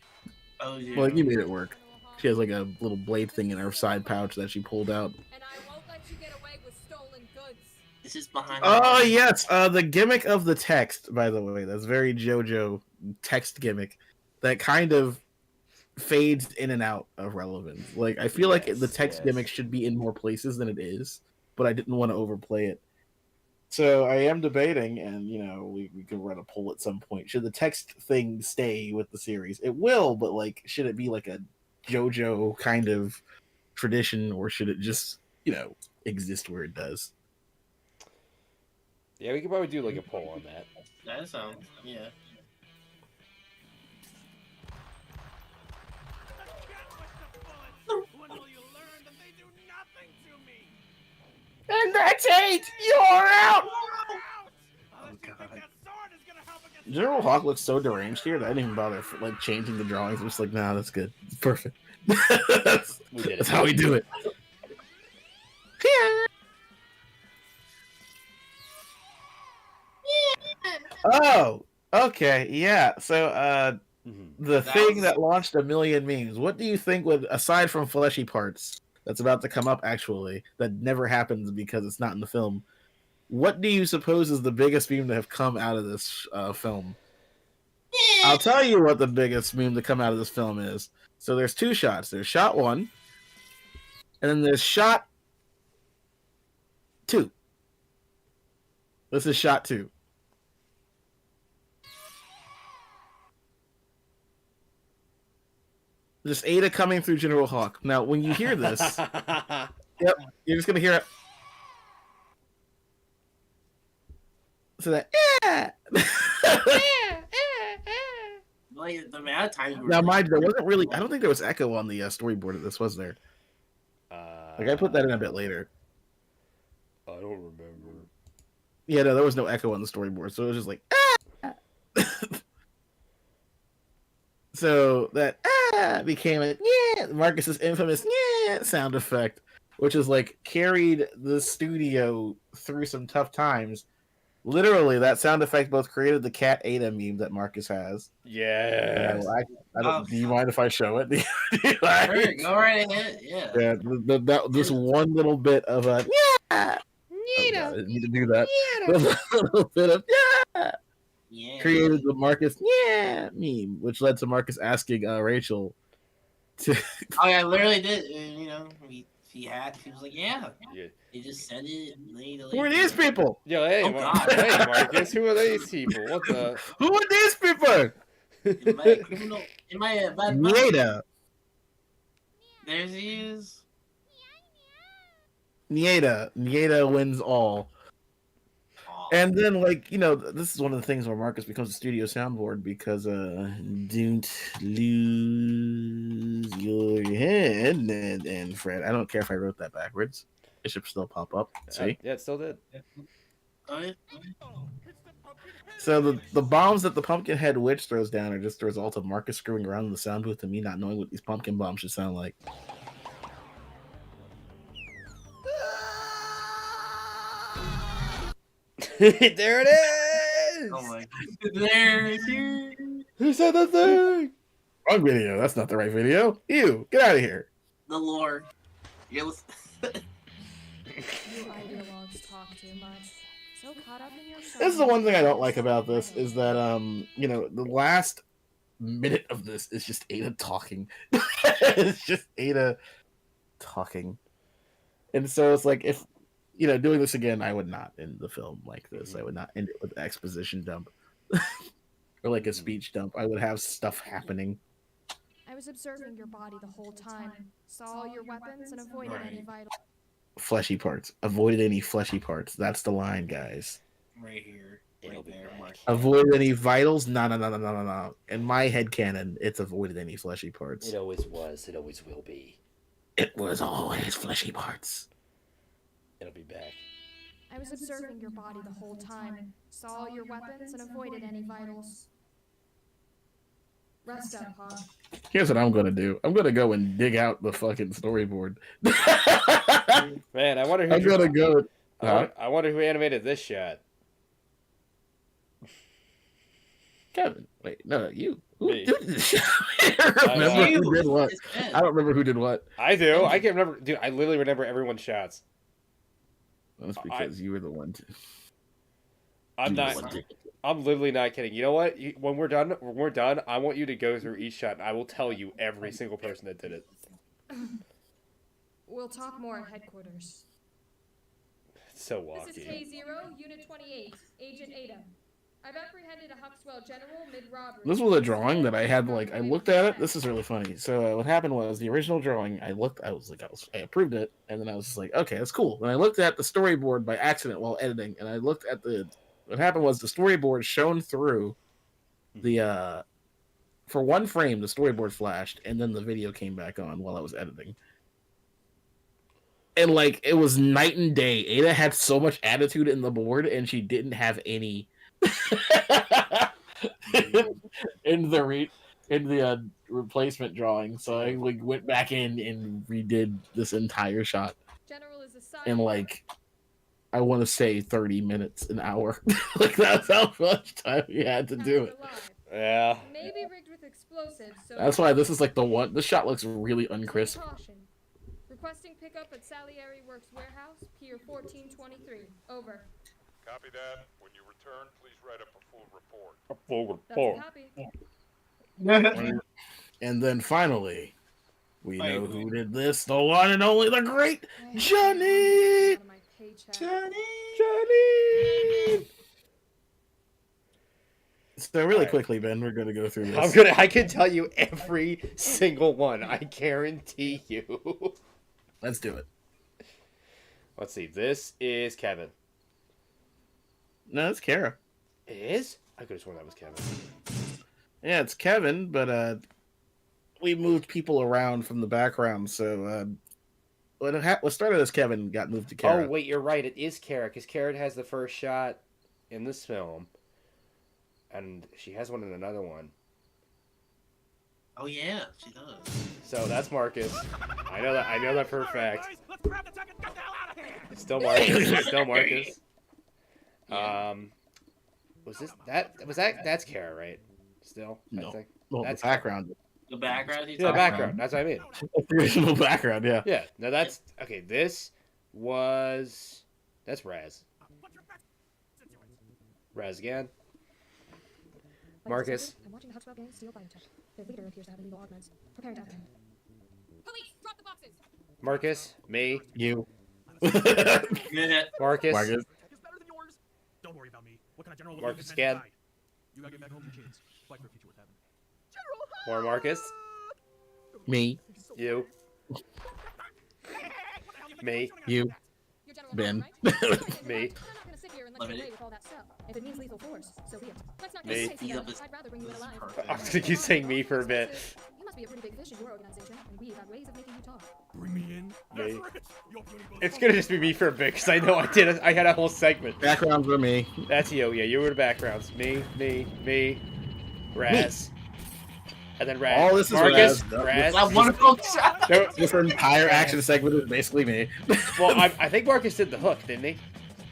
Oh yeah. Well, like, you made it work. She has like a little blade thing in her side pouch that she pulled out. and I won't let you get away with stolen goods. This is behind. Oh yes, the gimmick of the text, by the way, that's very JoJo text gimmick that kind of fades in and out of relevance. Like I feel like the text gimmick should be in more places than it is, but I didn't want to overplay it. So I am debating, and you know, we could run a poll at some point. Should the text thing stay with the series? It will, but like, should it be like a JoJo kind of tradition, or should it just, you know, exist where it does? Yeah, we could probably do like a poll on that. That sounds. Yeah. When will you learn that they do nothing to me? And that's 8! You're out! Unless you think that sword is gonna help against General Hawk looks so deranged here that I didn't even bother like changing the drawings. I'm just like, nah, that's good. It's perfect. that's, We did it. that's how we do it. Oh, okay, yeah. So, the That thing was- that launched a million memes. What do you think would, aside from fleshy parts, that's about to come up actually, that never happens because it's not in the film? What do you suppose is the biggest meme to have come out of this film? I'll tell you what the biggest meme to come out of this film is. So there's two shots. There's shot 1, and then there's shot 2. This is shot 2. Just Ada coming through General Hawk. Now, when you hear this, yep, you're just gonna hear it. So that, yeah. Like the amount of time you were. Now, mind you, there wasn't really. I don't think there was echo on the storyboard of this, was there? Like I put that in a bit later. I don't remember. Yeah, no, there was no echo on the storyboard, so it was just like. So that became a Marcus's infamous sound effect, which is like carried the studio through some tough times. Literally, that sound effect both created the cat Ada meme that Marcus has. Yeah. I don't, do you mind if I show it? Do you Sure, mind? go right ahead. Yeah. Yeah, this one little bit of a I need to do that. A little bit of Yeah. created the Marcus meme, which led to Marcus asking Rachel to. Oh yeah, I literally did. You know, she was like, yeah. Yeah. They just said it. Who are these people? Yo, hey, Oh, God. hey, Marcus, who are these people? What the? Who are these people? Am I a criminal? Am I a bad man? Nieda. There he is. Nieda wins all. Aw. And then, like, you know, this is one of the things where Marcus becomes a studio soundboard because, don't lose your head. And Fred, I don't care if I wrote that backwards. It should still pop up. See? Yeah, it still did. Oh, yeah. So the bombs that the Pumpkinhead Witch throws down are just the result of Marcus screwing around in the sound booth and me not knowing what these pumpkin bombs should sound like. There it is. Oh my. There it is. Who said that thing? Wrong video. That's not the right video. Ew. Get out of here. The lore. You're You ideologues talk too much. So caught up in your This is the one thing I don't like about this is that the last minute of this is just Ada talking. It's just Ada talking. And so it's like if doing this again, I would not end the film like this. I would not end it with an exposition dump. Or like a speech dump. I would have stuff happening. I was observing your body the whole time. Saw all your weapons and avoided any vital. Fleshy parts. Avoided any fleshy parts. That's the line, guys. right here. It'll Right be there. back. Mark. Avoid any vitals? No. In my headcanon, it's avoided any fleshy parts. It always was. It always will be. It was always fleshy parts. It'll be back. I was observing your body the whole time. Saw all your weapons and avoided any vitals. Rest up, huh? Here's what I'm gonna do. I'm gonna go and dig out the fucking storyboard. Man, I wonder who. I'm gonna go. I wonder who animated this shot. Kevin. Wait, no, you. Who Me. did this? I don't remember who did what. It's Ben. I don't remember who did what. I do. I can remember. Dude, I literally remember everyone's shots. That's because you were the one to. I'm do not. this. I'm literally not kidding. You know what? When we're done, I want you to go through each shot, and I will tell you every single person that did it. We'll talk more at headquarters. It's so This is wacky. KZERO, Unit 28, Agent Ada. I've apprehended a Huxwell general mid-robbery. This was a drawing that I had. I looked at it. This is really funny. So what happened was the original drawing. I approved it, and then I was just like, okay, that's cool. And I looked at the storyboard by accident while editing, and I looked at what happened was the storyboard shone through the for one frame the storyboard flashed, and then the video came back on while I was editing. And it was night and day. Ada had so much attitude in the board, and she didn't have any in the replacement drawing. So I went back in and redid this entire shot General is a in scientist. I want to say 30 minutes, an hour. That's how much time we had to do it. Yeah. Maybe rigged with explosives. So That's why this is the one. This shot looks really uncrisp. Caution. Requesting pickup at Salieri Works warehouse, Pier 1423. Over. Copy that. When you return, please write up a full report. Forward, That's a forward. copy. And then finally, we Wait, know wait. who did this. The one and only, the great Johnny. Out of my paycheck. Johnny. So really Alright. quickly, Ben, we're gonna go through this. I can tell you every single one. I guarantee you. Let's do it. Let's see. This is Kevin. No, it's Kara. It is? I could have sworn that was Kevin. Yeah, it's Kevin, but we moved people around from the background, so what started as Kevin got moved to Kara. Oh, wait, you're right. It is Kara, because Kara has the first shot in this film. And she has one in another one. Oh yeah, she does. So that's Marcus. I know that for a fact. Let's grab the tug and get the hell out of here! It's still Marcus. It's still Marcus. Yeah. That's Kara, right? Still? No. I think. Well, That's the background. The background. Yeah, the background. That's what I mean. The original background, yeah. Yeah. No, that's okay. That's Raz. Raz again. Marcus. I'm watching the Huxwell gang steal biotech. Their leader appears to have illegal augments. Preparing to act. Police, drop the boxes! Marcus. Me. You. Marcus. Marcus. Is better than yours. Don't worry about me. What kind of general would Marcus leave his men again. to die? You gotta get back home to your kids. Fight for a future with heaven. More Marcus. Me. You. Me. You. Your general Ben. right? Me. I'm not gonna sit here and let you Limited. away with all that stuff. If it means lethal force, so be it. Let's not Me. get Speed up tasty. is- I'd rather bring you in alive. I was gonna keep saying me for a bit. You must be a pretty big fish in your organization, and we have ways of making you talk. Bring me in. Me. That's right. Your beauty goes It's gonna just be me for a bit, because I know I had a whole segment. Backgrounds were me. That's you. Yeah, you were the backgrounds. Me. Raz. And then Raz. All this is Marcus. Raz. Raz. That wonderful shot. No, This entire action segment is basically me. well, I think Marcus did the hook, didn't he?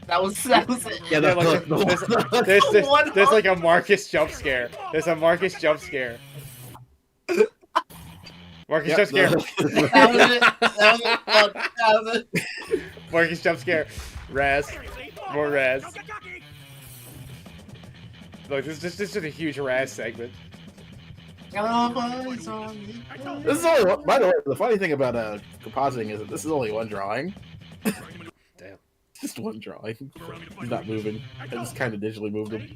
That was it. Yeah, Yeah, the like, hook, the hook. there's like a Marcus jump scare. There's a Marcus jump scare. Marcus Yep, jump scare. That was it. That was it. Look, that was it. Marcus jump scare. Raz. More Raz. Look, this is just a huge Raz segment. Oh, on me. This is only one, by the way, the funny thing about compositing is that this is only one drawing. Damn. Just one drawing. He's not moving. I just kind of digitally moved him.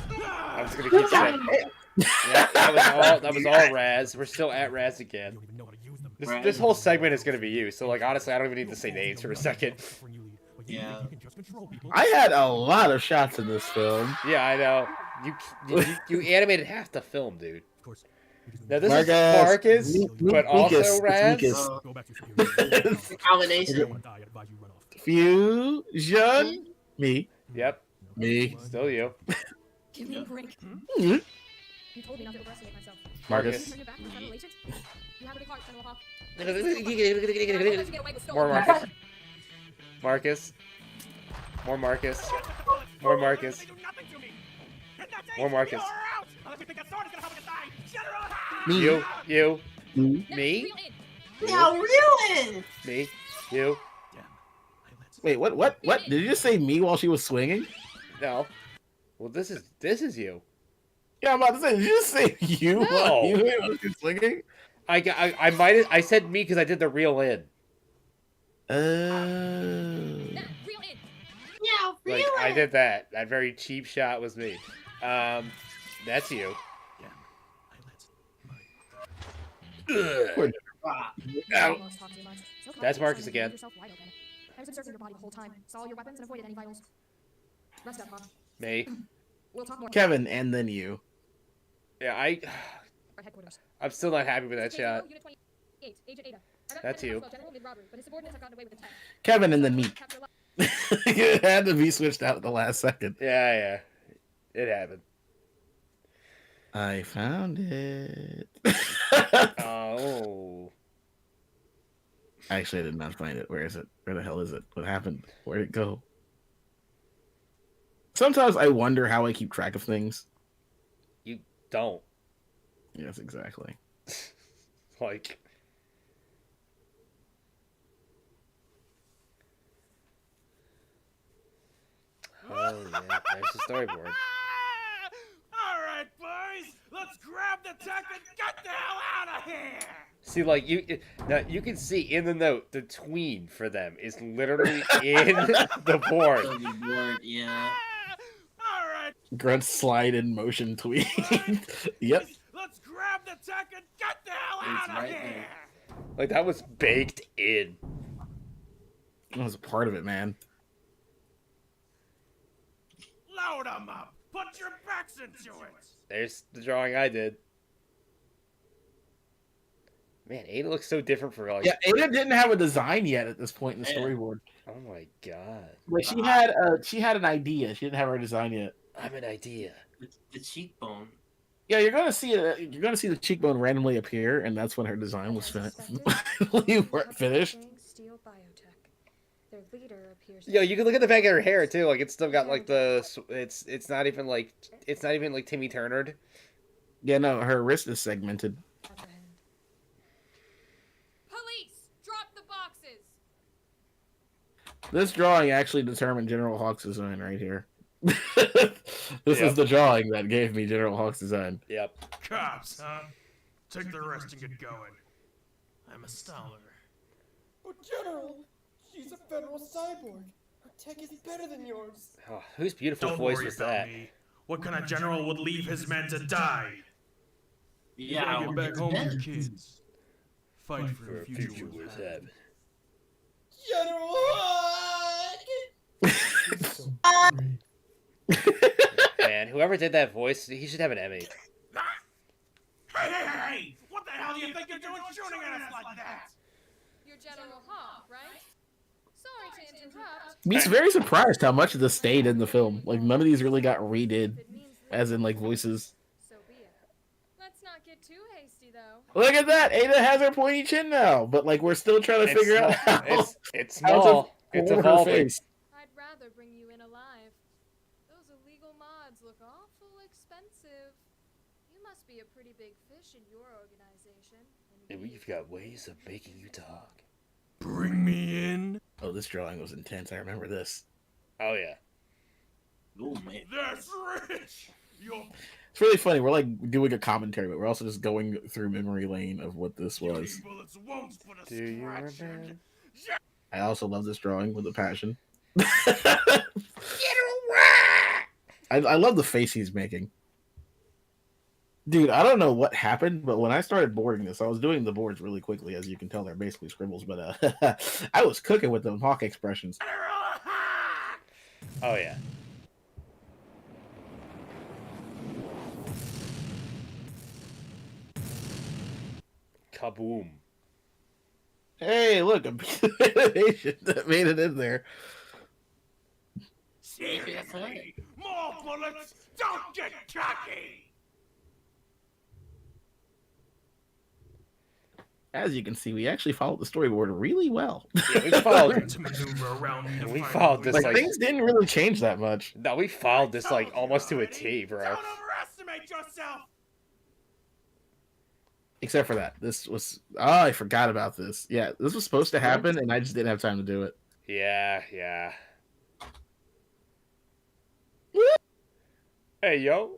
I'm just gonna keep saying. Yeah, that was all Raz. We're still at Raz again. This whole segment is gonna be you. So like honestly, I don't even need to say names for a second. Yeah. I had a lot of shots in this film. Yeah, I know. You animated half the film, dude. Now this is Marcus, Marcus, but also Raz. Combination. Fusion. Me. Yep, Me. still you. Give me a break. Mhm. You told me not to overestimate myself. Marcus. Turn your back on the federal agent? You have a big heart, General Hawk. More Marcus. Marcus. More Marcus. More Marcus. More Marcus. Me. You. Me. Me. Now reel in. Me. You. Wait, what? Did you just say me while she was swinging? No. Well, this is you. Yeah, I'm about to say, did you just say you No. while you were swinging? I might have, I said me because I did the reel in. Now, reel in. Now reel Like in. I did that. That very cheap shot was me. That's you. Ugh. Ah, Almost talked too much. So That's confident, Marcus suddenly again. leave yourself wide open. I was observing your body the whole time. Saw all your weapons and avoided any vitals. Rest up, Hawk. Me. We'll talk more. Kevin, and then you. Yeah, Our headquarters. I'm still not happy with that KZERO, shot. Unit 28, Agent Ada. I got That's information you. about General mid-robbery, but his subordinates have gotten away with the tech. Kevin, and then me. Capture a lot- It had to be switched out at the last second. Yeah. It happened. I found it. Oh. Actually, I did not find it. Where is it? Where the hell is it? What happened? Where'd it go? Sometimes I wonder how I keep track of things. You don't. Yes, exactly. Like. Oh yeah, there's the storyboard. All right, boys, let's grab the tech and get the hell out of here. See, like now you can see in the note the tween for them is literally in the board. so you bored, yeah. All right, Grunt slide in motion tweet. Yep. let's grab the tech and get the hell It's out of right here. there. Like that was baked in. That was a part of it, man. Load 'em up. Put your backs into it. There's the drawing I did. Man, Ada looks so different for like. Yeah, Ada didn't have a design yet at this point in the Yeah. storyboard. Oh my god. Like she had an idea. She didn't have her design yet. I'm an idea. The cheekbone. Yeah, you're gonna see it. You're gonna see the cheekbone randomly appear, and that's when her design was finished. Finished. Steel biotech. Their leader appears. Yo, you can look at the back of her hair too. Like it's still got like the. It's not even like Timmy Turnered. Yeah, no, her wrist is segmented. Police, drop the boxes. This drawing actually determined General Hawk's design right here. This Yep. is the drawing that gave me General Hawk's design. Yep. Cops, huh? Take the rest and get going. I'm a scholar. But General, she's a federal cyborg. Her tech is better than yours. Oh, whose beautiful Don't voice worry was about that? me. What kind of general would leave his men to die? Yeah, Get back home to then. your kids. Fight for a future worth having. General Man, whoever did that voice, he should have an Emmy. Hey! What the hell do you think you're doing shooting at us like that? You're General Hawk, right? Sorry to interrupt. He's very surprised how much of this stayed in the film. Like none of these really got redid, It means as in like voices. so be it. Let's not get too hasty, though. Look at that! Ada has her pointy chin now, but like we're still trying to figure out how. It's how to small. It's form her evolving. face. I'd rather bring you in alive. Those illegal mods look awful expensive. You must be a pretty big question your organization. And we've got ways of making you talk. Bring me in. Oh, this drawing was intense. I remember this. Oh yeah. Oh man. That's rich. You're It's really funny. We're like doing a commentary, but we're also just going through memory lane of what this was. bullets won't put a Do you scratch remember? in. I also love this drawing with a passion. I love the face he's making. Dude, I don't know what happened, but when I started boarding this, I was doing the boards really quickly. As you can tell, they're basically scribbles, but I was cooking with them hawk expressions. Oh yeah. Kaboom. Hey, look, a piece of animation that made it in there. Seriously? More bullets? Don't get cocky! As you can see, we actually followed the storyboard really well. Yeah, we followed. To maneuver around me to We find followed a this way- Like, things didn't really change that much. No, we followed this like Told you almost to a already. T, bro. Don't overestimate yourself! Except for that. This was... Oh, I forgot about this. Yeah, this was supposed to happen, and I just didn't have time to do it. Yeah, yeah. Hey, yo.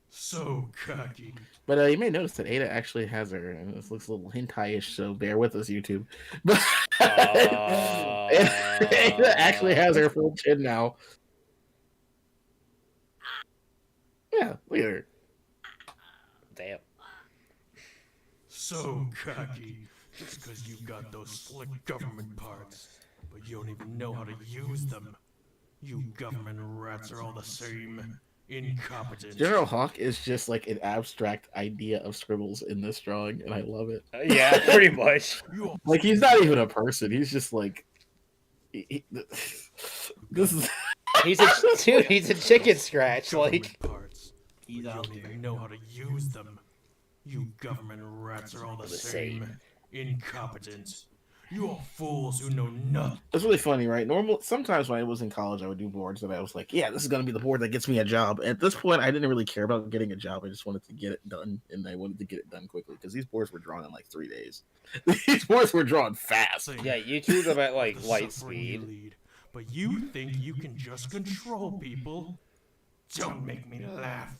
So cocky. But you may notice that Ada actually has her, and this looks a little hentai-ish, so bear with us, YouTube. But Ada actually has her full chin now. Yeah, look at her. Damn. So cocky. Just because you got those slick government parts. But you don't even know how to use them. You government rats are all the same. Incompetent. General Hawk is just like an abstract idea of scribbles in this drawing, and I love it. Yeah, pretty much. You Like, he's not even a person. He's just like... this is... He's a dude. He's a chicken scratch. Like, parts. He's You out don't there. even know how to use them. You government rats are all the same. Incompetent. You're fools who know nothing. It's really funny, right? Sometimes when I was in college, I would do boards, and I was like, "Yeah, this is gonna be the board that gets me a job." At this point, I didn't really care about getting a job. I just wanted to get it done, and I wanted to get it done quickly because these boards were drawn in like 3 days. These boards were drawn fast. yeah, you choose them at like The light suffering you speed. lead. But you think you can just control people? Don't make me laugh.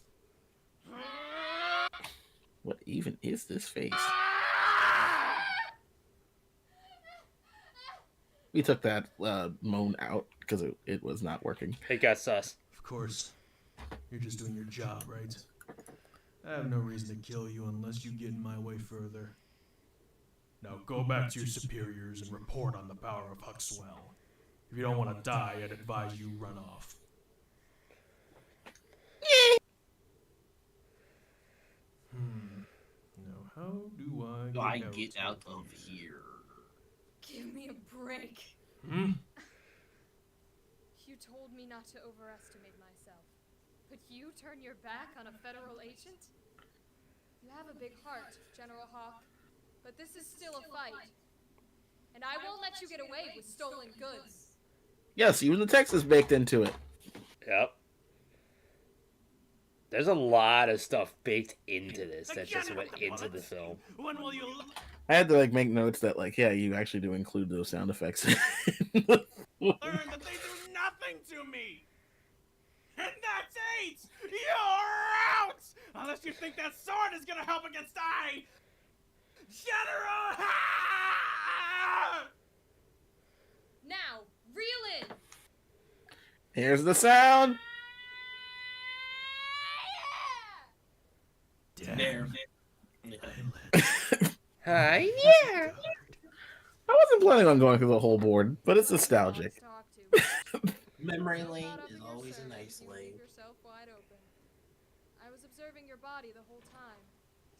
What even is this face? We took that moan out because it was not working. It got sus. Of course, you're just doing your job, right? I have no reason to kill you unless you get in my way further. Now go back to your superiors and report on the power of Huxwell. If you don't want to die, I'd advise you run off. Now how do I get out of here? Give me a break. Hmm? You told me not to overestimate myself. But you turn your back on a federal agent? You have a big heart, General Hawk. But this is still a fight. And I won't let you get away with stolen goods. Yes, even the text is baked into it. Yep. There's a lot of stuff baked into this that just went into the film. When will you I had to like make notes that like, yeah, you actually do include those sound effects. learn that they do nothing to me? And that's 8! You're out! Unless you think that sword is gonna help against General! Now, reel in! Here's the sound. There. Hi, yeah. I wasn't planning on going through the whole board, but it's nostalgic. Memory lane is always a nice lane. Yourself wide open. I was observing your body the whole time.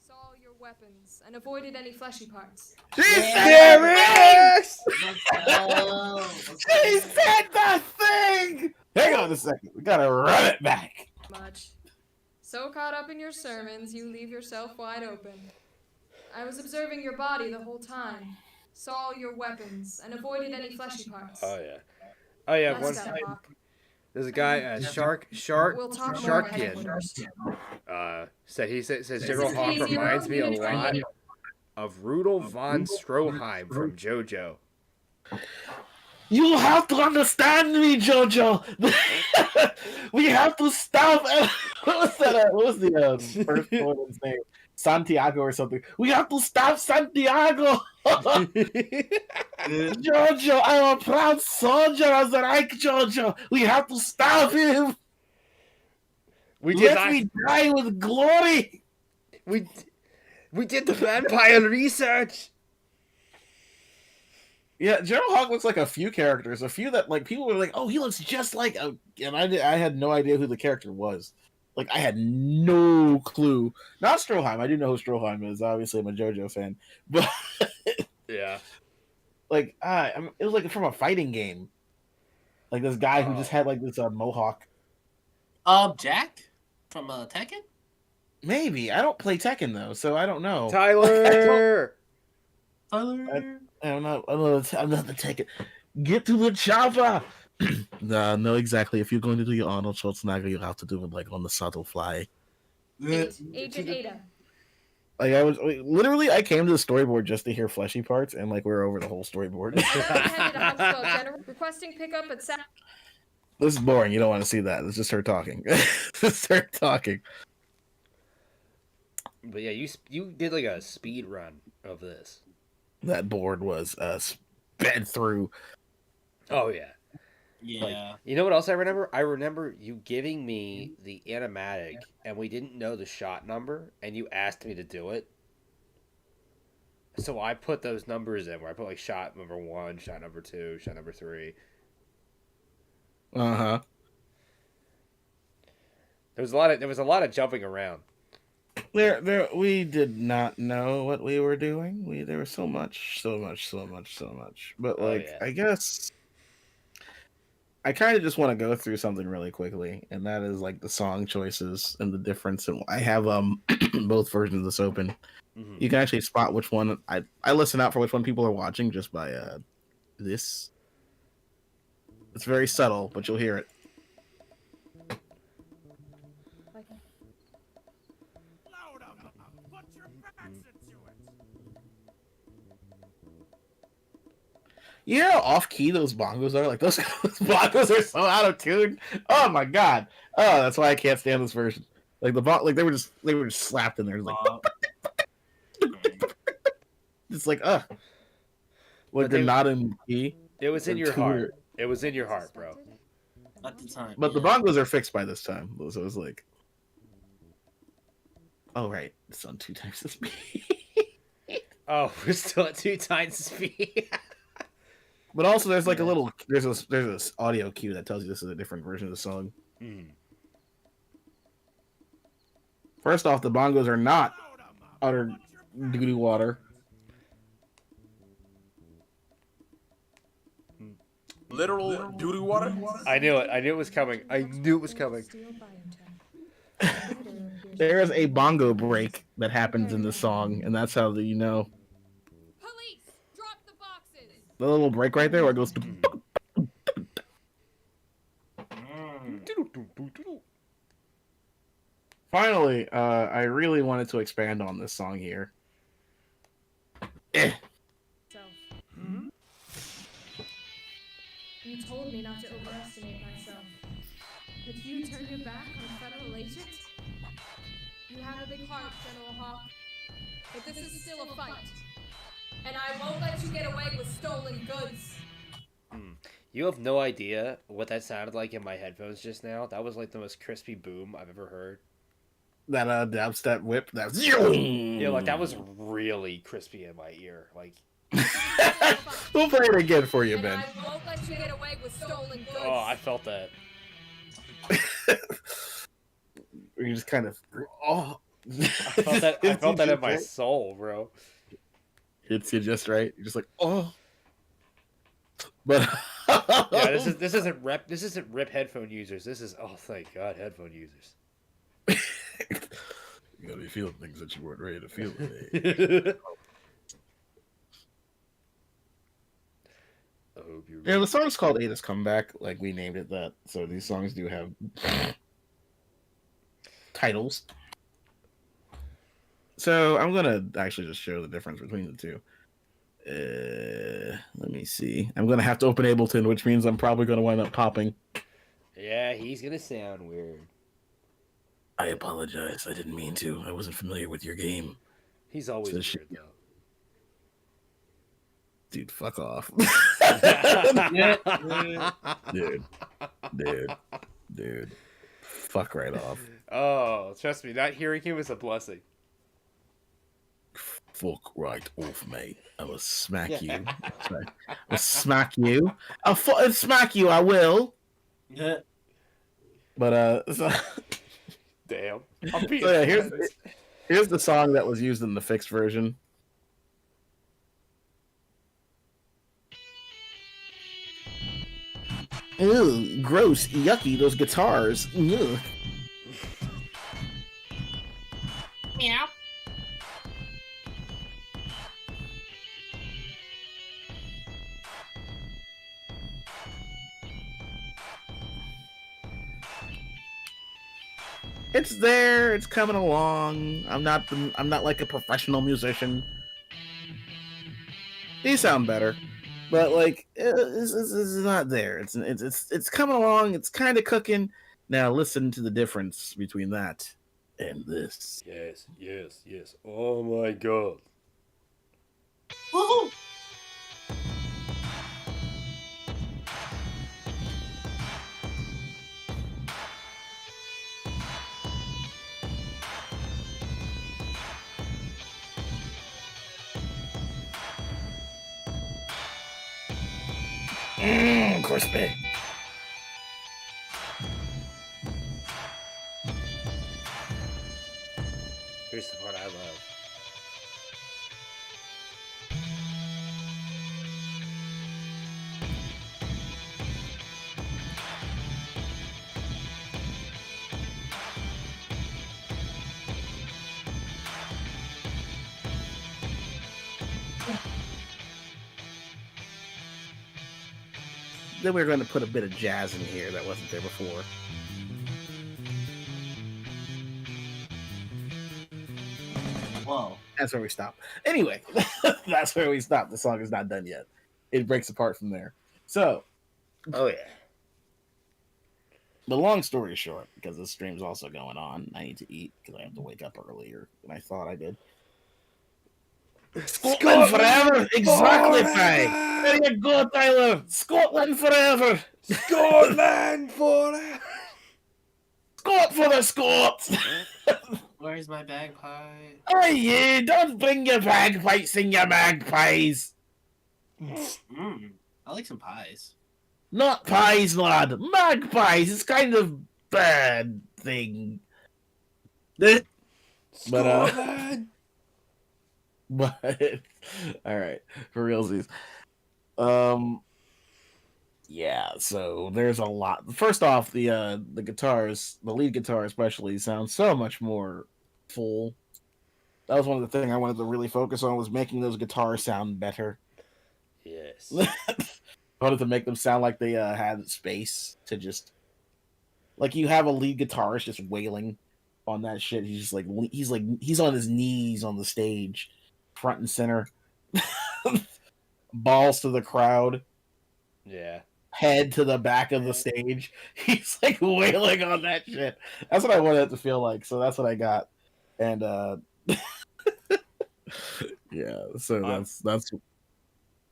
Saw your weapons and avoided any fleshy parts. She There is! She said the thing! Hang on a second. We gotta run it back. Much. So caught up in your sermons, you leave yourself wide open. I was observing your body the whole time. Saw your weapons and avoided any fleshy parts. Oh yeah. Oh yeah. Last One step, time, Hawk. There's a guy, We'll talk more at Sharkin. headquarters. Says General Hawk KZERO, reminds me a unit lot 28. of Rudolf von Stroheim from JoJo. You have to understand me, Jojo. We have to stop. What was that? What was the first woman's name? Santiago or something. We have to stop Santiago. Jojo, I'm a proud soldier of the Reich, Jojo. We have to stop him. Let me die with glory. We did the vampire research. Yeah, General Hawk looks like a few characters. A few that like people were like, "Oh, he looks just like," and I had no idea who the character was. Like I had no clue. Not Stroheim. I do know who Stroheim is. Obviously, I'm a JoJo fan, but yeah, like it was like from a fighting game. Like this guy who just had like this mohawk. Jack from Tekken. Maybe I don't play Tekken though, so I don't know. Tyler. I'm not the Tekken. Get to the chopper. No, exactly. If you're going to do your Arnold Schwarzenegger, you have to do it like on the subtle fly. 8, Agent Ada. Like I came to the storyboard just to hear fleshy parts, and like we're over the whole storyboard. Requesting pickup at This is boring. You don't want to see that. It's just her talking. Just her talking. But yeah, you did like a speed run of this. That board was sped through. Oh yeah. Yeah. Like, you know what else I remember? I remember you giving me the animatic, and we didn't know the shot number, and you asked me to do it. So I put those numbers in, where I put like shot number 1, shot number 2, shot number 3. Uh-huh. There was a lot of jumping around. We did not know what we were doing. There was so much. But like, yeah. I guess I kind of just want to go through something really quickly, and that is like the song choices and the difference. And I have both versions of this open. Mm-hmm. You can actually spot which one I listen out for which one people are watching just by this. It's very subtle, but you'll hear it. You know how off key those bongos are? Like those bongos are so out of tune. Oh my god! Oh, that's why I can't stand this version. Like they were just slapped in there. Like it's like like they're not in key. It was in your heart. It was in your heart, bro. At the time. But the bongos are fixed by this time, so it was like, oh right, it's on 2 times the speed. Oh, we're still at 2 times the speed. But also, there's like there's this audio cue that tells you this is a different version of the song. Mm. First off, the bongos are not utter doo-doo water. Literal doo-doo water? I knew it. I knew it was coming. I knew it was coming. There is a bongo break that happens in the song, and that's how you know. Police, drop the boxes. The little break right there where it goes. Finally, I really wanted to expand on this song here. You told me not to overestimate myself. But you turned your back on a federal agent? You have a big heart, General Hawk. But this is still a fight. And I won't let you get away with stolen goods. You have no idea what that sounded like in my headphones just now. That was like the most crispy boom I've ever heard. That dubstep whip. That was... Yeah, like that was really crispy in my ear. Like. We'll play it again for you, Ben. I won't let you get away with stolen goods. Oh, I felt that. You just kind of. Oh. I felt that in my soul, bro. Hits you just right. You're just like, oh. But yeah, this isn't rip headphone users. This is thank God headphone users. You gotta be feeling things that you weren't ready to feel today. I hope you're Yeah, the song's called Ada's Comeback. Like, we named it that. So these songs do have titles. So I'm gonna actually just show the difference between the two. Let me see. I'm gonna have to open Ableton, which means I'm probably gonna wind up popping. Yeah, he's gonna sound weird. I apologize. I didn't mean to. I wasn't familiar with your game. He's always So weird, though. Dude, fuck off. Dude. Fuck right off. Oh, trust me, not hearing him is a blessing. Fuck right off, mate. I will smack you. I'll smack you. I'll fucking smack you, I will. Yeah. But, so... Damn. So yeah, here's the song that was used in the fixed version. Ew, gross, yucky, those guitars. Ugh. Meow. It's there, it's coming along. I'm not like a professional musician. These sound better, but like it's not there. It's coming along. It's kind of cooking. Now listen to the difference between that and this. Yes. Oh my god. Woohoo! Crispy. Here's the part I love. Then we're going to put a bit of jazz in here that wasn't there before. Whoa. That's where we stop. Anyway, that's where we stop. The song is not done yet. It breaks apart from there. So, Oh yeah. the long story short, because this stream's also going on, I need to eat because I have to wake up earlier than I thought I did. Scotland forever! Exactly, Pi! There you go, Tyler! Scotland forever! Scotland forever! Scot for the Scots! Where's my bagpipe? Oh, yeah, don't bring your bagpipes and your magpies! I like some pies. Not pies, lad! Magpies! It's kind of bad thing. But, Scotland! But all right, for realsies. Yeah, so there's a lot. First off, the guitars, the lead guitar especially, sounds so much more full. That was one of the things I wanted to really focus on, was making those guitars sound better. Yes. I wanted to make them sound like they had space to just, like, you have a lead guitarist just wailing on that shit. He's on his knees on the stage, front and center, balls to the crowd, Yeah. head to the back of the stage. He's like wailing on that shit. That's what I wanted it to feel like. So that's what I got. And yeah, so that's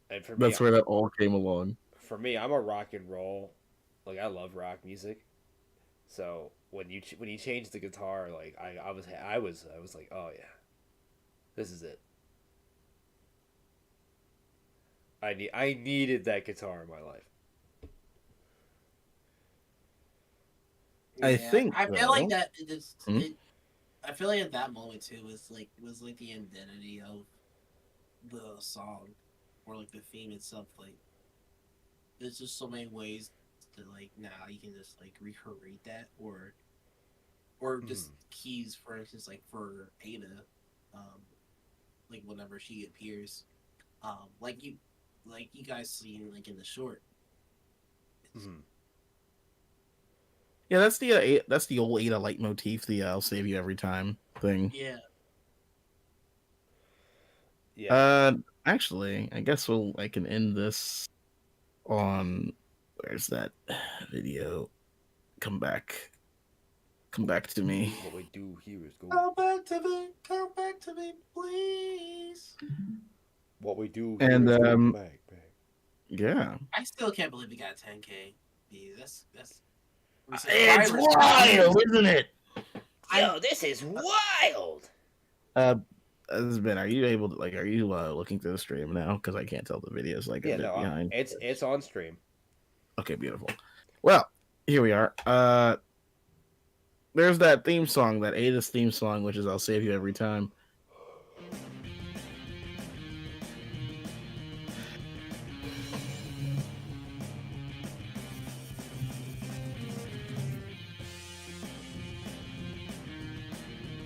and for me, where that all came along. For me, I'm a rock and roll. Like, I love rock music. So when you change the guitar, like I was like, oh yeah, this is it. I needed that guitar in my life. I think I feel like though- that. I feel like at that moment too was like the identity of the song, or like the theme itself. Like, there's just so many ways to, like, now you can just like recreate that, or just keys, for instance, like for Ada, like whenever she appears, like you guys seen like in the short, Mhm. Yeah, that's the old Ada leitmotif, the "I'll save you every time" thing. Yeah. Yeah. Actually, I guess I can end this on where's that video? Come back, come back to me. What we do here is go. Come back to me, please. What we do here And is go back. yeah, I still can't believe we got 10K. That's it's subscribers. wild, isn't it? Yo, this is wild. Ben, are you able to are you looking through the stream now? Because I can't tell the video's like a Yeah, bit no, behind. it's on stream. Okay, beautiful. Well, here we are. There's that theme song, that Ada's theme song, which is "I'll Save You Every Time."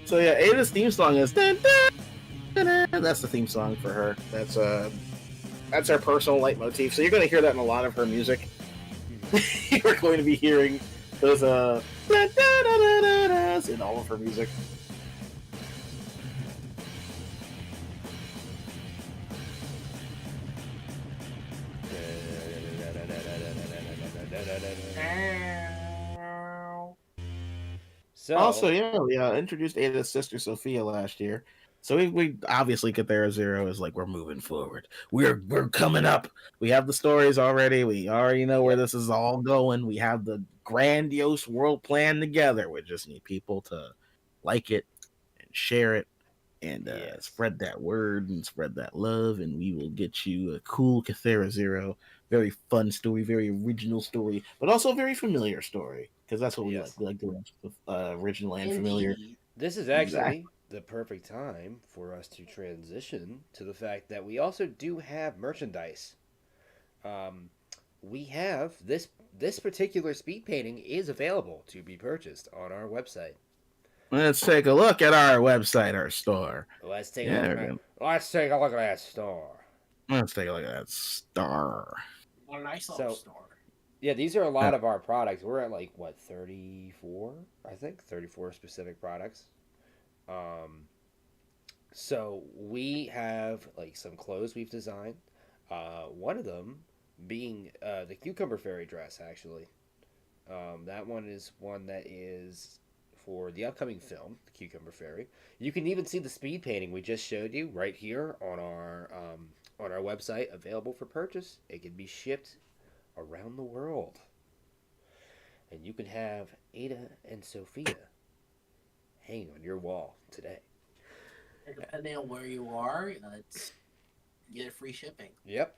So yeah, Ada's theme song is dun, dun, dun, dun. That's the theme song for her. That's her personal leitmotif. So you're going to hear that in a lot of her music. You're going to be hearing those dun, dun, dun, dun, dun, dun, in all of her music. So Also, yeah, we introduced Ada's sister Sophia last year. So we obviously KZERO is like, we're moving forward. We're coming up. We have the stories already. We already know where this is all going. We have the grandiose world plan together. We just need people to like it and share it and spread that word and spread that love, and we will get you a cool KZERO. Very fun story, very original story, but also a very familiar story, because that's what we like. We like to watch the original and familiar. This is actually the perfect time for us to transition to the fact that we also do have merchandise. We have this particular speed painting is available to be purchased on our website. Let's take a look at our website, our store. Let's take a look at that store. Let's take a look at that star. What a nice little store. Yeah, these are a lot of our products. We're at 34, I think, 34 specific products. So we have some clothes we've designed. One of them being the cucumber fairy dress, actually. That one is one that is for the upcoming film, The Cucumber Fairy. You can even see the speed painting we just showed you right here on our website, available for purchase. It can be shipped around the world, and you can have Ada and Sophia hanging on your wall today. Depending on where you are, you get free shipping. Yep.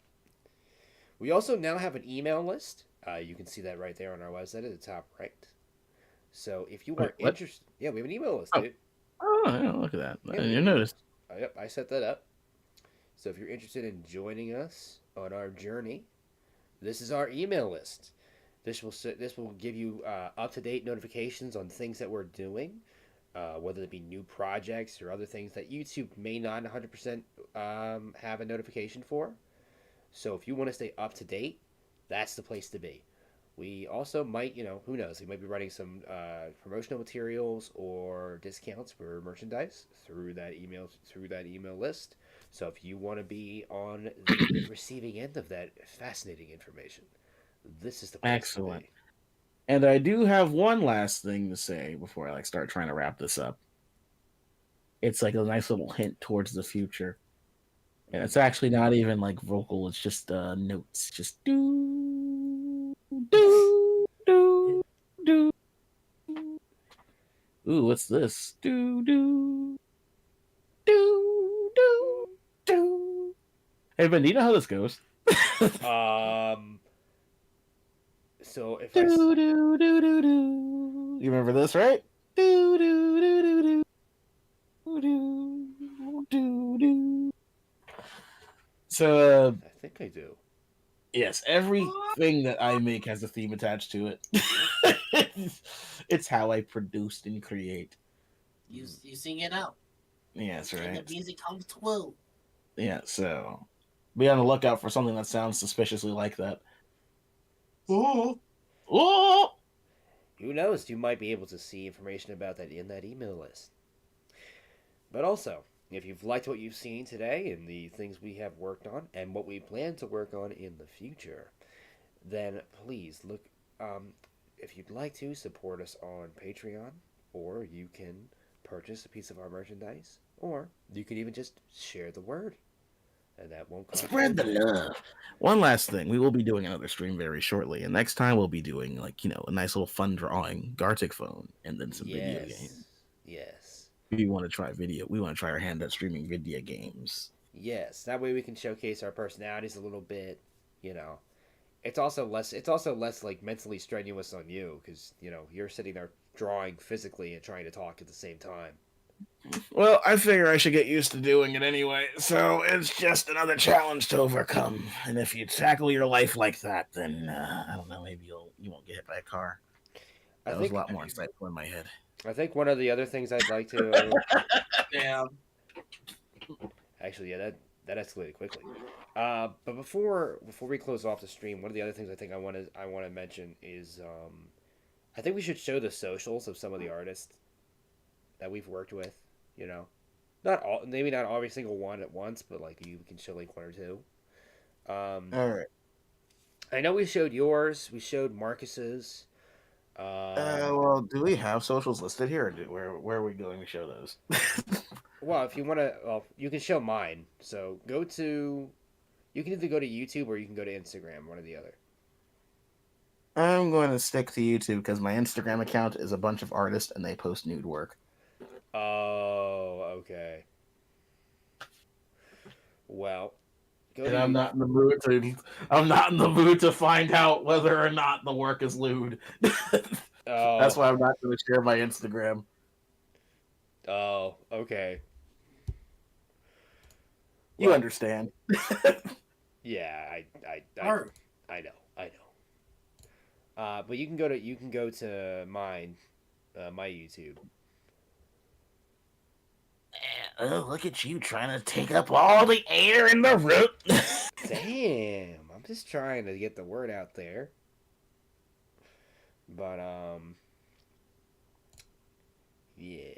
We also now have an email list. You can see that right there on our website at the top right. So if you are interested, yeah, we have an email list, dude. Oh, yeah, look at that. Yeah, you noticed. Yep, I set that up. So if you're interested in joining us on our journey, this is our email list. This will give you up-to-date notifications on things that we're doing, whether it be new projects or other things that YouTube may not 100% have a notification for. So if you want to stay up to date, that's the place to be. We also might, who knows, we might be running some promotional materials or discounts for merchandise through that email list. So if you want to be on the receiving end of that fascinating information, this is the place. Excellent. To be. And I do have one last thing to say before I start trying to wrap this up. It's a nice little hint towards the future. And it's actually not even vocal, it's just notes. Just do, do, do, do. Ooh, what's this? Do, do, do, do, do. Hey, Ben, do you know how this goes? So if do, do, do, do, do. You remember this, right? Do, do, do, do, do. Do, do, do. So, I think I do. Yes, everything that I make has a theme attached to it. It's how I produce and create. You sing it out. Yes, right. And the music comes through. Yeah, so be on the lookout for something that sounds suspiciously like that. Oh, oh. Who knows? You might be able to see information about that in that email list. But also, if you've liked what you've seen today and the things we have worked on and what we plan to work on in the future, then please look. If you'd like to support us on Patreon, or you can purchase a piece of our merchandise, or you can even just share the word, and that won't cost Spread the anything. love. One last thing, we will be doing another stream very shortly, and next time we'll be doing a nice little fun drawing, Gartic phone, and then some video games. Yes. We want to try video. We want to try our hand at streaming video games. Yes. That way we can showcase our personalities a little bit. You know, it's also less. It's also less like mentally strenuous on you because you're sitting there drawing physically and trying to talk at the same time. Well, I figure I should get used to doing it anyway, so it's just another challenge to overcome. And if you tackle your life like that, then I don't know, maybe you won't get hit by a car. That was a lot more insightful in my head. I think one of the other things I'd like to. Damn. Actually, yeah, that escalated quickly. But before we close off the stream, one of the other things I think I want to mention is I think we should show the socials of some of the artists that we've worked with. Maybe not every single one at once, but like you can show like one or two. All right. I know we showed yours. We showed Marcus's. Well, do we have socials listed here, or where are we going to show those? Well, if you want to, you can show mine. So you can either go to YouTube or you can go to Instagram, one or the other. I'm going to stick to YouTube because my Instagram account is a bunch of artists and they post nude work. Oh, okay. Well, I'm not in the mood to. I'm not in the mood to find out whether or not the work is lewd. That's why I'm not going to share my Instagram. Oh, okay. You understand? Yeah, I know. But you can go to mine, my YouTube. Oh, look at you trying to take up all the air in the room. Damn, I'm just trying to get the word out there. But yeah.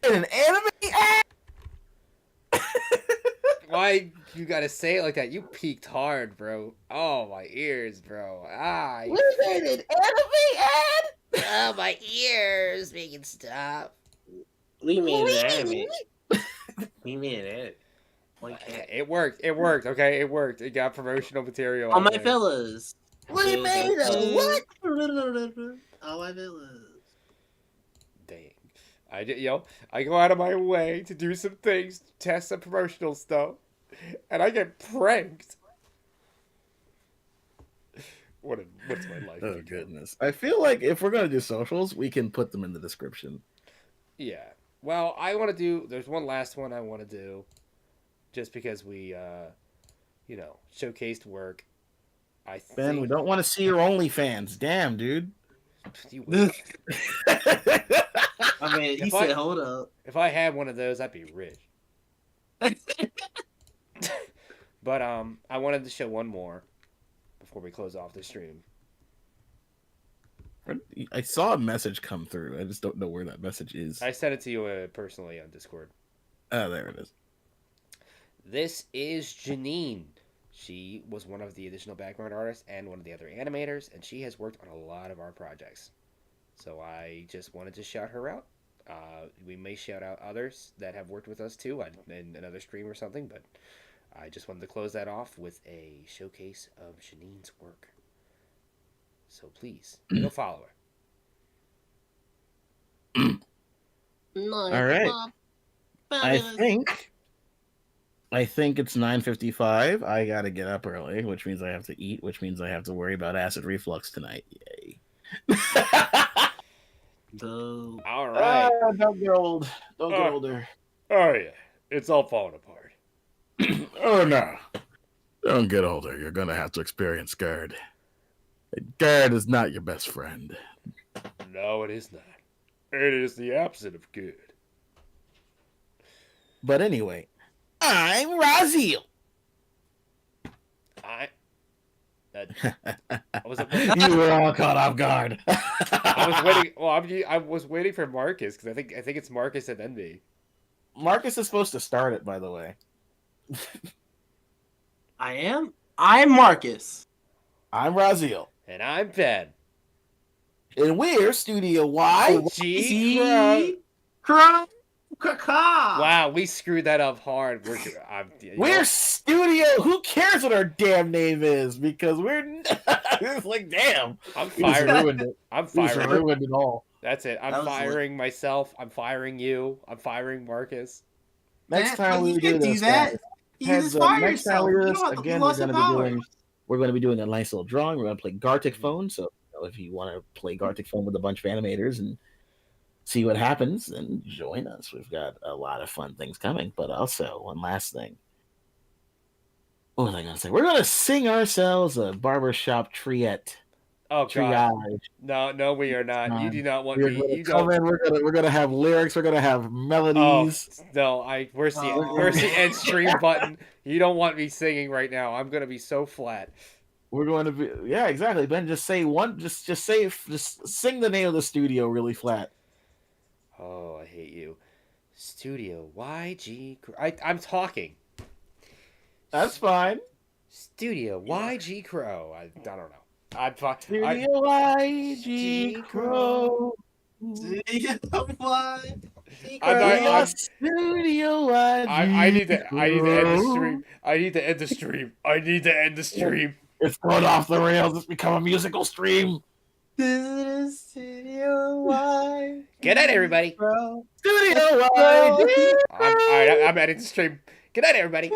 An anime ad? Why you gotta say it like that? You peaked hard, bro. Oh, my ears, bro. We made an anime ad? Oh, my ears, make it stop. We made an anime. We made it. It worked. It worked. Okay, it worked. It got promotional material. All my fellas. We made a what? All my fellas. Dang. I go out of my way to do some things, to test some promotional stuff, and I get pranked. What's my life? Oh goodness! I feel like if we're gonna do socials, we can put them in the description. Yeah. Well, I want to do. There's one last one I want to do, just because we, showcased work. Ben, we don't want to see your OnlyFans. Damn, dude. I mean, he said, "Hold up." If I had one of those, I'd be rich. But I wanted to show one more before we close off the stream. I saw a message come through. I just don't know where that message is. I sent it to you personally on Discord. Oh, there it is. This is Janine. She was one of the additional background artists and one of the other animators, and she has worked on a lot of our projects. So I just wanted to shout her out. We may shout out others that have worked with us too in another stream or something, but I just wanted to close that off with a showcase of Janine's work. So please, go follow her. All right. I think it's 9:55. I gotta get up early, which means I have to eat, which means I have to worry about acid reflux tonight. Yay. All right. Don't get old. Don't get older. Oh yeah, it's all falling apart. Oh no. Don't get older. You're gonna have to experience GERD. GERD is not your best friend. No, it is not. It is the opposite of good. But anyway, I'm Raziel. I was You were all caught off guard. I was waiting. Well, I was waiting for Marcus because I think it's Marcus and then me. Marcus is supposed to start it, by the way. I am. I'm Marcus. I'm Raziel. And I'm Ben. And we're Studio Y. G. Crow. Wow, we screwed that up hard. We're Studio. Who cares what our damn name is? Because we're it's like, damn. I'm We just firing. ruined it. I'm We just firing. ruined it all. That's it. That I'm was firing myself. I'm firing you. I'm firing Marcus. Next time we do this, that. guys, You heads just up, fire next time yourself. we do You this, don't have to again, lose the power. we're going to be doing a nice little drawing. We're going to play Gartic Phone. So if you want to play Gartic Phone with a bunch of animators and see what happens, then join us. We've got a lot of fun things coming. But also, one last thing. What was I going to say? We're going to sing ourselves a barbershop triette. Oh God! Triage. No, we are not. You do not want We're me. gonna You come don't. in. We're gonna have lyrics. We're gonna have Oh melodies. no! Where's the end stream button? You don't want me singing right now. I'm gonna be so flat. We're going to be exactly. Ben, just say one. Just sing the name of the studio really flat. Oh, I hate you. Studio YG. I'm talking. That's fine. Studio YG Crow. I don't know. I'm fucked. Studio YG Crow. Studio Y. Studio YG. I need to end the stream. I need to end the stream. It's going off the rails. It's become a musical stream. This is Studio Y. Good night, everybody. Bro. Studio YG. I'm ending the stream. Good night, everybody.